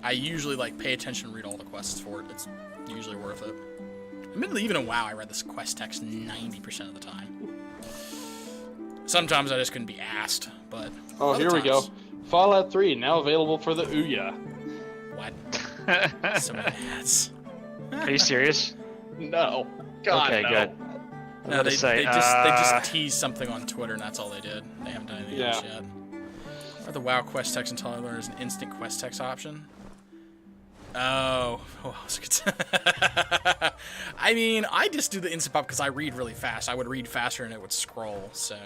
I usually like pay attention and read all the quests for it. It's usually worth it. Admittedly, even in WoW, I read this quest text 90% of the time. Sometimes I just couldn't be asked, but Oh, other here we go. times- Fallout 3, now available for the Ouya. What? So many ads. Are you serious? No. God, Okay, no. good. No, they say, just teased something on Twitter, and that's all they did. They haven't done anything else Yeah. yet. Or the WoW quest text until I learn there's an instant quest text option. Oh, I was gonna I mean, I just do the instant pop because I read really fast. I would read faster and it would scroll, so.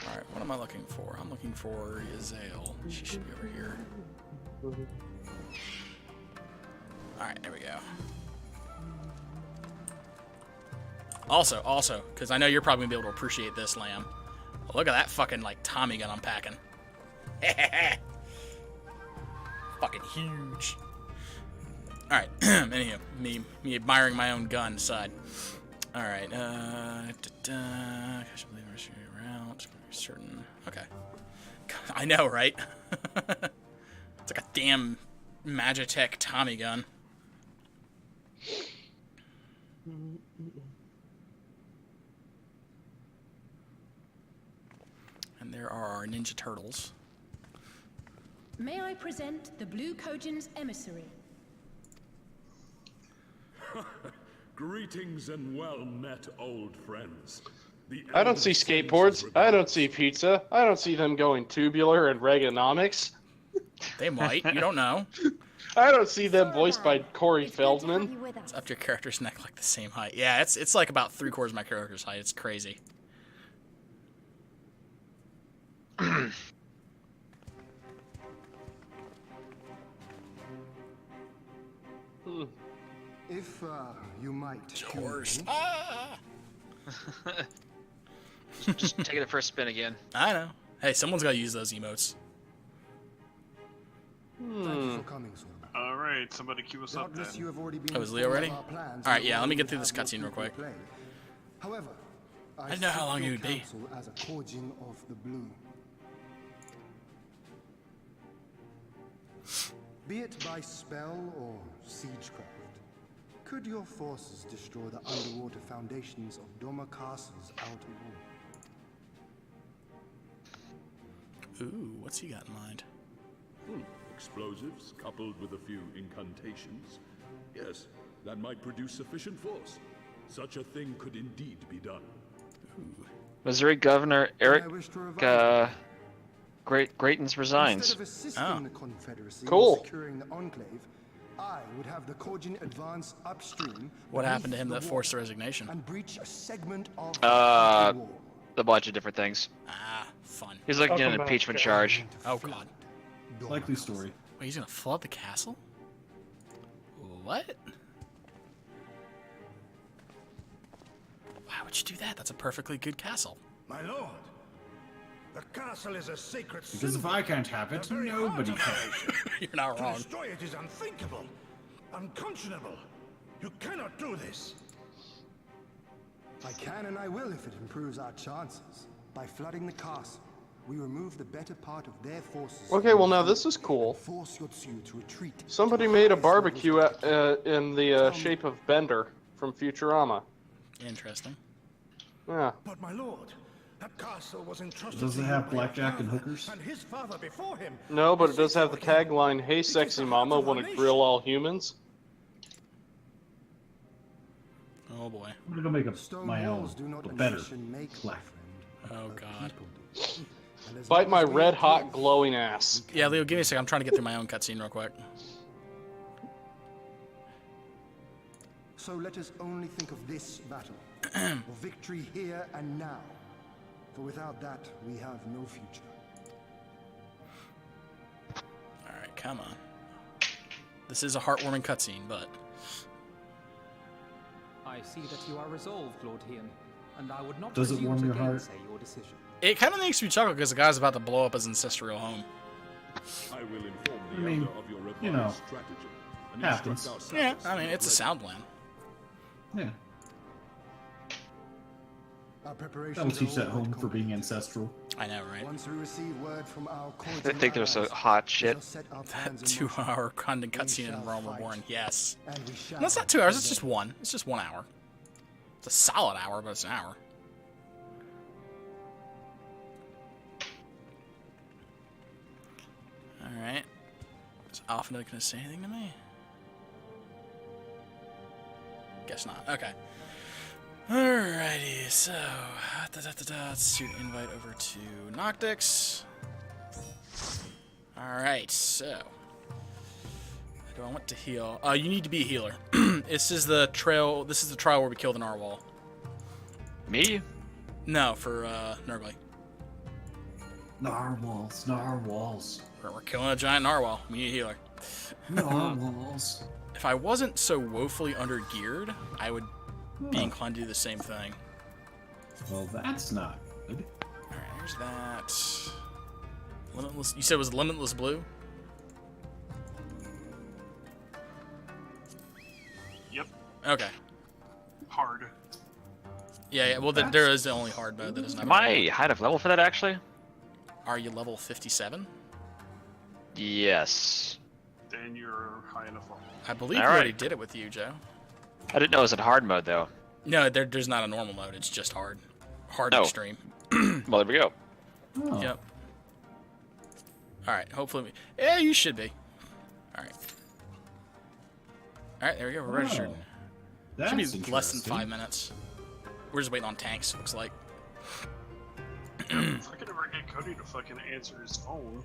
Alright, what am I looking for? I'm looking for Eorzea. She should be over here. Alright, there we go. Also, because I know you're probably gonna be able to appreciate this, Lamb. Look at that fucking, like, Tommy gun I'm packing. Fucking huge. Alright, anywho, me admiring my own gun side. Alright, I should believe we're shooting around. Certain. Okay. I know, right? It's like a damn Magitech Tommy gun. And there are our Ninja Turtles. May I present the Blue Kojin's emissary? Greetings and well met, old friends. I don't see skateboards. I don't see pizza. I don't see them going tubular and Reaganomics. They might. You don't know. I don't see them voiced by Corey Feldman. It's up to your character's neck like the same height. Yeah, it's like about 3/4 of my character's height. It's crazy. If you might. Horse. Just taking it for a spin again. I know. Hey, someone's got to use those emotes. Thank you for coming, sir. All right, somebody cue us up then. Doubtless you have already been Oh, is Leo informed ready? of our plans All right, and yeah, let me the get through this role cutscene you real have quick. played. However, I didn't know how long it would be. As a Korjin of the Blue. Be it by spell or siegecraft, could your forces destroy the underwater foundations of Doma Castle's outer wall? Ooh, what's he got in mind? Explosives coupled with a few incantations. Yes, that might produce sufficient force. Such a thing could indeed be done. Ooh. Missouri Governor Eric Greatens resigns. Instead of assisting the Confederacy Cool. in securing the enclave, I would have the Korjin advance upstream. What happened to him beneath that the forced the wall resignation? and breach a segment of Uh, the wall. A bunch of different things. Ah, fun. He's looking at an Welcome back, impeachment guys. charge. Oh god. Likely story. Wait, he's gonna flood the castle? What? Why would you do that? That's a perfectly good castle. My lord, the castle is a sacred Because if I can't have it, nobody can. You're not To wrong. destroy it is unthinkable, unconscionable. You cannot do this. I can and I will if it improves our chances. By flooding the castle, we remove the better part of their forces. Okay, well now this is cool. Force Yotsu to retreat. Somebody made a barbecue in the shape of Bender from Futurama. Interesting. Yeah. But my lord, that castle was entrusted Does to it you have by blackjack and your hookers? and his father before him. No, but it does have the tagline, "Hey sexy mama, wanna grill all humans?" Oh boy. I'm gonna make Stone my own, walls do not but better. nation make, Black. friend, Oh but god. people do. And as Bite long my as we red are hot clear, glowing ass. Yeah, Leo, give me a second. I'm trying to get through my own cutscene real quick. So let us only think of this battle, of victory here and now. For without that, we have no future. Alright, come on. This is a heartwarming cutscene, but... I see that you are resolved, Lord Hian, and I would not Does it presume warm to your heart? gainsay your decision. It kind of makes me chuckle because the guy's about to blow up his ancestral home. I will inform the I mean, elder of your revised you know, stratagem and happens. instruct our Yeah, servants I mean, to it's a get sound plan. Yeah, Our preparations that'll teach are that all home but for being complete. ancestral. I know, right? Once we receive word from our I think there's a hot shit. That 2-hour content cutscene in Realm Reborn, yes. And we shall No, it's not 2 hours, it's prevail. just one. It's just 1 hour. It's a solid hour, but it's an hour. Alright. Is Alpha not gonna say anything to me? Guess not. Okay. Alrighty, so let's shoot an invite over to Noctix. Alright, so do I want to heal? You need to be a healer. This is the trial where we kill the narwhal. Me? No, for Nurgly. Narwhals, narwhals, We're killing a giant narwhal. We need a healer. narwhals. If I wasn't so woefully undergeared, I would be inclined to do the same thing. Well, that's not good. Alright, here's that. Limitless. You said it was Limitless Blue? Yep. Okay. Hard. Yeah, well, there is the only hard mode that doesn't have Am I high enough level for that, actually? Are you level 57? Yes. Then you're high enough level. I believe All we already right. did it with you, Joe. I didn't know it was in hard mode, though. No, there's not a normal mode. It's just hard. Hard Oh. extreme. Well, there we go. Oh. Yep. Alright, hopefully yeah, you should be. Alright. Alright, there we go. We're registered. Oh, that's Should be less than interesting. 5 minutes. We're just waiting on tanks, looks like. If I could ever get Cody to fucking answer his phone.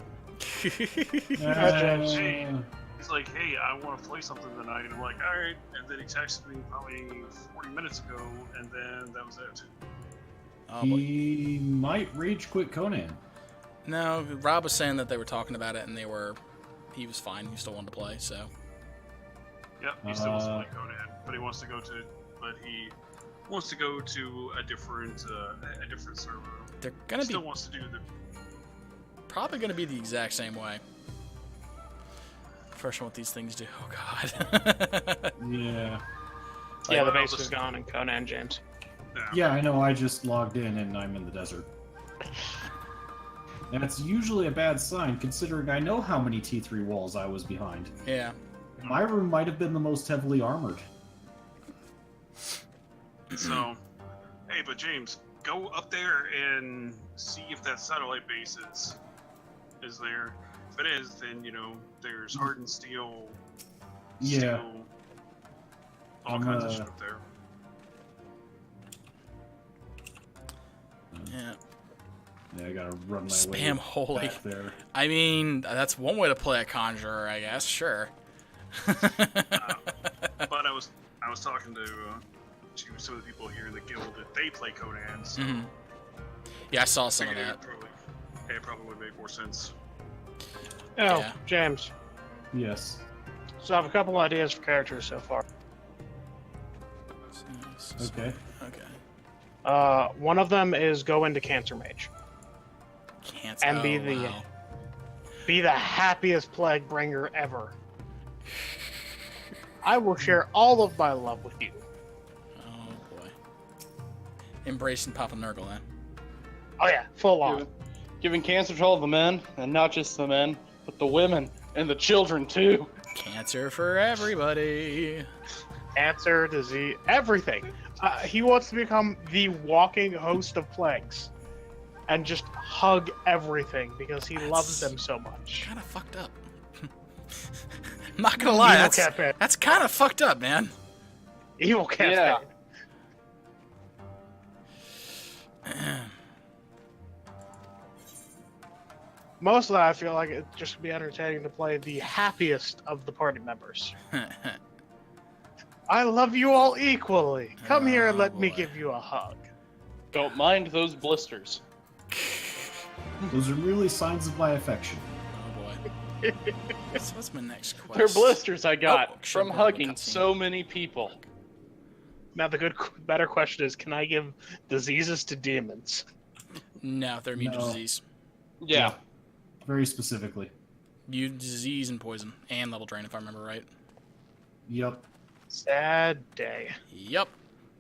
Uh, He's like, hey, I want to play something tonight. I'm like, alright. And then he texted me probably 40 minutes ago, and then that was it. Oh, boy. he might rage quit Conan. No, Rob was saying that they were talking about it and he was fine. He still wanted to play, so. Yep, he still wants to play Conan, but he wants to go to a different server. They're gonna He be still wants to do the. probably gonna be the exact same way. First, what these things do. Oh god. Yeah. Yeah, the Well, base this- is gone in Conan, James. Yeah, I know. I just logged in and I'm in the desert. And it's usually a bad sign, considering I know how many T3 walls I was behind. Yeah. My room might have been the most heavily armored. So, hey, but James, go up there and see if that satellite base is there. If it is, then there's hardened steel. Yeah. Steel, all kinds of shit up there. Yeah. Yeah, I gotta run my Spam way holy. back there. I mean, that's one way to play a conjurer, I guess. Sure. But I was talking to some of the people here in the guild that they play Conan. So Yeah, I saw some of that. It probably would make more sense. Oh, Yeah. James. Yes. So I have a couple ideas for characters so far. Okay. Okay. One of them is go into Cancer Mage Cancer. and be the happiest plague bringer ever. I will share all of my love with you. Oh boy. Embracing Papa Nurgle, then. Oh yeah, full on. Giving cancer to all the men, and not just the men, but the women and the children too. Cancer for everybody. Cancer, disease, everything. He wants to become the walking host of plagues and just hug everything because he loves them so much. Kind of fucked up. I'm not gonna lie, Evil campaign. that's kind of fucked up, man. Evil campaign. Yeah. Mostly, I feel like it'd just be entertaining to play the happiest of the party members. I love you all equally. Come here and let me give you a hug. Don't mind those blisters. Those are really signs of my affection. Oh boy. So what's my next question? They're blisters I got from hugging so many people. Now the better question is, can I give diseases to demons? No, they're immune to disease. Yeah. Very specifically. You disease and poison and level drain, if I remember right. Yep. Sad day. Yep.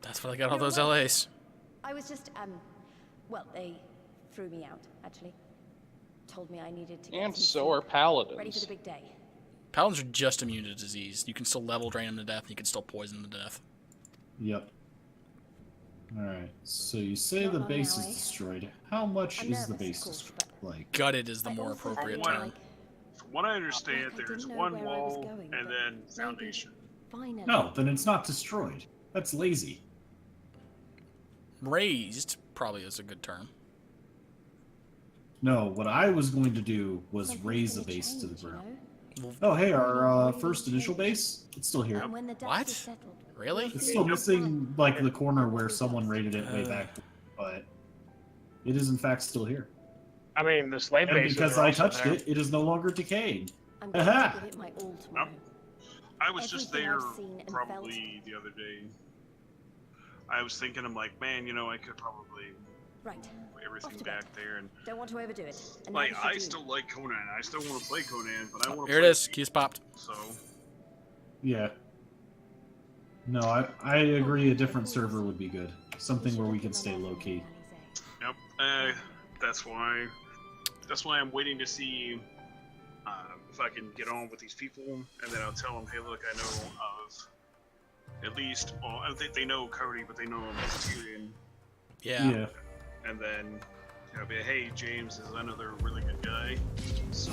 That's what I got all those LAs. I was just, well, they threw me out, actually. Told me I needed to get And some so are sleep. paladins. Ready for the big day. Paladins are just immune to disease. You can still level drain them to death, and you can still poison them to death. Yep. Alright, so you say the base is destroyed. How much is the base destroyed? Like, gutted is the more appropriate term. From what I understand, there's one wall and then foundation. no, then it's not destroyed. That's lazy. Raised probably is a good term. No, what I was going to do was raise the base to the ground. Oh, hey, our first initial base, it's still here. What? Really? It's still missing, like, the corner where someone raided it way back, but it is in fact still here. I mean, the slave And bases because are I also touched there. it, it is no longer decayed. I'm going to Aha! give it my all tomorrow. I was just Everything there I've seen and probably the other day. I was thinking, I'm like, man, I could probably Right. put everything back there. And Don't want to overdo it. And like, neither should I you. still like Conan. I still want to play Conan, but I want to. Here it is. Keys popped. So. Yeah. No, I agree a different server would be good. Something where we can stay low-key. Yep. That's why I'm waiting to see if I can get on with these people, and then I'll tell them, hey, look, I know of at least, well, I think they know Cody, but they know him as Tyrion. Yeah. And then, be like, hey, James is another really good guy. So.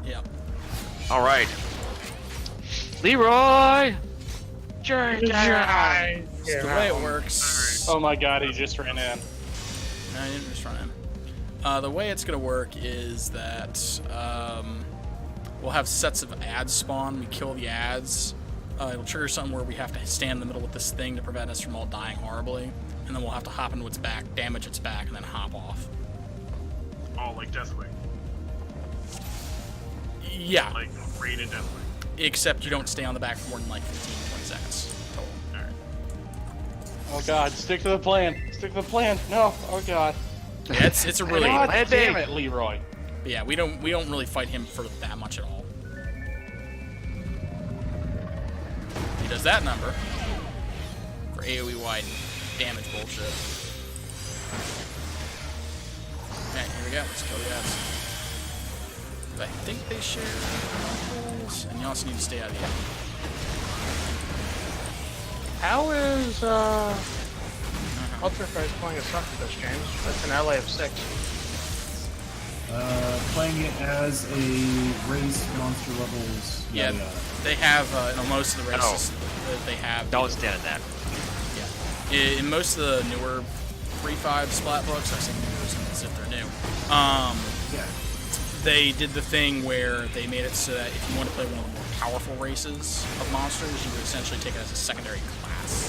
Yep. All right. Leroy! That's the way it works. Oh my god, he just ran in. No, I didn't just run in. The way it's going to work is that we'll have sets of ads spawn. We kill the ads. It'll trigger something where we have to stand in the middle with this thing to prevent us from all dying horribly. And then we'll have to hop into its back, damage its back, and then hop off. Oh, like Deathwing. Yeah. Like Raid and Deathwing. Except you don't stay on the back for more than like 15, 20 seconds total. Alright. Oh god, stick to the plan. Stick to the plan. No. Oh god. Yeah, it's a really God damn it, Leroy. But yeah, we don't really fight him for that much at all. He does that number for AoE wide damage bullshit. Alright, here we go. Let's kill the ads. I think they share levels, and you also need to stay out of the air. How is Ultrafire's playing a suck for this, James? That's an LA of 6. Playing it as a race, monster levels. Yeah, they have in most of the races they have. Don't stand in that. Yeah, in most of the newer 3.5 splat books, I say newer as if they're new. They did the thing where they made it so that if you want to play one of the more powerful races of monsters, you would essentially take it as a secondary class.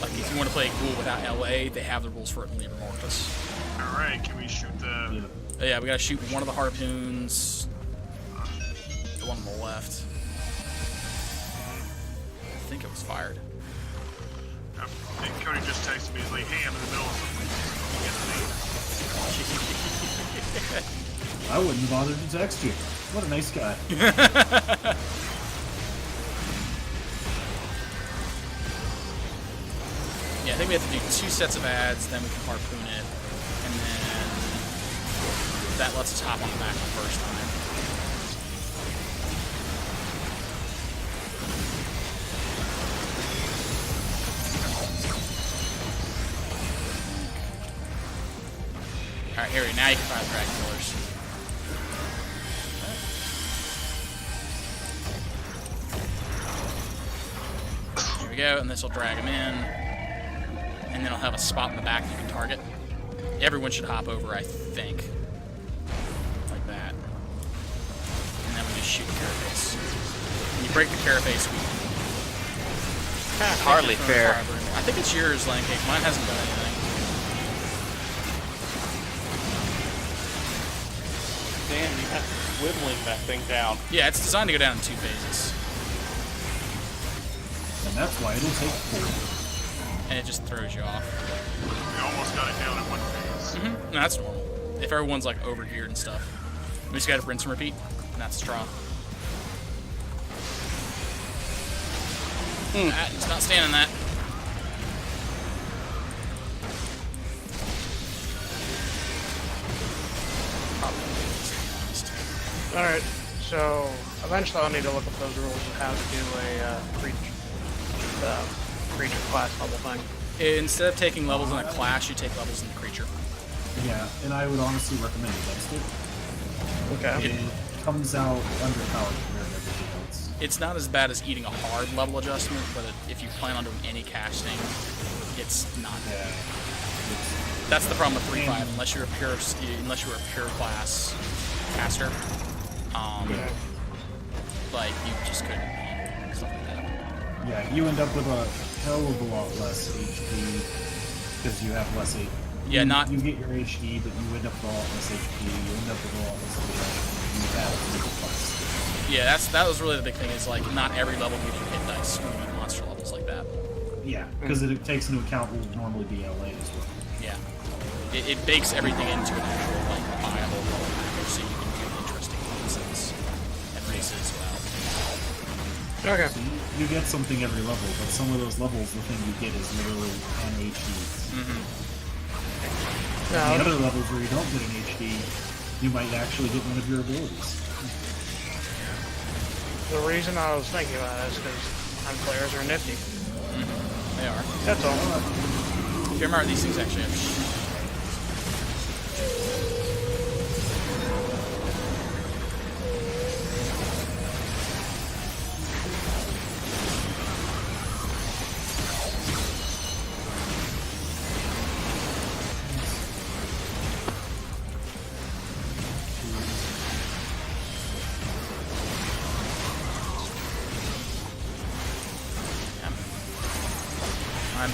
Like if you want to play Ghoul without LA, they have the rules for it in Liber Mortis. All right, can we shoot the? Yeah, we gotta shoot one of the harpoons. The one on the left. I think it was fired. I think Cody just texted me. He's like, "Hey, I'm in the middle of something." I wouldn't bother to text you. What a nice guy. Yeah, I think we have to do 2 sets of ads, then we can harpoon it, and then that lets us hop on the back the first time. Alright, Harry, now you can fire the dragon killers. Here we go, and this will drag them in. And then it'll have a spot in the back you can target. Everyone should hop over, I think. Like that. And then we just shoot the carapace. When you break the carapace, we... It's hardly fair. I think it's yours, Lancake. Mine hasn't done anything. Damn, you have to swiveling that thing down. Yeah, it's designed to go down in 2 phases. And that's why it'll take 4. And it just throws you off. We almost got it down in 1 phase. No, that's normal. If everyone's like overgeared and stuff. We just gotta rinse and repeat. And that's the draw. He's not standing that. Alright, so eventually I'll need to look up those rules of how to do a creature class level thing. Instead of taking levels in a class, you take levels in the creature. Yeah, and I would honestly recommend against it. Okay. It comes out underpowered compared to everything else. It's not as bad as eating a hard level adjustment, but if you plan on doing any casting, it's not. Yeah. That's the problem with 3.5. Unless you're a pure class caster, like you just couldn't beat stuff like that. Yeah, you end up with a hell of a lot less HP because you have less HP. Yeah, you get your HD, but you end up with a lot less HP. You end up with a lot less HP. You have less. Yeah, that was really the big thing. Is like not every level gives you hit dice when you get monster levels like that. Yeah, because it takes into account what would normally be LA as well. Yeah, it bakes everything into an actual like viable level package, so you can do interesting classes and races well. Okay. So you get something every level, but some of those levels, the thing you get is literally an HD. The other levels where you don't get an HD, you might actually get one of your abilities. The reason I was thinking about it is because players are nifty. They are. That's all. If you remember, these things actually have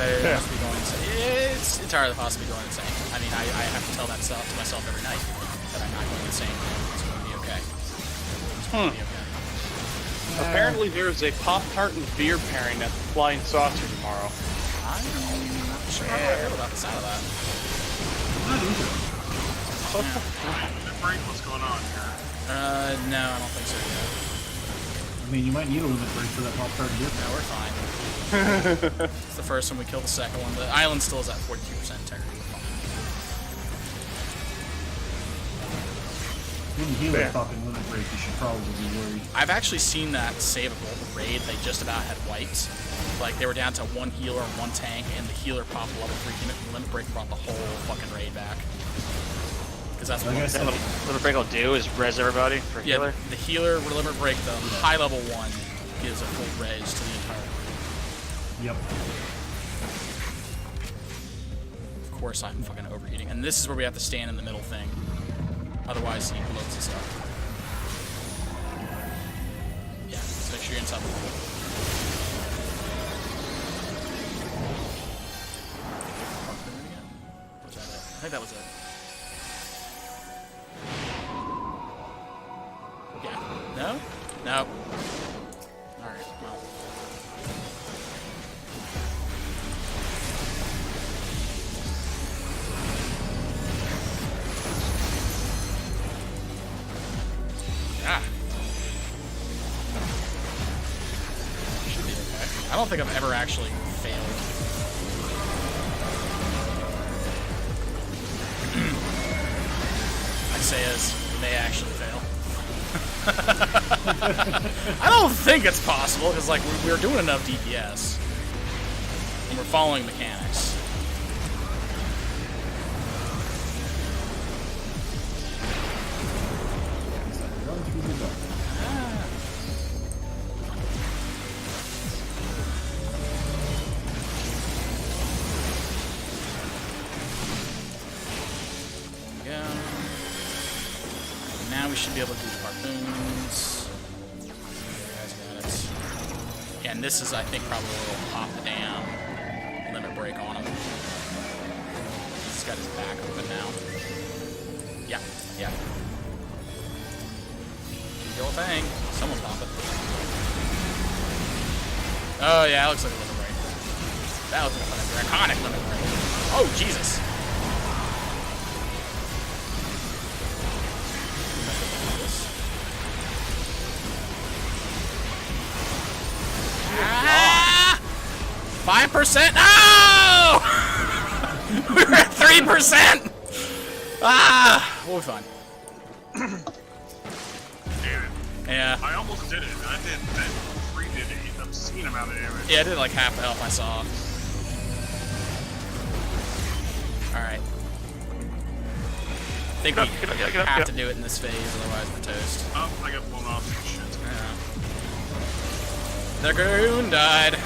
it must be going insane. It's entirely possible to be going insane. I mean, I have to tell that to myself every night that I'm not going insane. It's going to be okay. It's going to be okay. Apparently there's a Pop-Tart and beer pairing at the Flying Saucer tomorrow. I'm not sure how I heard about the sound of that. Not either. Did it break? What's going on here? No, I don't think so yet. I mean, you might need a limit break for that pop card to get. No, we're fine. It's the first one, we kill the second one. The island still is at 42% integrity. We're fine. When you healer popping limit break, you should probably be worried. I've actually seen that savable. The raid they just about had wiped. Like, they were down to 1 healer and 1 tank, and the healer popped level 3 limit break, brought the whole fucking raid back. Because that's what limit break will do is res everybody for healer. The healer limit break, the high level one, gives a full res to the entire group. Yep. Of course, I'm fucking overheating, and this is where we have to stand in the middle thing. Otherwise, he bloats us up. Yeah, so make sure you're inside the level. Was that it? I think that was it. Yeah. No? No. Alright, well. Ah. Should be okay. I don't think I've ever actually failed. I say as we may actually fail. I don't think it's possible, because like we're doing enough DPS. And we're following mechanics. Now we should be able to do the harpoons. You guys got it. Yeah, and this is, I think, probably where we'll pop the damn limit break on him. He's got his back open now. Yeah, yeah. Do the whole thing. Someone pop it. Oh, yeah, that looks like a limit break. That looks like a draconic limit break. Oh, Jesus. Ah! 5%? No! We're at 3%! Ah! We'll be fine. Damn it. Yeah. I almost did it. I did that 3 obscene amount of damage. Yeah, I did like half the health I saw. Alright. I think we have to do it in this phase, otherwise we're toast. Oh, I got blown off. Shit. Yeah. The goon died. Yeah.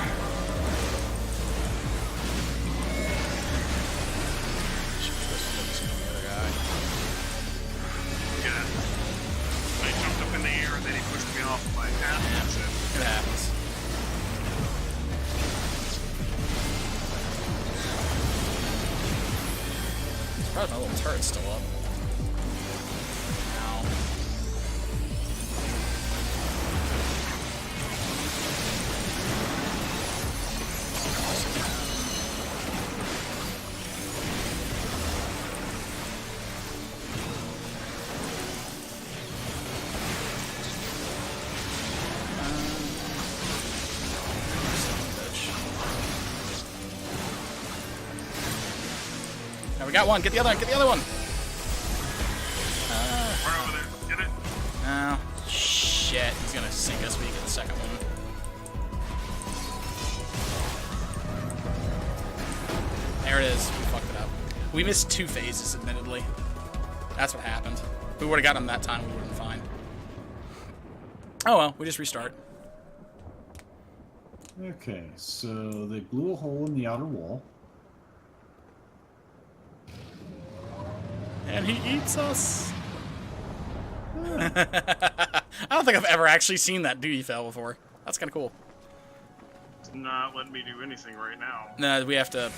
I jumped up in the air and then he pushed me off my path. Yeah. That's it. It happens. Surprised my little turret's still up. Ow. Now we got one. Get the other one. Get the other one. Right over there. Get it? Oh, shit. He's gonna sink us. We get the second one. There it is. We fucked it up. We missed 2 phases, admittedly. That's what happened. If we would have gotten him that time, we would have been fine. Oh well, we just restart. Okay, so they blew a hole in the outer wall. And he eats us. I don't think I've ever actually seen that duty fail before. That's kind of cool. It's not letting me do anything right now. No, we have to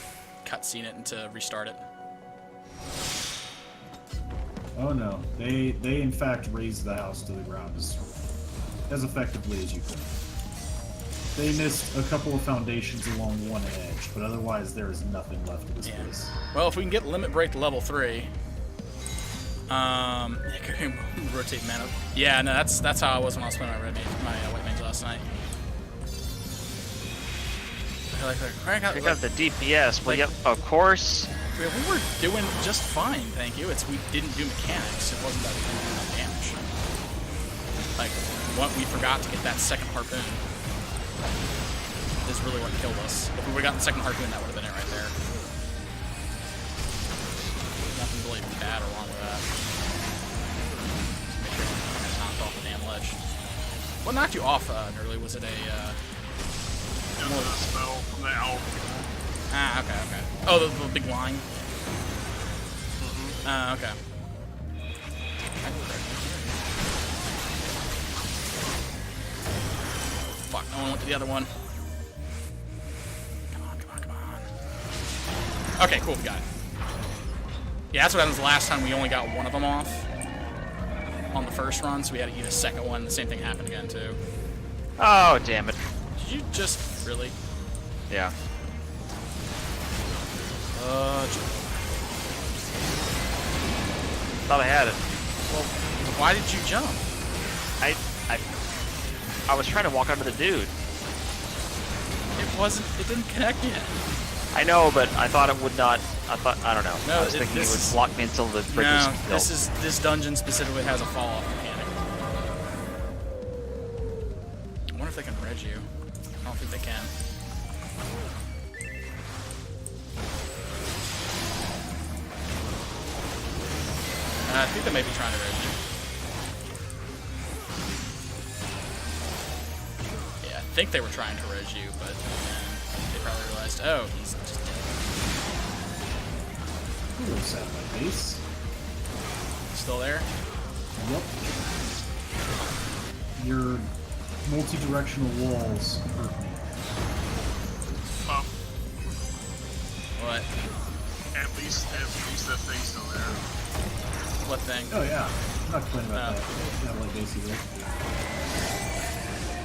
cutscene it and to restart it. Oh no, they in fact raised the house to the ground as effectively as you could. They missed a couple of foundations along one edge, but otherwise there is nothing left of this place. Well, if we can get limit break to level 3, rotate mana. Yeah, no, that's how I was when I was playing my white mage last last night. Like, crank out the DPS. Well, like- yep, of course. we were doing just fine, thank you. It's we didn't do mechanics. It wasn't that we didn't do enough damage. Like, what we forgot to get that second harpoon is really what killed us. If we would have gotten the second harpoon, that would have been it right there. Nothing really bad or wrong with that. Just make sure you're knocked off the damn ledge. What knocked you off, Nerly? Was it a, It was a spell from the owl. Ah, okay, okay. Oh, the big line? Okay. Fuck, no one went to the other one. Come on, come on, come on. Okay, cool, we got it. Yeah, that's what happened the last time. We only got one of them off on the first run, so we had to eat a second one. The same thing happened again, too. Oh, damn it. Did you just really? Yeah. Thought I had it. Well, why did you jump? I was trying to walk under the dude. It didn't connect yet. I know, but I thought it would not. I don't know. No, I was thinking it would block me until the bridge was built. This dungeon specifically has a fall off mechanic. I wonder if they can reg you. I don't think they can. I think they may be trying to reg you. Yeah, I think they were trying to reg you, but they probably realized, oh, he's just dead. Who was at my base? Still there? Yep. Your multi-directional walls hurt me. What? At least that thing's still there. What thing? Oh yeah, I'm not complaining about that. I don't like base either.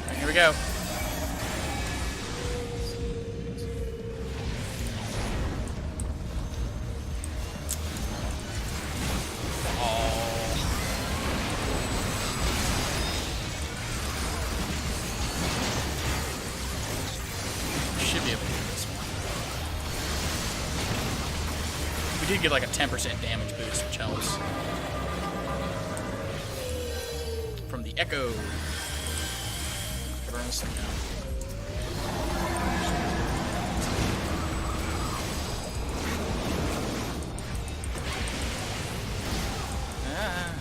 Right, here we go. Should be able to do this one. We did get like a 10% damage boost, which helps. From the Echo. Burn this thing down.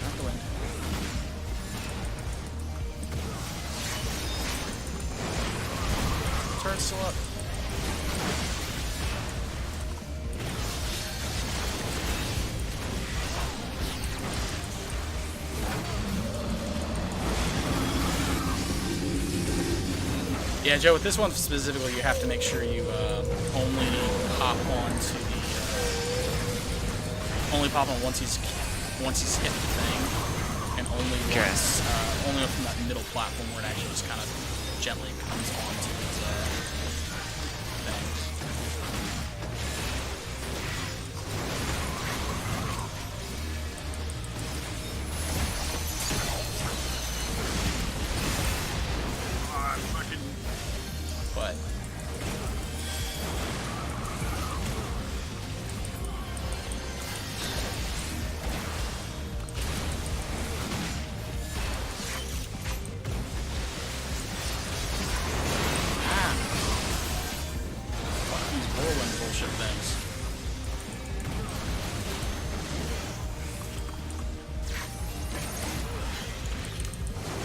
Not the wind. Turn's still up. Yeah, Joe, with this one specifically, you have to make sure you only pop on to the only pop on once he's hit the thing, and only once only from that middle platform where it actually just kind of gently comes onto his thing. But fuck these whirlwind bullshit things.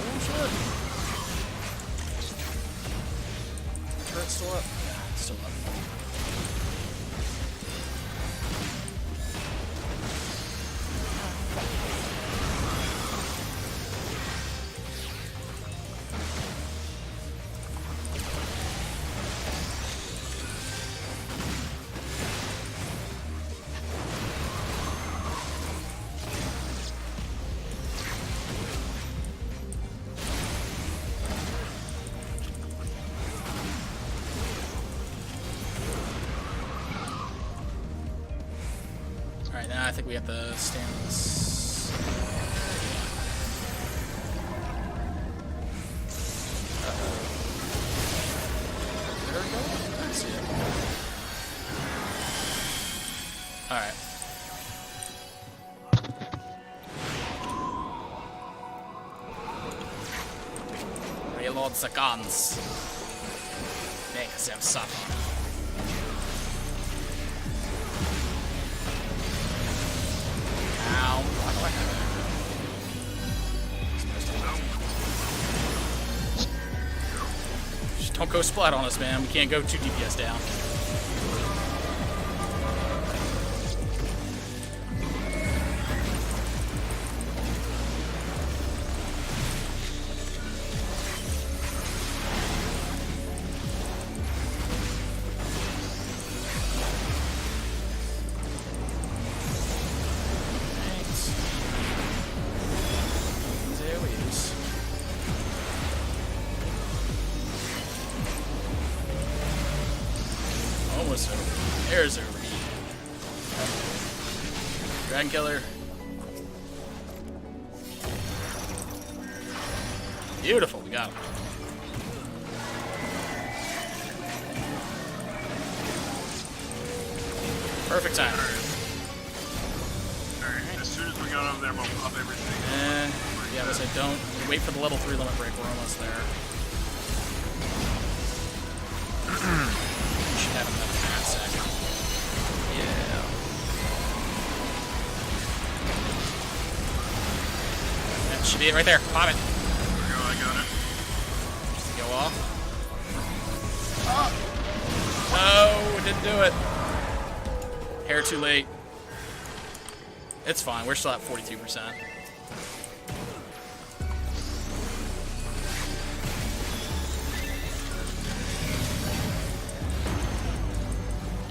Oh shit. Turret's still up? Yeah, it's still up. Alright, now I think we have to stand this. Uh-oh. Alright. Reload the guns. Make them suffer. Ow. Why do I have it? Just don't go splat on us, man. We can't go 2 DPS down. Almost over. There's over. Dragon Killer. Beautiful, we got him. Perfect time. Alright, as soon as we got over there, we'll pop everything. And yeah, unless I don't wait for the level 3 limit break, we're almost there. Have another half second. Yeah. That should be it right there. Pop it. There we go, I got it. Just go off. Oh! No, didn't do it. Hair too late. It's fine. We're still at 42%.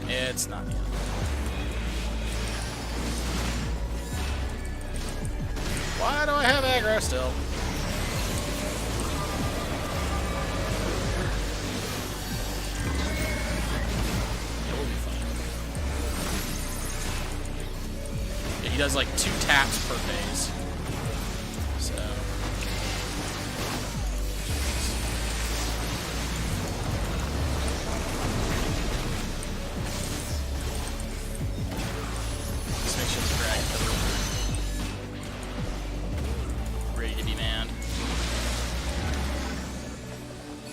It's not yet. Why do I have aggro still? Yeah, we'll be fine. Yeah, he does like 2 taps per phase. So. Ready to be manned.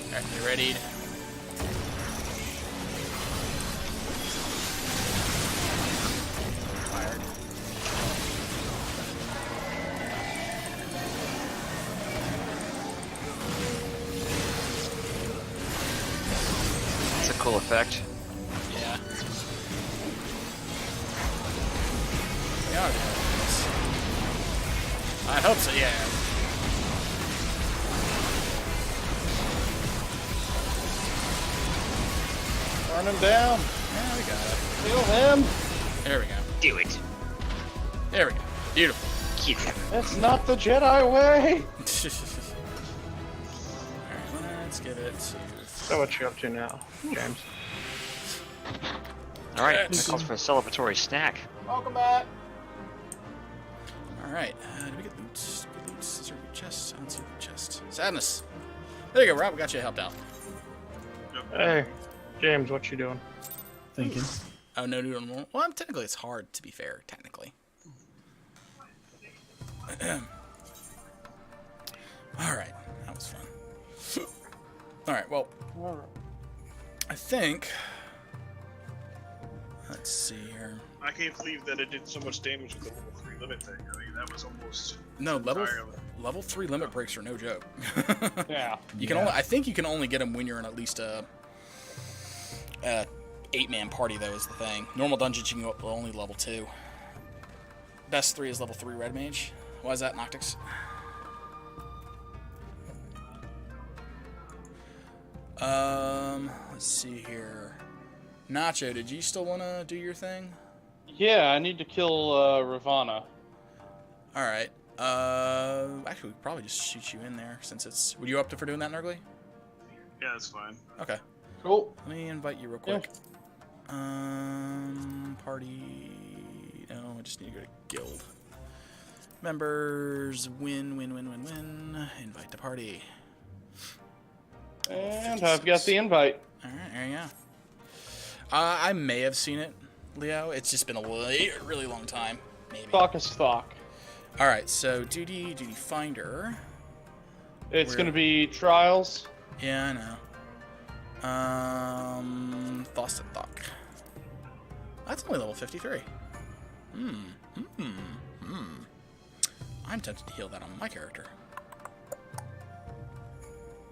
Alright, you readied. Fired. That's a cool effect. Yeah. We are doing this. I hope so, yeah. Burn him down. Yeah, we got it. Kill him. There we go. Do it. There we go. Beautiful. Keep him. That's not the Jedi way. Alright, let's give it to... So what you up to now, James? Alright, that calls for a celebratory snack. Welcome back. Alright, did we get loot? Is there loot chest? I don't see loot chest. Sadness. There you go, Rob. We got you helped out. Hey, James, what you doing? Thinking. Oh, no loot on the wall. Well, technically it's hard, to be fair. Technically. Alright, that was fun. Alright, well, I think... Let's see here. I can't believe that it did so much damage with the level 3 limit thing. I mean, that was almost... No, level 3 limit breaks are no joke. Yeah. You can only, I think you can only get them when you're in at least a 8-man party, though, is the thing. Normal dungeons you can go up to only level 2. Best 3 is level 3 red mage. Why is that, Noctix? Let's see here. Nacho, did you still want to do your thing? Yeah, I need to kill Ravana. Alright. Actually, we could probably just shoot you in there, since it's... Were you up for doing that, Nurgly? Yeah, that's fine. Okay. Cool. Let me invite you real quick. Yeah. Party... No, I just need to go to guild. Members, win. Invite to party. And I've got the invite. Alright, there you go. I may have seen it Leo. It's just been a really long time. Maybe. Thok is Thok. All right, so duty finder. It's going to be trials. Yeah, I know. Thought Thok. That's only level 53. I'm tempted to heal that on my character.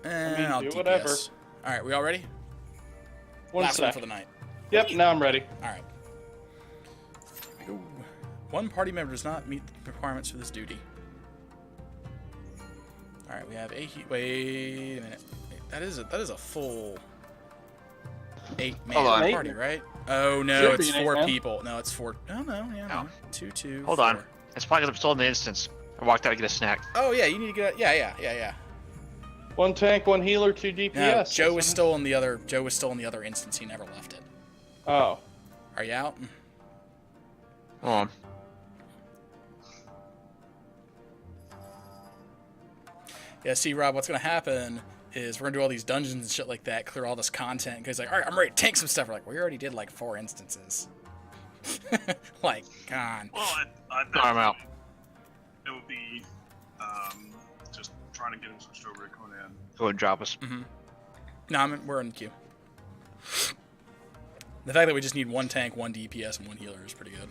And I'll do DPS. whatever. All right, we all ready? One sec. For the night. Yep, now I'm ready. All right. Ooh. One party member does not meet the requirements for this duty. All right, we have wait a minute. That is a full 8-man party, right? Oh no, it's 4 people. No, it's 4. Oh no, yeah, no. 2. Hold 4. on. It's probably because I'm still in the instance. I walked out to get a snack. Oh yeah, you need to get. Yeah. 1 tank, 1 healer, 2 DPS. No, Joe was still in the other. Joe was still in the other instance. He never left it. Oh. Are you out? Hold on. Yeah. See, Rob, what's gonna happen is we're gonna do all these dungeons and shit like that, clear all this content. Because like, all right, I'm ready to tank some stuff. We're like, we already did like 4 instances. Like, God. Well, I'm out. It would be just trying to get him switched over to Conan. Go and drop us. No, we're in the queue. The fact that we just need 1 tank, 1 DPS, and 1 healer is pretty good.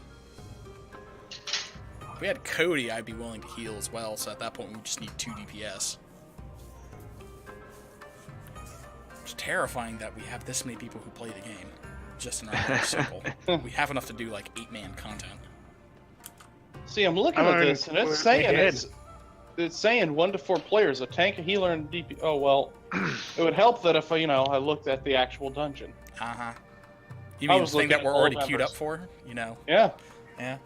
If we had Cody, I'd be willing to heal as well, so at that point we just need 2 DPS. It's terrifying that we have this many people who play the game, just in our circle. We have enough to do like 8-man content. See, I'm looking at this, and it's saying 1 to 4 players, a tank, a healer, and DP. Oh well, it would help that if I looked at the actual dungeon. You mean the thing that we're already queued up for? You know? Yeah. Yeah.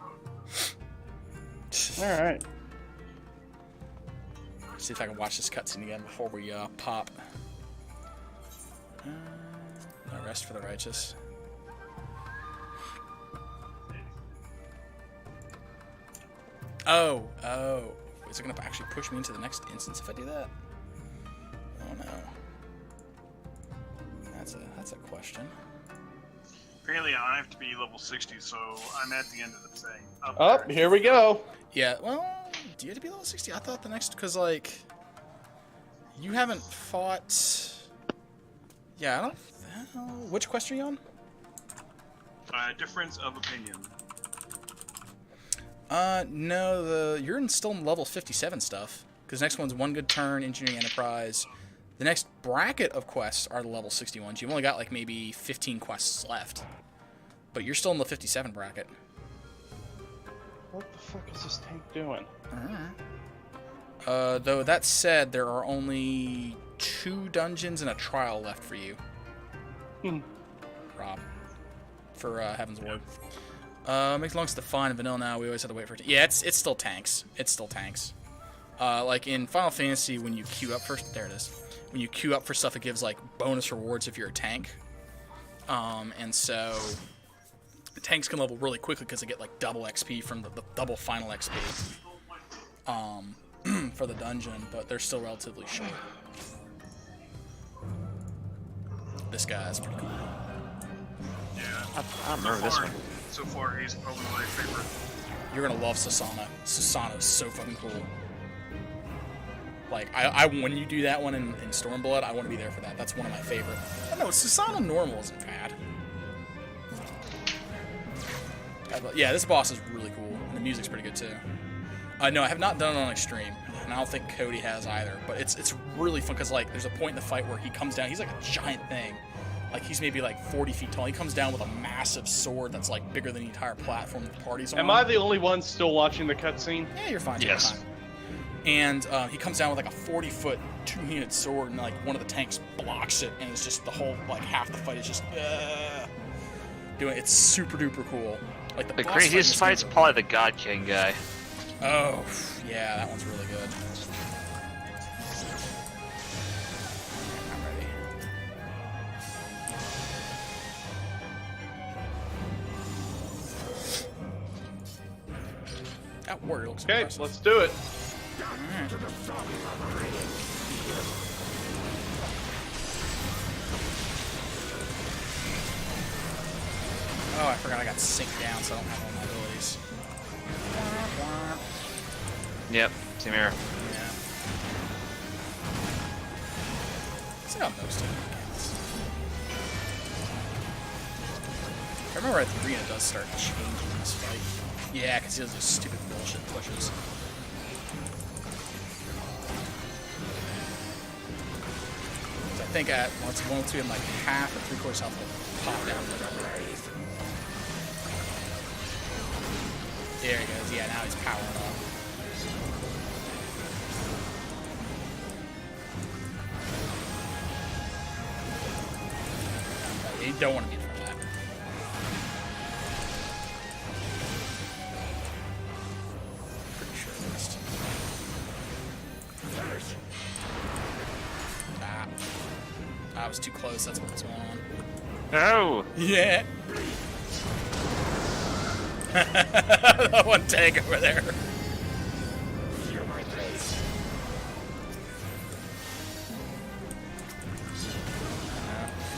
All right. See if I can watch this cutscene again before we pop. No rest for the righteous. Oh. Is it going to actually push me into the next instance if I do that? Oh no. That's a question. Apparently, I have to be level 60, so I'm at the end of the thing. Up, here we go. Yeah, well, do you have to be level 60? I thought the next, because, like, you haven't fought... Yeah, I don't... Which quest are you on? Difference of opinion. No, you're still in level 57 stuff. Because next one's One Good Turn, Engineering Enterprise. The next bracket of quests are the level 61s. You've only got, like, maybe 15 quests left. But you're still in the 57 bracket. What the fuck is this tank doing? Though that said, there are only 2 dungeons and a trial left for you. Rob. For Heaven's Ward. Makes long as the fine and vanilla now. We always have to wait for it. Yeah, it's still tanks. It's still tanks. Like in Final Fantasy, when you queue up for... There it is. When you queue up for stuff, it gives, like, bonus rewards if you're a tank. And so... Tanks can level really quickly because they get, like, double XP from the double final XP. For the dungeon, but they're still relatively short. This guy's pretty cool. Yeah. I remember this one. So far, he's probably my favorite. You're gonna love Sasana. Sasana is so fucking cool. Like, I when you do that one in Stormblood, I want to be there for that. That's one of my favorite. I know, Sasana normal isn't bad. Yeah, this boss is really cool, and the music's pretty good too. No, I have not done it on extreme, and I don't think Cody has either. But it's really fun because like there's a point in the fight where he comes down. He's like a giant thing, like he's maybe like 40 feet tall. He comes down with a massive sword that's like bigger than the entire platform the party's on. Am I the only one still watching the cutscene? Yeah, you're fine. Yes. You're fine. And he comes down with like a 40-foot two-handed sword, and like one of the tanks blocks it, and it's just the whole like half the fight is just doing. It's super duper cool. Like the craziest fight's probably the God King guy. Oh, yeah, that one's really good. I'm ready. That warrior looks okay, impressive. Let's do it. Alright. Oh, I forgot I got synced down, so I don't have all my abilities. Yep, same here. Yeah. Let's see how most of it counts. I remember at the arena does start changing this fight. Yeah, because he does those stupid bullshit pushes. So I think at once we have like half or 3/4 health, will pop down. There he goes. Yeah, now he's powering up. You don't want to be in front of that. Pretty sure at least. Ah. I was too close, that's what was going on. Oh! Yeah! That one tank over there.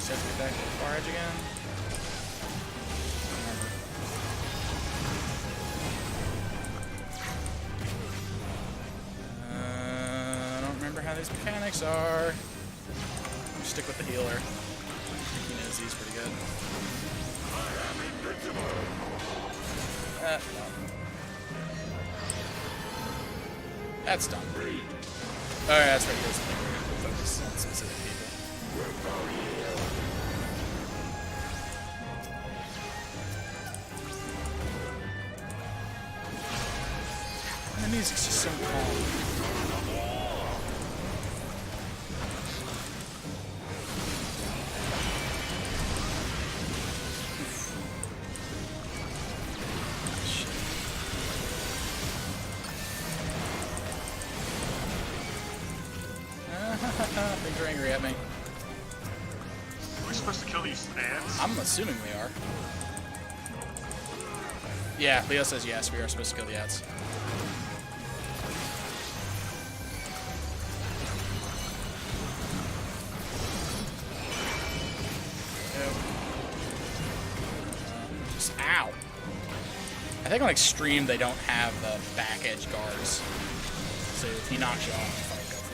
Set me back to the far edge again. I don't remember how these mechanics are. Stick with the healer. I think he knows these pretty good. No. That's done. Alright, that's right. Here's the thing. We're gonna focus on specific people. The music's just so calm. Things are angry at me. Are we supposed to kill these ants? I'm assuming we are. Yeah, Leo says yes, we are supposed to kill the ads. Just ow. I think on extreme they don't have the back edge guards. So if he knocks you off, you probably go flying.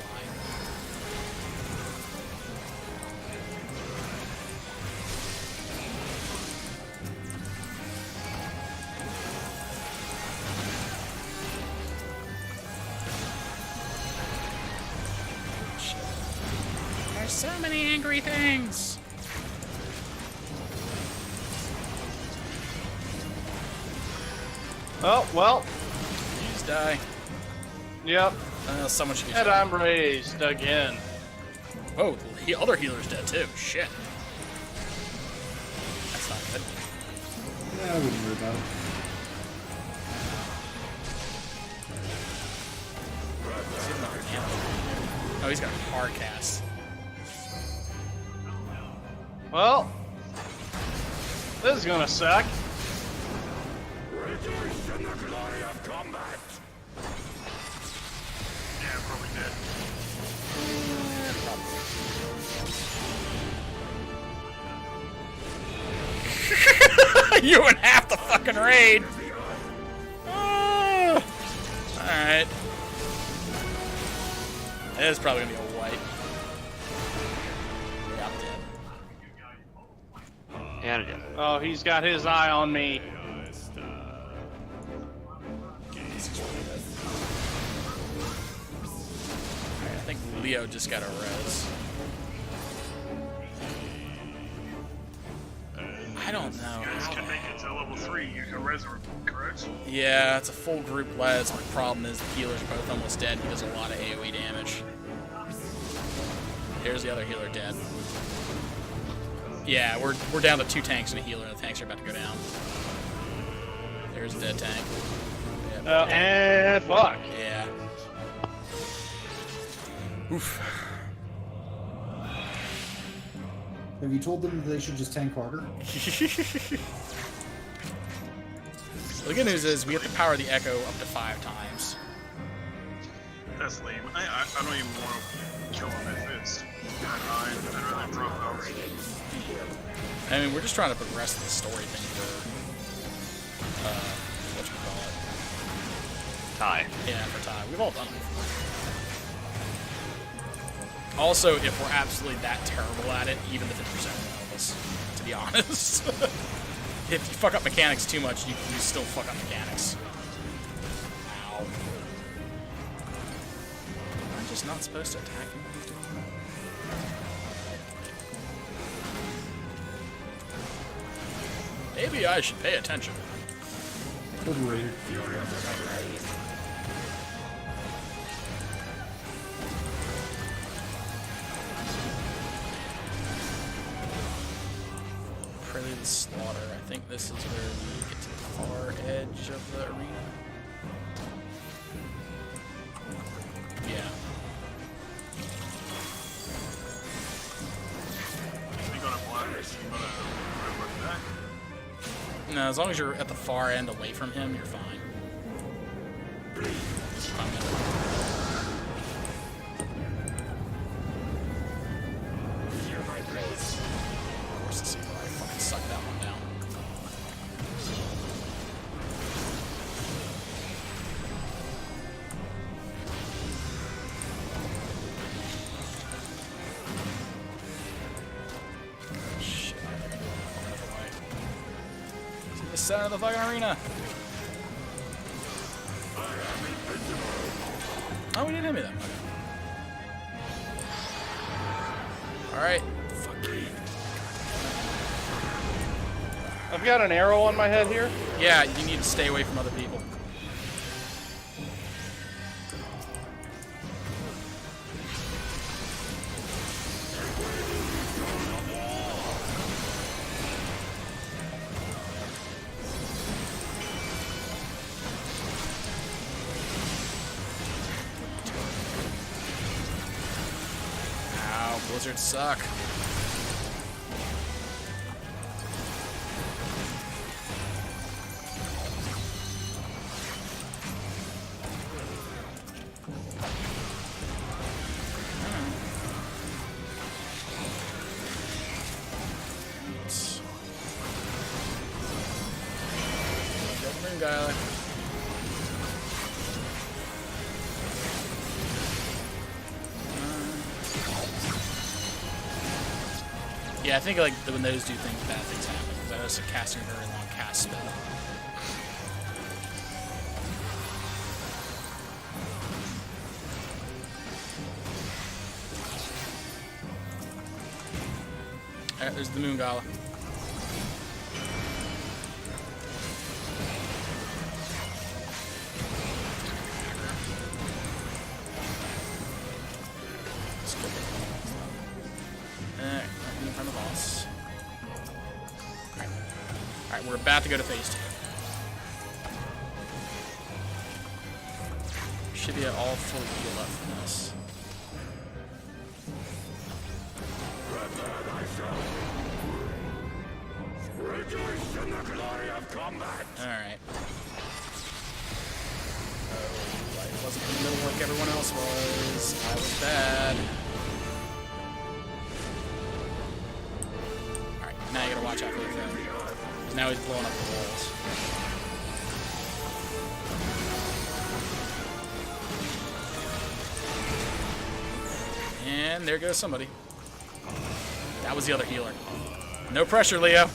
There's so many angry things. Oh, well. Please die. Yep. Someone should be And I'm raised again. Oh, the other healer's dead too. Shit. That's not good. Yeah, I wouldn't worry about it. Oh, he's got a hard cast. Well, this is gonna suck. Rejoice in the glory of combat! Yeah, probably dead. You and half the fucking raid! Alright. It is probably gonna be a wipe. Yeah, I'm dead. And Oh, he's got his eye on me. I think Leo just got a res. I don't know. You guys can make it to level 3 using a resurrect, correct? Yeah, it's a full group les. My problem is the healer's both almost dead. He does a lot of AoE damage. Here's the other healer dead. Yeah, we're down to 2 tanks and a healer, and the tanks are about to go down. There's a dead tank. Yep. And fuck. Yeah. Oof. Have you told them that they should just tank harder? The good news is we get the power of the Echo up to 5 times. That's lame. I don't even want to kill him if it's that high. I'd rather drop out. I mean, we're just trying to progress the story thing for whatchamacallit? Tie. Yeah, for tie. We've all done it before. Also, if we're absolutely that terrible at it, even the 50% will help us, to be honest. If you fuck up mechanics too much, you still fuck up mechanics. Ow. Am I just not supposed to attack him? Maybe I should pay attention. Overrated. Prelude Slaughter. I think this is where we get to the far edge of the arena. Yeah. No, as long as you're at the far end away from him, you're fine. Of course, let's see if I fucking suck that one down. Shit, I'm gonna go another way. The center of the fucking arena. Oh, we didn't hit me then. Alright. Fuck you. I've got an arrow on my head here. Yeah, you need to stay away from other people. Ow, blizzards suck. Guy. Yeah, I think like when those do things, bad things happen. Because I was casting a very long cast spell. Alright, there's the Moon Gala. Alright, we're about to go to phase 2. Should be all full heal up from this. Alright. Oh, I wasn't in the middle like everyone else was. I was bad. Alright, now you gotta watch out for the thing. Now he's blowing up the walls. And there goes somebody. That was the other healer. No pressure, Leo.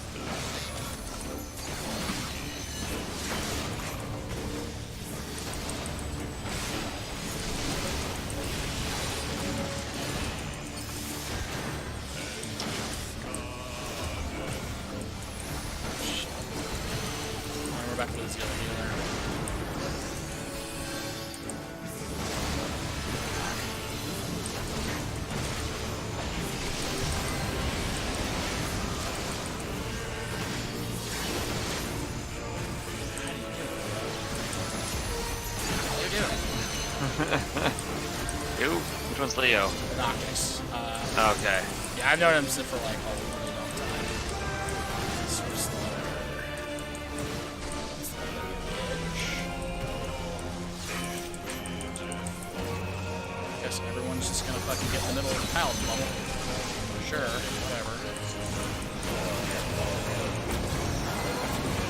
We're back to this other healer. Who? Which one's Leo? Noctis. Okay. Yeah, I've known him for like a really long time. Sort of slower. Guess everyone's just gonna fucking get in the middle of the pallet bubble. Sure, whatever.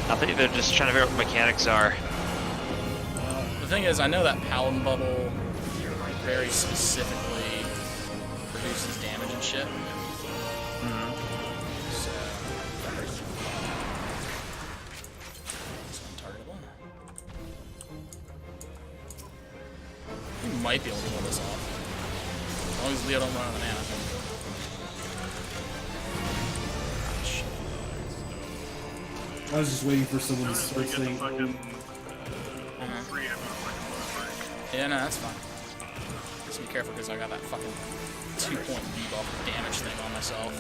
I think they're just trying to figure out what mechanics are. The thing is, I know that Paladin bubble very specifically produces damage and shit. So, this one targetable. You might be able to pull this off. As long as Leo don't run out of mana. I was just waiting for someone to start saying, Yeah, no, that's fine. Just be careful because I got that fucking 2-point debuff damage thing on myself.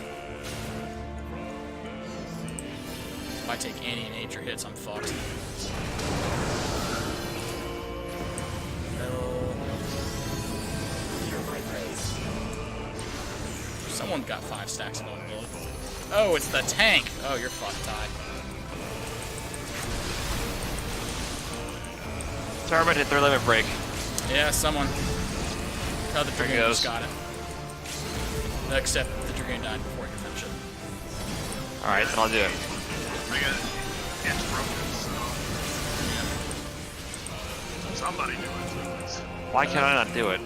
If I take any nature hits, I'm fucked. Someone got 5 stacks of vulnerability. Oh, it's the tank! Oh, you're fucked, Ty. Tournament hit their limit break. Yeah, someone. Oh, the Dragoon just got it. Except the Dragoon died before he could finish it. Alright, then I'll do it. I got it's broken, so somebody do it. Why can I not do it?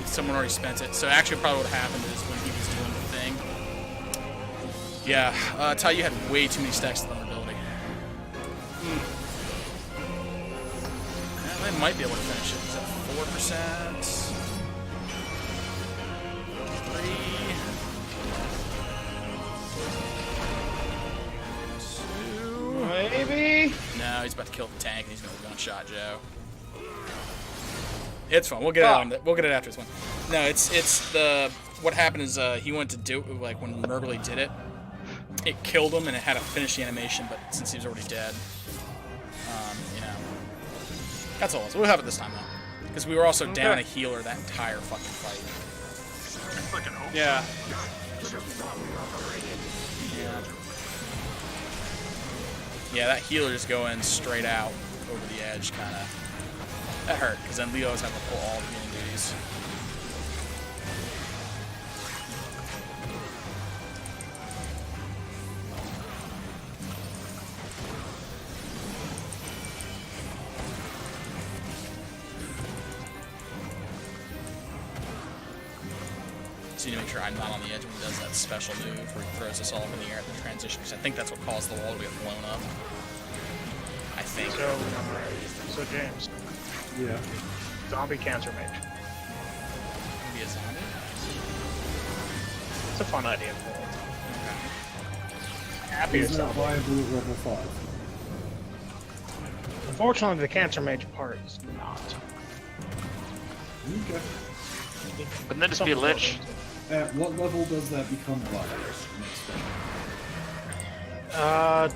Someone already spent it. So actually probably what happened is when he was doing the thing. Yeah, Ty, you had way too many stacks of vulnerability. They might be able to finish it. Is that 4%? 3. 2. Maybe? No, he's about to kill the tank and he's gonna one-shot Joe. It's fine. We'll get it on. We'll get it after this one. No, it's the what happened is he went to do like when Murgley did it. It killed him and it had to finish the animation, but since he was already dead, you know, that's all. So we'll have it this time though, because we were also down a healer that entire fucking fight. Yeah. Yeah, that healer just going straight out over the edge, kind of. That hurt, because then Leo's had to pull all the healing duties. So you need to make sure I'm not on the edge when he does that special move where he throws us all up in the air at the transition, because I think that's what caused the wall to get blown up. I think. So James. yeah. Zombie cancer mage. Be a zombie? It's a fun idea. Okay. Happy Is as that hell. viable at level 5? Unfortunately, the cancer mage part is not. Okay. Wouldn't that just be a lich? At what level does that become viable?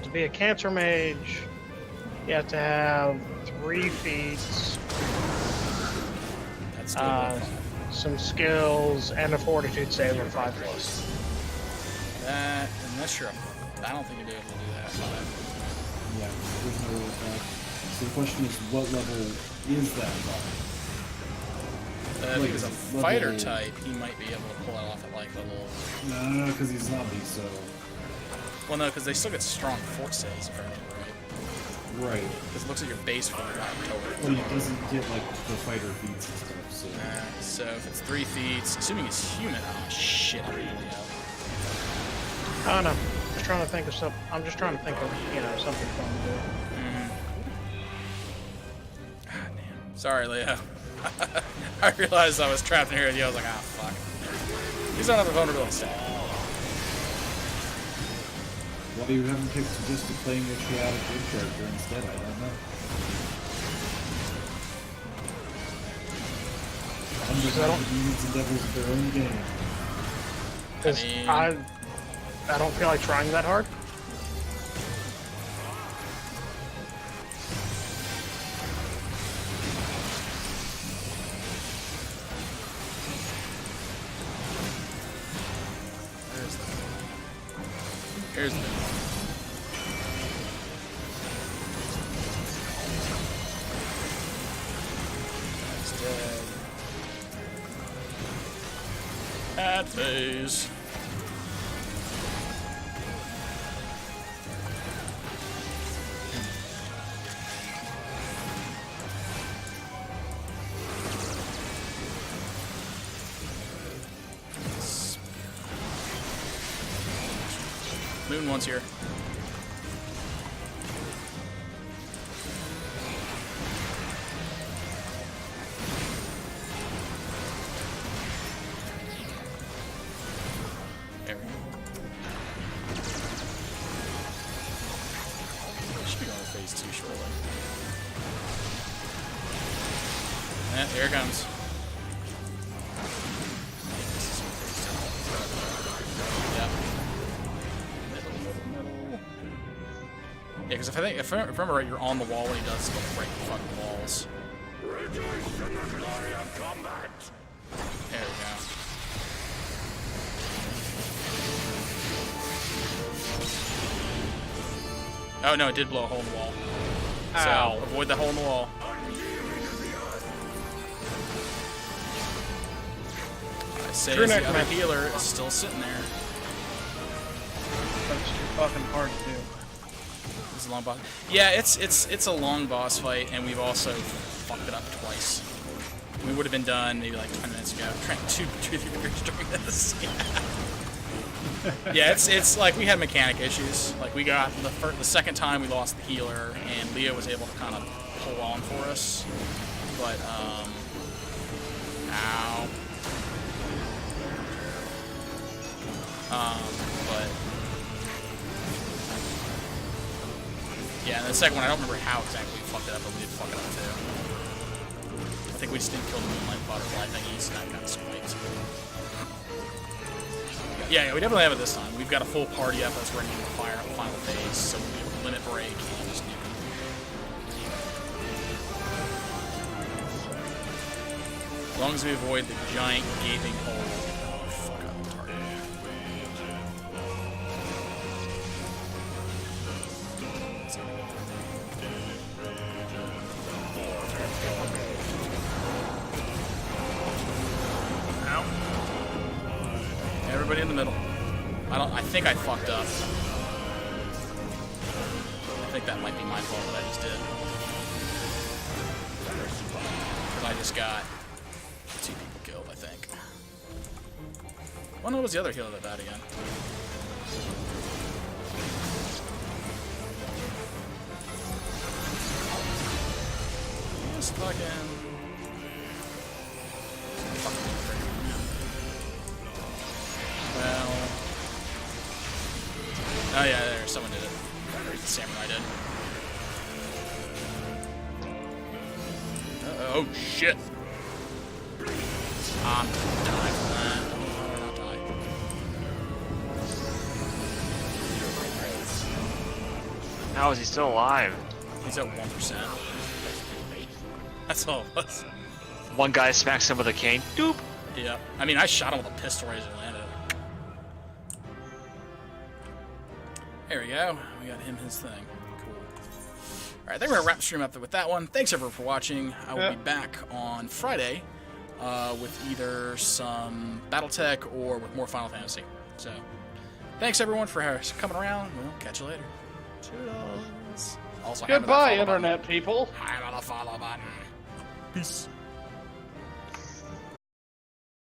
To be a cancer mage, you have to have 3 feats, That's good. some skills, and a fortitude save of 5+. That, unless you're a, I don't think you'd be able to do that. But Yeah, there's no so the question is, what level is that viable? if he was a fighter type, he might be able to pull it off at like level. No, because he's zombie, so. Well, no, because they still get strong fort saves, if I remember right. Right. Because it looks like your base fort got total. Well, he doesn't get like the fighter feats and stuff, so. So if it's 3 feats, assuming he's human, oh shit, I'm really out. I don't know. Just trying to think of something. I'm just trying to think of, something fun to do. God damn. Sorry, Leo. I realized I was trapped in here with you. I was like, ah, fuck. He's not on the vulnerability stack. Why you haven't picked just to playing a chaotic good character instead, I don't know. Underground demons and devils of their own game. Because I don't feel like trying that hard. Here's the That's dead. At phase. Moon one's here. There we go. Should be going to phase 2 shortly. Yeah, here it comes. Yeah, because if I remember right, you're on the wall when he does go right in front of the walls. There we go. Oh no, it did blow a hole in the wall. Ow. So avoid the hole in the wall. I say True the neck other match. healer is still sitting there. That's too fucking hard to do. It's a long boss. Yeah, it's a long boss fight, and we've also fucked it up twice. We would have been done maybe like 10 minutes ago. I'm trying two beers during this. Yeah, it's like we had mechanic issues. Like we got the second time we lost the healer, and Leo was able to kind of pull on for us. But ow. But yeah, and the second one, I don't remember how exactly we fucked it up, but we did fuck it up too. I think we just didn't kill the Moonlight Butterfly thing. He's not got spiked. Yeah, we definitely have it this time. We've got a full party up as we're in the final phase, so we'll be able to limit break and just nuke them. As long as we avoid the giant gaping hole. Oh, fuck up the target. Ow. Everybody in the middle. I think I fucked up. I think that might be my fault what I just did. Because I just got 2 people killed, I think. What was the other healer that died again? Just fucking... Well... Oh yeah, there, someone did it. Or the samurai did. Oh shit! I'm gonna die from that. I'm gonna die. How is he still alive? He's at 1%. That's all it was. One guy smacks him with a cane. Doop! Yeah. I mean, I shot him with a pistol as he landed. There we go. We got him his thing. Cool. Alright, I think we're going to wrap the stream up with that one. Thanks, everyone, for watching. I will be back on Friday with either some Battletech or with more Final Fantasy. So, thanks, everyone, for coming around. We'll catch you later. Toodles. Also, Goodbye, Internet people. Hammer the follow button. Peace.